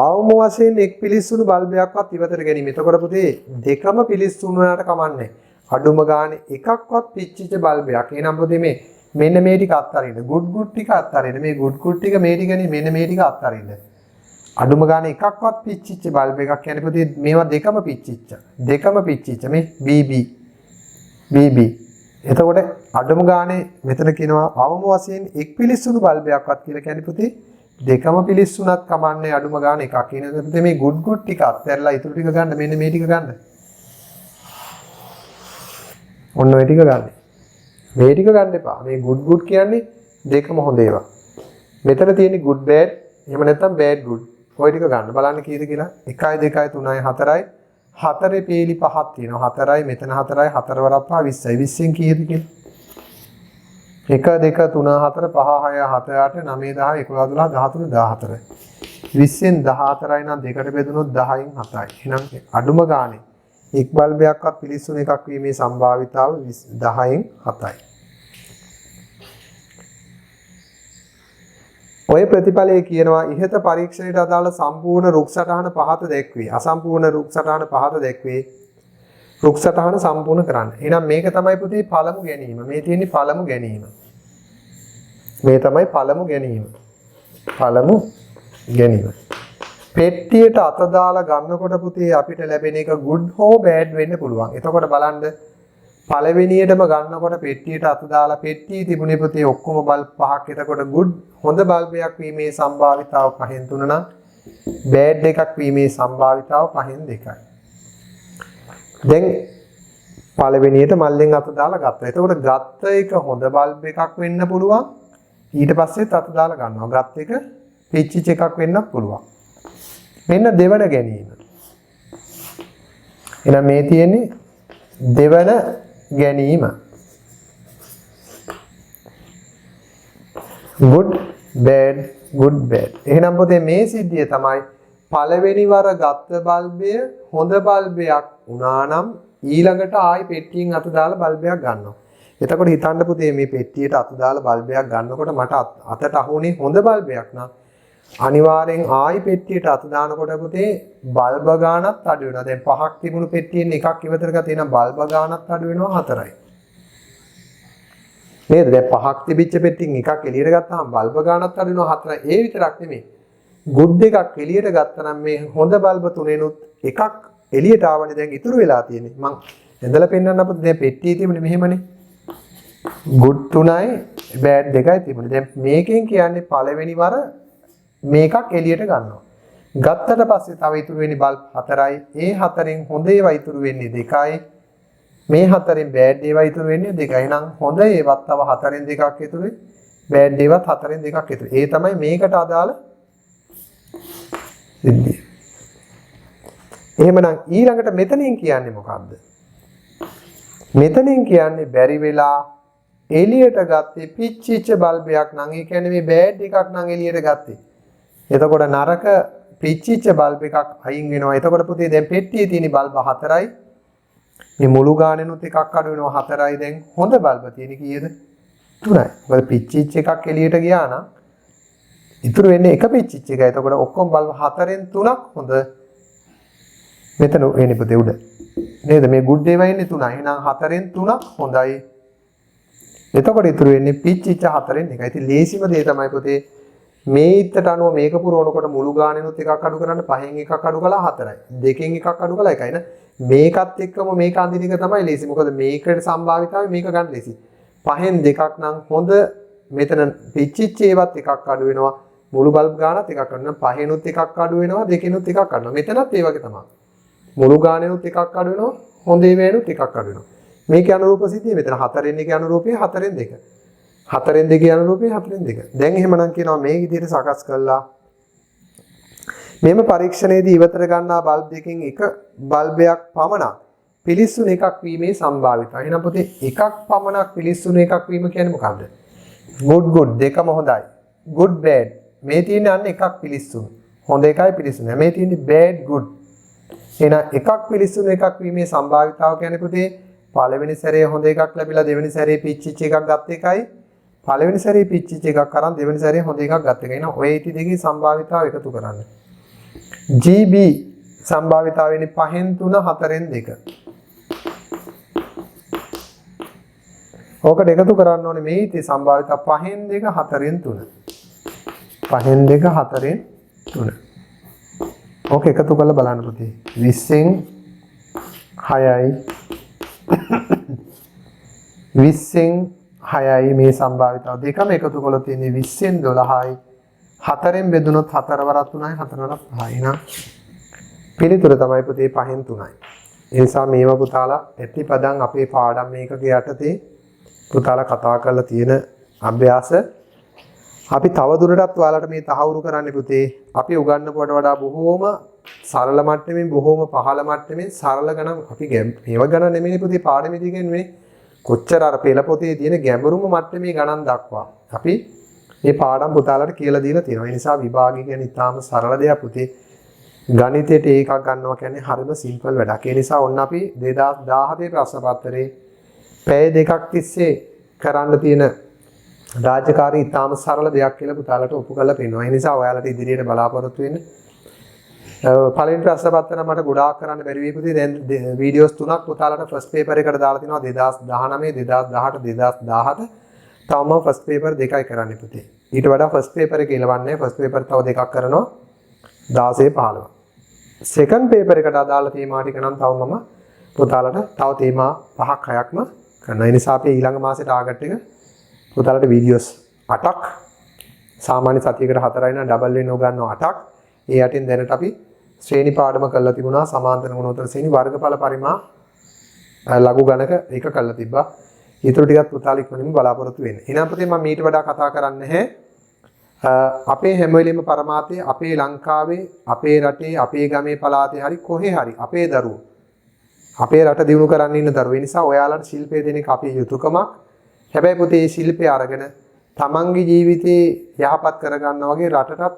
අවම වශයෙන් එක් පිලිස්සුණු බල්බයක්වත් ඉවතට ගැනීම. එතකොට පුතේ දෙකම පිලිස්සුණු වුණාට කමන්නේ. අඩුම ගානේ එකක්වත් පිච්චිච්ච බල්බයක්. එහෙනම් පුතේ මේ මෙන්න මේ ටික අත්හරින්න. good ටික අත්හරින්න. මේ good ටික මේ ටිකනේ මෙන්න මේ ටික අත්හරින්න. අඩුම ගානේ එකක්වත් පිච්චිච්ච බල්බ් එකක් කියන්නේ පුතේ මේවා දෙකම පිච්චිච්ච. මේ BB. එතකොට අඩුම ගානේ මෙතන කියනවා අවම වශයෙන් එක් පිලිස්සුණු බල්බයක්වත් කියලා කියන්නේ පුතේ දෙකම පිලිස්සුණත් කමන්නේ අඩුම ගානේ එකක්. කියන පුතේ මේ good ටික අත්හැරලා ඊටු ටික ගන්න මෙන්න මේ ටික ගන්න. ඔන්න ඔය ටික ගන්න. මේ ටික ගන්න එපා. මේ good කියන්නේ දෙකම හොඳ ඒවා. මෙතන තියෙන්නේ good bad එහෙම නැත්නම් bad good. ඔය ටික ගන්න. බලන්න කීයද කියලා. 1 2 3 4යි 4 පේලි 5ක් තියෙනවා. 4යි මෙතන 4යි 4 වරක් 5 20යි. 20න් කීයද කියලා? 1 2 3 4 5 6 7 8 9 10 11 12 13 14. 20න් 14යි නම් දෙකට බෙදුනොත් 10න් 7යි. එහෙනම් අඩුම ගානේ එක් බල්බයක්වත් පිලිස්සුන එකක් වීමේ සම්භාවිතාව 10න් 7යි. ඔය ප්‍රතිඵලයේ කියනවා ඉහත පරීක්ෂණයට අදාළ සම්පූර්ණ රුක් සටහන පහත දැක්වේ. අසම්පූර්ණ රුක් සටහන පහත දැක්වේ. රුක් සටහන සම්පූර්ණ කරන්න. එහෙනම් මේක තමයි පුතේ පළමු ගැනීම. මේ තියෙන්නේ පළමු ගැනීම. මේ තමයි පළමු ගැනීම. පළමු ගැනීම. පෙට්ටියට අත දාලා ගන්නකොට පුතේ අපිට ලැබෙන එක good හෝ bad වෙන්න පුළුවන්. එතකොට බලන්න පළවෙනියටම ගන්නකොට පෙට්ටියට අත දාලා පෙට්ටියේ තිබුණේ පුතේ ඔක්කොම බල්බ් පහක්. එතකොට good හොඳ බල්බයක් වීමේ සම්භාවිතාව 5න් 3 නම් bad එකක් වීමේ සම්භාවිතාව 5න් 2යි. දැන් පළවෙනියට මල්ලෙන් අත දාලා ගත්තා. එතකොට ගත්ත එක හොඳ බල්බ් එකක් වෙන්න පුළුවන්. ඊට පස්සෙත් අත දාලා ගන්නවා. ගත්ත එක පිච්චිච් එකක් වෙන්නත් පුළුවන්. මෙන්න දෙවන ගැනීම. එහෙනම් මේ තියෙන්නේ දෙවන ගැනීම. good bad good bad. එහෙනම් පොතේ මේ සිද්ධිය තමයි පළවෙනි වර ගත්ත බල්බය හොඳ බල්බයක් වුණා නම් ඊළඟට ආයි පෙට්ටියෙන් අත දාලා බල්බයක් ගන්නවා. එතකොට හිතන්න පුතේ මේ පෙට්ටියට අත දාලා බල්බයක් ගන්නකොට මට අතට අහුනේ හොඳ බල්බයක් නම් අනිවාර්යෙන් ආයි පෙට්ටියට අත දානකොට පුතේ බල්බ ගානක් අඩු වෙනවා. දැන් පහක් තිබුණු පෙට්ටියෙන් එකක් ඉවතර ගත්තා. එහෙනම් බල්බ ගානක් අඩු වෙනවා 4යි. නේද? දැන් පහක් තිබිච්ච පෙට්ටියෙන් එකක් එළියට ගත්තාම බල්බ ගානක් අඩු වෙනවා 4යි. ඒ විතරක් නෙමෙයි. good එකක් එළියට ගත්තා නම් මේ හොඳ බල්බ තුනෙනුත් එකක් එළියට ආවනේ. දැන් ඉතුරු වෙලා තියෙන්නේ. මං ඇඳලා පෙන්නන්න අපිට දැන් පෙට්ටියේ තිබුණේ මෙහෙමනේ. good 3යි bad 2යි තිබුණේ. දැන් මේකෙන් කියන්නේ පළවෙනි වර මේකක් එළියට ගන්නවා. ගත්තට පස්සේ තව ඉතුරු වෙන්නේ බල්බ් 4යි. ඒ 4න් හොඳ ඒවා ඉතුරු වෙන්නේ 2යි. මේ 4න් බෑඩ් ඒවා ඉතුරු වෙන්නේ 2යි. එහෙනම් හොඳ ඒවත් තව 4න් 2ක් ඉතුරුයි. බෑඩ් ඒවත් 4න් 2ක් ඉතුරුයි. ඒ තමයි මේකට අදාළ සිද්ධිය. එහෙමනම් ඊළඟට මෙතනින් කියන්නේ මොකක්ද? මෙතනින් කියන්නේ බැරි වෙලා එළියට ගත්තේ පිච්චිච්ච බල්බයක් නම් ඒ කියන්නේ මේ බෑඩ් එකක් නම් එළියට ගත්තේ. එතකොට නරක පිච්චිච්ච බල්බ් එකක් අයින් වෙනවා. එතකොට පුතේ දැන් පෙට්ටියේ තියෙන බල්බ 4යි. මේ මුළු ගානෙනුත් එකක් අඩු වෙනවා 4යි. දැන් හොඳ බල්බ තියෙන කීයද? 3යි. මොකද පිච්චිච්ච එකක් එළියට ගියා නම් ඉතුරු වෙන්නේ එක පිච්චිච්ච එකයි. එතකොට ඔක්කොම බල්බ 4න් 3ක් හොඳ. මෙතන එන්නේ පුතේ උඩ. නේද? මේ good ඒවා ඉන්නේ 3යි. එහෙනම් 4න් 3ක් හොඳයි. එතකොට ඉතුරු වෙන්නේ පිච්චිච්ච 4න් 1යි. ඉතින් ලේසිම දේ තමයි පුතේ මේ ඉත්තට අනුව මේක පුරවනකොට මුළු ගානෙනුත් එකක් අඩු කරන්න 5න් එකක් අඩු කළා 4යි. 2කින් එකක් අඩු කළා 1යි නේ. මේකත් එක්කම මේක අඳින එක තමයි ලේසි. මොකද මේකට සම්භාවිතාවය මේක ගන්න ලේසි. 5න් 2ක් නම් හොඳ. මෙතන පිච්චිච්ච ඒවත් එකක් අඩු වෙනවා. මුළු බල්බ් ගානත් එකක් අඩු වෙනවා. 5නුත් එකක් අඩු වෙනවා. 2කිනුත් එකක් අඩු වෙනවා. මෙතනත් ඒ වගේ තමයි. මුළු ගානෙනුත් එකක් අඩු වෙනවා. හොඳ ඒවානුත් එකක් අඩු වෙනවා. මේකේ අනුරූප සිද්ධිය මෙතන 4න් 1 අනුරූපී 4න් 2. 4න් 2 අනුරූපී 4න් 2. දැන් එහෙමනම් කියනවා මේ විදිහට සකස් කළා. මෙම පරීක්ෂණයේදී ඉවතර ගන්නා බල්බ් දෙකකින් එක බල්බයක් පමණක් පිලිස්සුන එකක් වීමේ සම්භාවිතාවය. එහෙනම් පුතේ එකක් පමණක් පිලිස්සුන එකක් වීම කියන්නේ මොකද්ද? good good දෙකම හොඳයි. good bad මේ තියෙන්නේ අන්න එකක් පිලිස්සුන. හොඳ එකයි පිලිස්සුන. මේ තියෙන්නේ bad good. එහෙනම් එකක් පිලිස්සුන එකක් වීමේ සම්භාවිතාව කියන්නේ පුතේ පළවෙනි සැරේ හොඳ එකක් ලැබිලා දෙවෙනි සැරේ පිච්චිච්ච එකක් ගත්ත එකයි. පළවෙනි සැරේ පිච්චිච්ච එකක් අරන් දෙවෙනි සැරේ හොඳ එකක් ගත්ත එකයි. එහෙනම් ඔය ඉති දෙකේ සම්භාවිතාව එකතු කරන්න. GB සම්භාවිතාව වෙන්නේ 5න් 3 4න් 2. ඕකට එකතු කරන්න ඕනේ මේ ඉති සම්භාවිතාව 5න් 2 4න් 3. 5න් 2 4න් 3. ඕක එකතු කරලා බලන්න පුතේ. 20න් 6යි 20න් 6යි මේ සම්භාවිතාව දෙකම එකතු කළොත් තියෙන්නේ 20න් 12යි. 4න් බෙදුනොත් 4 වරක් 3යි 4 වරක් 5යි නම් පිළිතුර තමයි පුතේ 5න් 3යි. ඒ නිසා මේවා පුතාලා ප්‍රතිපදන් අපේ පාඩම් මේකක යටතේ පුතාලා කතා කරලා තියෙන අභ්‍යාස අපි තව දුරටත් ඔයාලට මේ තහවුරු කරන්න පුතේ. අපි උගන්වනකොට වඩා බොහෝම සරල මට්ටමින් බොහෝම පහළ මට්ටමින් සරල ගණන් අපි මේව ගණන් නෙමෙයි පුතේ පාඩමේදී කියන්නේ කොච්චර අර පෙළ පොතේ තියෙන ගැඹුරුම මට්ටමේ ගණන් දක්වා අපි මේ පාඩම් පුතාලට කියලා දීලා තියෙනවා. ඒ නිසා විභාගය කියන්නේ ඉතාම සරල දෙයක් පුතේ. ගණිතයට ඒකක් ගන්නවා කියන්නේ හරිම සිම්පල් වැඩක්. ඒ නිසා ඔන්න අපි 2017 ප්‍රශ්න පත්‍රයේ පැය දෙකක් තිස්සේ කරන්න තියෙන රාජකාරී ඉතාම සරල දෙයක් කියලා පුතාලට ඔප්පු කරලා පෙන්නනවා. ඒ නිසා ඔයාලට ඉදිරියට බලාපොරොත්තු වෙන්න. පළවෙනි ප්‍රශ්න පත්‍රය මට ගොඩාක් කරන්න බැරි වෙයි පුතේ. දැන් වීඩියෝස් තුනක් පුතාලට ෆස්ට් පේපර් එකට දාලා තිනවා 2019, 2018, 2017. තවම ෆස්ට් පේපර් දෙකයි කරන්නේ පුතේ. ඊට වඩා ෆස්ට් පේපර් එක ඉලවන්නේ. ෆස්ට් පේපර් තව දෙකක් කරනවා 16 15. සෙකන්ඩ් පේපර් එකට අදාළ තේමා ටික නම් තව මම පුතාලට තව තේමා 5ක් 6ක්ම කරනවා. ඒ නිසා අපි ඊළඟ මාසේ ටාගට් එක පුතාලට වීඩියෝස් 8ක් සාමාන්‍ය සතියකට 4යි නම් ඩබල් වෙන්න උගන්වනවා 8ක්. ඒ යටින් දැනට අපි ශ්‍රේණි පාඩම කරලා තිබුණා. සමාන්තර ගුණෝත්තර ශ්‍රේණි වර්ගඵල පරිමා ලඝු ගණක එක කරලා තිබ්බා. ඊටු ටිකත් පුතාලා ඉක්මනින්ම බලාපොරොත්තු වෙන්න. එහෙනම් පුතේ මම ඊට වඩා කතා කරන්නේ නැහැ. අපේ හැම වෙලෙම පරමාර්ථය අපේ ලංකාවේ, අපේ රටේ, අපේ ගමේ පළාතේ හරි කොහේ හරි අපේ දරුවෝ අපේ රට දියුණු කරන්න ඉන්න දරුවෝ. ඒ නිසා ඔයාලට ශිල්පය දෙන එක අපේ යුතුයකමක්. හැබැයි පුතේ මේ ශිල්පය අරගෙන තමන්ගේ ජීවිතේ යහපත් කරගන්නා වගේ රටටත්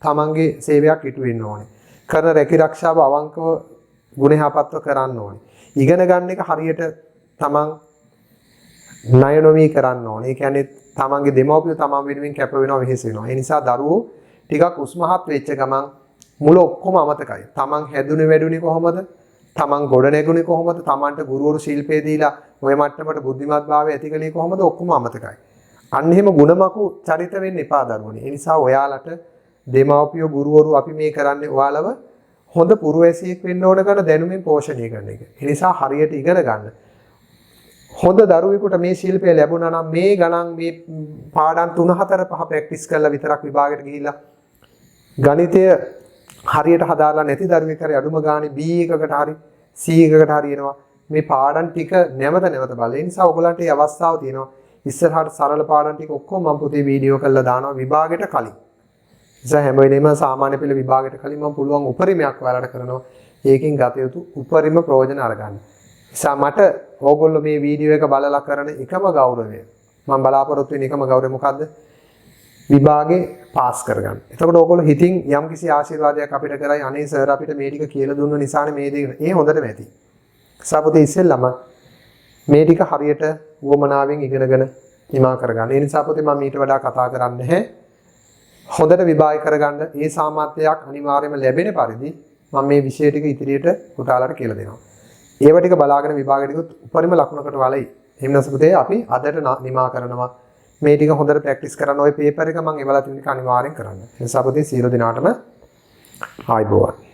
තමන්ගේ සේවයක් ඉටු වෙන්න ඕනේ. කරන රැකිරක්ෂාව අවංකව ගුණයහපත්ව කරන්න ඕනේ. ඉගෙන ගන්න එක හරියට තමන් ණය නොමී කරන්න ඕනේ. ඒ කියන්නේ තමන්ගේ දෙමව්පියෝ තමන් වෙනුවෙන් කැප වෙනවා, වෙහෙස වෙනවා. ඒ නිසා දරුවෝ ටිකක් උස්මහත් වෙච්ච ගමන් මුල ඔක්කොම අමතකයි. තමන් හැදුනේ වැඩුනේ කොහොමද? තමන් ගොඩ නැගුණේ කොහොමද? තමන්ට ගුරුවරු ශිල්පය දීලා ඔය මට්ටමට බුද්ධිමත්භාවය ඇති කළේ කොහොමද? ඔක්කොම අමතකයි. අන්න එහෙම ගුණමකු චරිත වෙන්න එපා දරුවනේ. ඒ නිසා ඔයාලට දෙමව්පියෝ ගුරුවරු අපි මේ කරන්නේ ඔයාලව හොඳ පුරවැසියෙක් වෙන්න ඕන කරන දැනුමින් පෝෂණය කරන එක. ඒ නිසා හරියට ඉගෙන ගන්න. හොඳ දරුවෙකුට මේ ශිල්පය ලැබුණා නම් මේ ගණන් මේ පාඩම් 3 4 5 ප්‍රැක්ටිස් කරලා විතරක් විභාගයට ගිහිල්ලා ගණිතය හරියට හදාලා නැති දරුවෙක් හරි අඩුම ගානේ B එකකට හරි C එකකට හරි එනවා. මේ පාඩම් ටික නැවත බලන්න. ඒ නිසා ඔයගලන්ට මේ අවස්ථාව තියෙනවා. ඉස්සරහට සරල පාඩම් ටික ඔක්කොම මම පුතේ වීඩියෝ කරලා දානවා විභාගයට කලින්. නිසා හැම වෙලේම සාමාන්‍ය පෙළ විභාගයට කලින් මම පුළුවන් උපරිමයක් ඔයාලට කරනවා. ඒකෙන් ගත යුතු උපරිම ප්‍රයෝජන අරගන්න. නිසා මට ඕගොල්ලෝ මේ වීඩියෝ එක බලලා කරන එකම ගෞරවය මම බලාපොරොත්තු වෙන එකම ගෞරවය මොකද්ද? විභාගේ පාස් කරගන්න. එතකොට ඕගොල්ලෝ හිතින් යම්කිසි ආශිර්වාදයක් අපිට කරයි අනේ සර් අපිට මේ ටික කියලා දුන්න නිසානේ මේ දේ. ඒ හොඳටම ඇති. සපුතේ ඉස්සෙල්ලම මේ ටික හරියට වොමනාවෙන් ඉගෙනගෙන නිමා කරගන්න. ඒ නිසා පුතේ මම ඊට වඩා කතා කරන්නේ නැහැ. හොඳට විභාග කරගන්න ඒ සාමර්ථ්‍යයක් අනිවාර්යයෙන්ම ලැබෙන පරිදි මම මේ විෂය ටික ඉදිරියට පුතාලට කියලා දෙනවා. ඒව ටික බලාගෙන විභාගෙට උපරිම ලකුණකට වලයි. එහෙම නැසපුතේ අපි අදට නිමා කරනවා. මේ ටික හොඳට ප්‍රැක්ටිස් කරන්න. ওই පේපර් එක මම එවලා තියෙන එක අනිවාර්යෙන් කරන්න. ඒ නිසා පුතේ සියලු දෙනාටම ආයිබෝවන්.